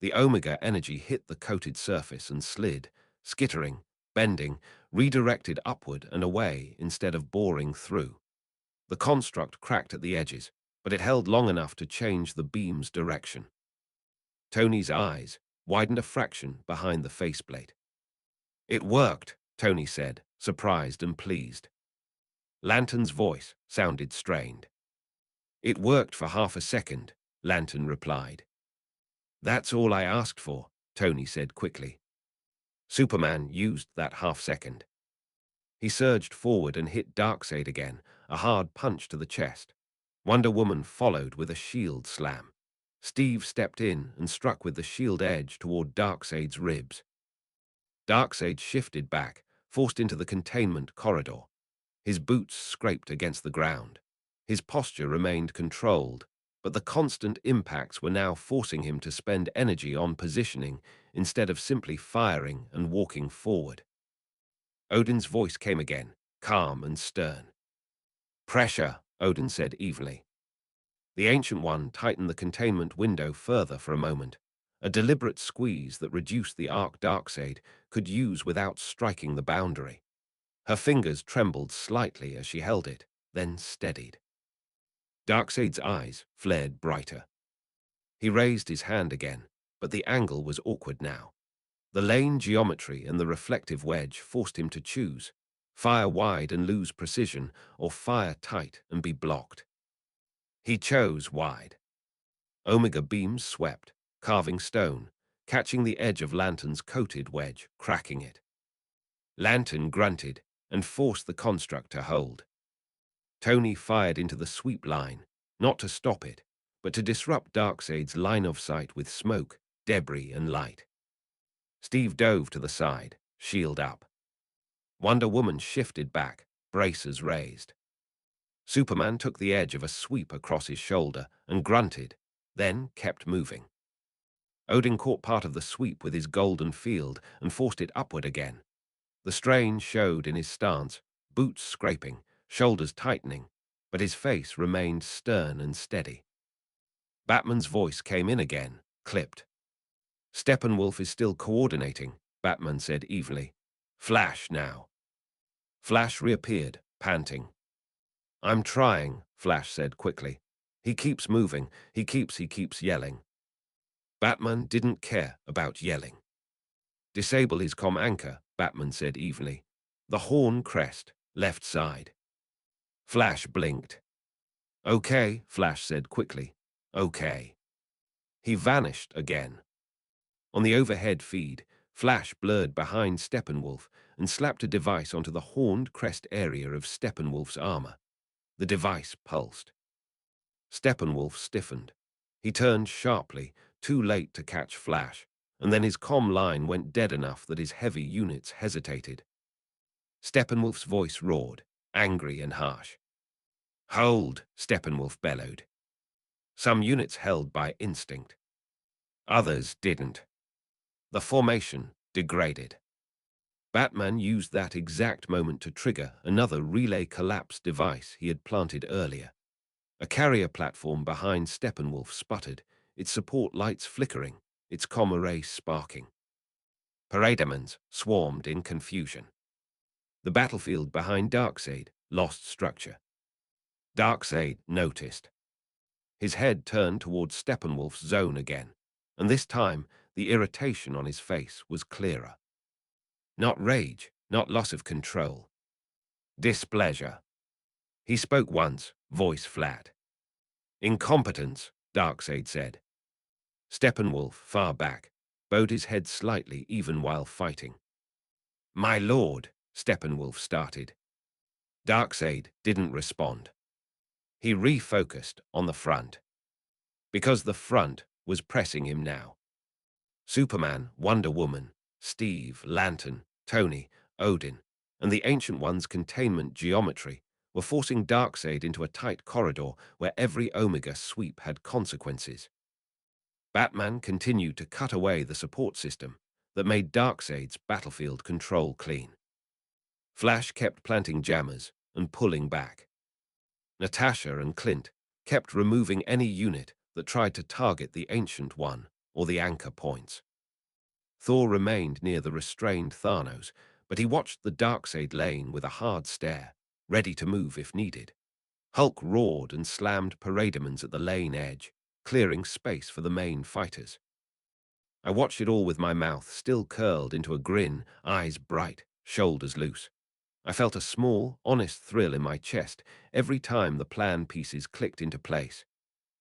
The Omega energy hit the coated surface and slid, skittering, bending, redirected upward and away instead of boring through. The construct cracked at the edges, but it held long enough to change the beam's direction. Tony's eyes widened a fraction behind the faceplate. "It worked," Tony said, surprised and pleased. Lantern's voice sounded strained. "It worked for half a second," Lantern replied. "That's all I asked for," Tony said quickly. Superman used that half second. He surged forward and hit Darkseid again, a hard punch to the chest. Wonder Woman followed with a shield slam. Steve stepped in and struck with the shield edge toward Darkseid's ribs. Darkseid shifted back, forced into the containment corridor. His boots scraped against the ground. His posture remained controlled, but the constant impacts were now forcing him to spend energy on positioning instead of simply firing and walking forward. Odin's voice came again, calm and stern. "Pressure," Odin said evenly. The Ancient One tightened the containment window further for a moment, a deliberate squeeze that reduced the arc Darkseid could use without striking the boundary. Her fingers trembled slightly as she held it, then steadied. Darkseid's eyes flared brighter. He raised his hand again, but the angle was awkward now. The lane geometry and the reflective wedge forced him to choose: fire wide and lose precision, or fire tight and be blocked. He chose wide. Omega beams swept, carving stone, catching the edge of Lantern's coated wedge, cracking it. Lantern grunted and forced the construct to hold. Tony fired into the sweep line, not to stop it, but to disrupt Darkseid's line of sight with smoke, debris, and light. Steve dove to the side, shield up. Wonder Woman shifted back, braces raised. Superman took the edge of a sweep across his shoulder and grunted, then kept moving. Odin caught part of the sweep with his golden field and forced it upward again. The strain showed in his stance, boots scraping, shoulders tightening, but his face remained stern and steady. Batman's voice came in again, clipped. "Steppenwolf is still coordinating," Batman said evenly. "Flash now." Flash reappeared, panting. "I'm trying," Flash said quickly. "He keeps moving, he keeps yelling." Batman didn't care about yelling. "Disable his comm anchor," Batman said evenly. "The horn crest, left side." Flash blinked. "Okay," Flash said quickly. "Okay." He vanished again. On the overhead feed, Flash blurred behind Steppenwolf and slapped a device onto the horned crest area of Steppenwolf's armor. The device pulsed. Steppenwolf stiffened. He turned sharply, too late to catch Flash, and then his comm line went dead enough that his heavy units hesitated. Steppenwolf's voice roared, angry and harsh. "Hold," Steppenwolf bellowed. Some units held by instinct. Others didn't. The formation degraded. Batman used that exact moment to trigger another relay collapse device he had planted earlier. A carrier platform behind Steppenwolf sputtered, its support lights flickering, its comm array sparking. Parademons swarmed in confusion. The battlefield behind Darkseid lost structure. Darkseid noticed. His head turned toward Steppenwolf's zone again, and this time the irritation on his face was clearer. Not rage, not loss of control. Displeasure. He spoke once, voice flat. "Incompetence," Darkseid said. Steppenwolf, far back, bowed his head slightly even while fighting. "My lord," Steppenwolf started. Darkseid didn't respond. He refocused on the front. Because the front was pressing him now. Superman, Wonder Woman, Steve, Lantern, Tony, Odin, and the Ancient One's containment geometry were forcing Darkseid into a tight corridor where every Omega sweep had consequences. Batman continued to cut away the support system that made Darkseid's battlefield control clean. Flash kept planting jammers and pulling back. Natasha and Clint kept removing any unit that tried to target the Ancient One or the anchor points. Thor remained near the restrained Thanos, but he watched the Darkseid lane with a hard stare, ready to move if needed. Hulk roared and slammed parademons at the lane edge, clearing space for the main fighters. I watched it all with my mouth still curled into a grin, eyes bright, shoulders loose. I felt a small, honest thrill in my chest every time the plan pieces clicked into place.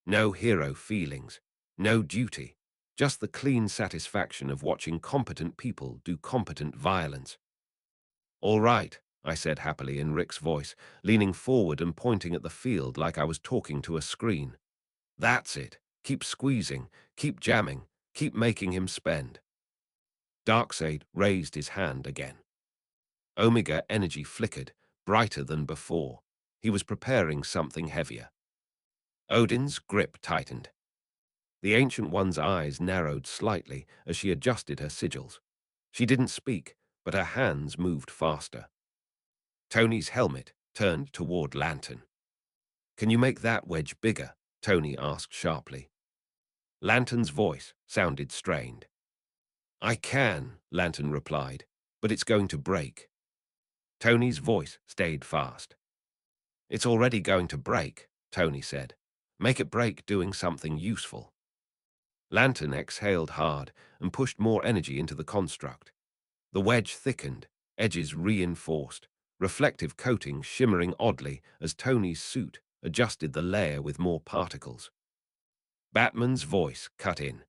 No hero feelings, no duty, just the clean satisfaction of watching competent people do competent violence. "All right," I said happily in Rick's voice, leaning forward and pointing at the field like I was talking to a screen. "That's it. Keep squeezing, keep jamming, keep making him spend." Darkseid raised his hand again. Omega energy flickered, brighter than before. He was preparing something heavier. Odin's grip tightened. The Ancient One's eyes narrowed slightly as she adjusted her sigils. She didn't speak, but her hands moved faster. Tony's helmet turned toward Lantern. "Can you make that wedge bigger?" Tony asked sharply. Lantern's voice sounded strained. "I can," Lantern replied, "but it's going to break." Tony's voice stayed fast. "It's already going to break," Tony said. "Make it break doing something useful." Lantern exhaled hard and pushed more energy into the construct. The wedge thickened, edges reinforced, reflective coating shimmering oddly as Tony's suit adjusted the layer with more particles. Batman's voice cut in.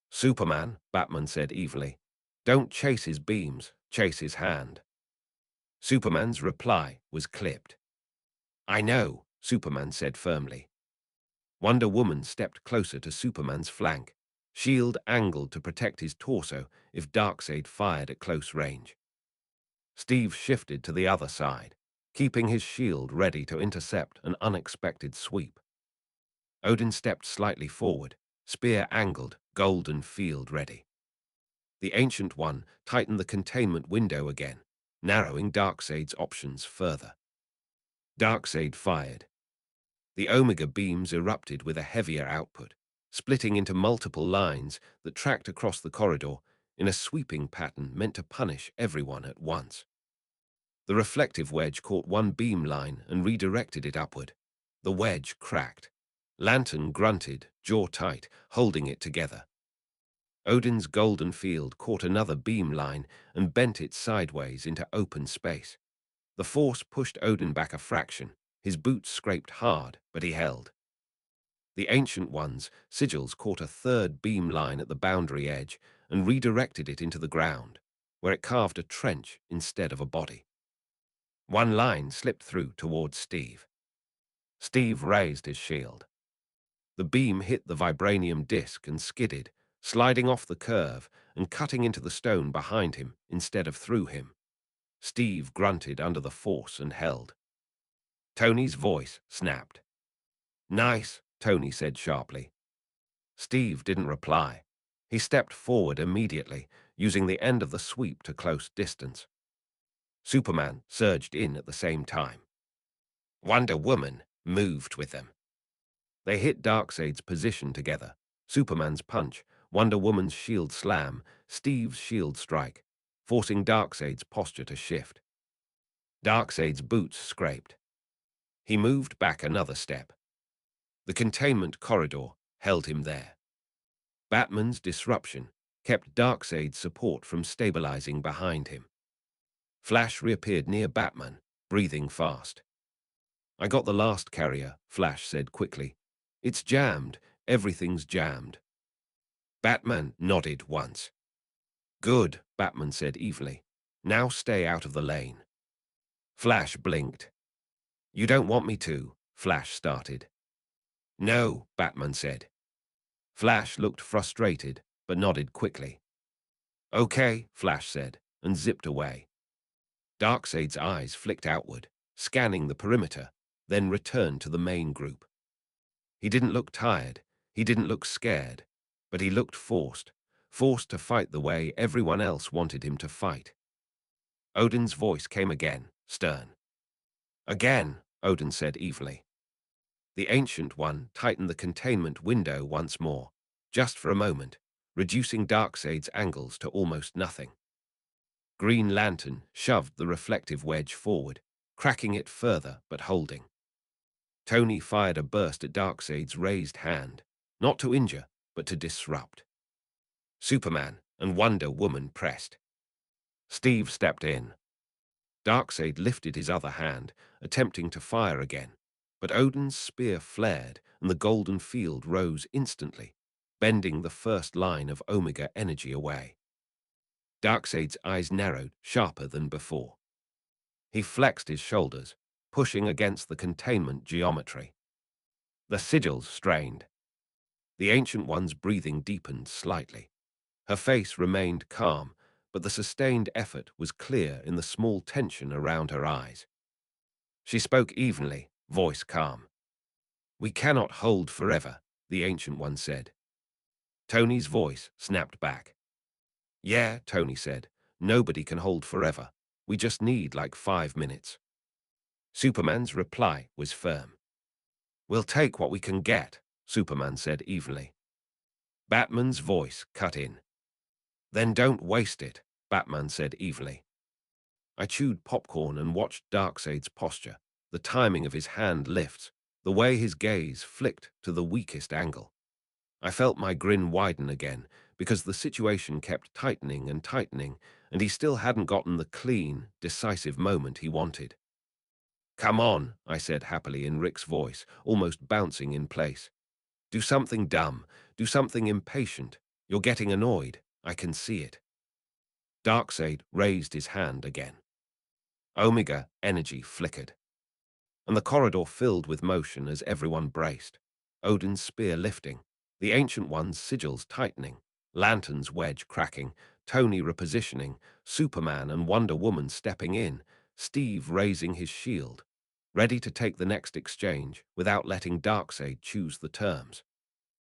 "Superman," Batman said evenly, "don't chase his beams, chase his hand." Superman's reply was clipped. "I know," Superman said firmly. Wonder Woman stepped closer to Superman's flank, shield angled to protect his torso if Darkseid fired at close range. Steve shifted to the other side, keeping his shield ready to intercept an unexpected sweep. Odin stepped slightly forward, spear angled, golden field ready. The Ancient One tightened the containment window again, narrowing Darkseid's options further. Darkseid fired. The Omega beams erupted with a heavier output, splitting into multiple lines that tracked across the corridor in a sweeping pattern meant to punish everyone at once. The reflective wedge caught one beam line and redirected it upward. The wedge cracked. Lantern grunted, jaw tight, holding it together. Odin's golden field caught another beam line and bent it sideways into open space. The force pushed Odin back a fraction. His boots scraped hard, but he held. The Ancient One's sigils caught a third beam line at the boundary edge and redirected it into the ground, where it carved a trench instead of a body. One line slipped through towards Steve. Steve raised his shield. The beam hit the vibranium disc and skidded, sliding off the curve and cutting into the stone behind him instead of through him. Steve grunted under the force and held. Tony's voice snapped. "Nice," Tony said sharply. Steve didn't reply. He stepped forward immediately, using the end of the sweep to close distance. Superman surged in at the same time. Wonder Woman moved with them. They hit Darkseid's position together. Superman's punch, Wonder Woman's shield slam, Steve's shield strike, forcing Darkseid's posture to shift. Darkseid's boots scraped. He moved back another step. The containment corridor held him there. Batman's disruption kept Darkseid's support from stabilizing behind him. Flash reappeared near Batman, breathing fast. "I got the last carrier," Flash said quickly. "It's jammed. Everything's jammed." Batman nodded once. "Good," Batman said evenly. "Now stay out of the lane." Flash blinked. "You don't want me to," Flash started. "No," Batman said. Flash looked frustrated, but nodded quickly. Okay, Flash said, and zipped away. Darkseid's eyes flicked outward, scanning the perimeter, then returned to the main group. He didn't look tired, he didn't look scared, but he looked forced to fight the way everyone else wanted him to fight. Odin's voice came again, stern. Again, Odin said evenly. The Ancient One tightened the containment window once more, just for a moment, reducing Darkseid's angles to almost nothing. Green Lantern shoved the reflective wedge forward, cracking it further but holding. Tony fired a burst at Darkseid's raised hand, not to injure, but to disrupt. Superman and Wonder Woman pressed. Steve stepped in. Darkseid lifted his other hand, attempting to fire again, but Odin's spear flared and the golden field rose instantly, bending the first line of Omega energy away. Darkseid's eyes narrowed, sharper than before. He flexed his shoulders, pushing against the containment geometry. The sigils strained. The Ancient One's breathing deepened slightly. Her face remained calm, but the sustained effort was clear in the small tension around her eyes. She spoke evenly, voice calm. "We cannot hold forever," the Ancient One said. Tony's voice snapped back. "Yeah," Tony said, "nobody can hold forever. We just need like 5 minutes." Superman's reply was firm. "We'll take what we can get," Superman said evenly. Batman's voice cut in. "Then don't waste it," Batman said evenly. I chewed popcorn and watched Darkseid's posture, the timing of his hand lifts, the way his gaze flicked to the weakest angle. I felt my grin widen again, because the situation kept tightening, and he still hadn't gotten the clean, decisive moment he wanted. "Come on," I said happily in Rick's voice, almost bouncing in place. "Do something dumb, do something impatient. You're getting annoyed, I can see it." Darkseid raised his hand again. Omega energy flickered, and the corridor filled with motion as everyone braced. Odin's spear lifting, the Ancient One's sigils tightening, Lantern's wedge cracking, Tony repositioning, Superman and Wonder Woman stepping in, Steve raising his shield, ready to take the next exchange without letting Darkseid choose the terms.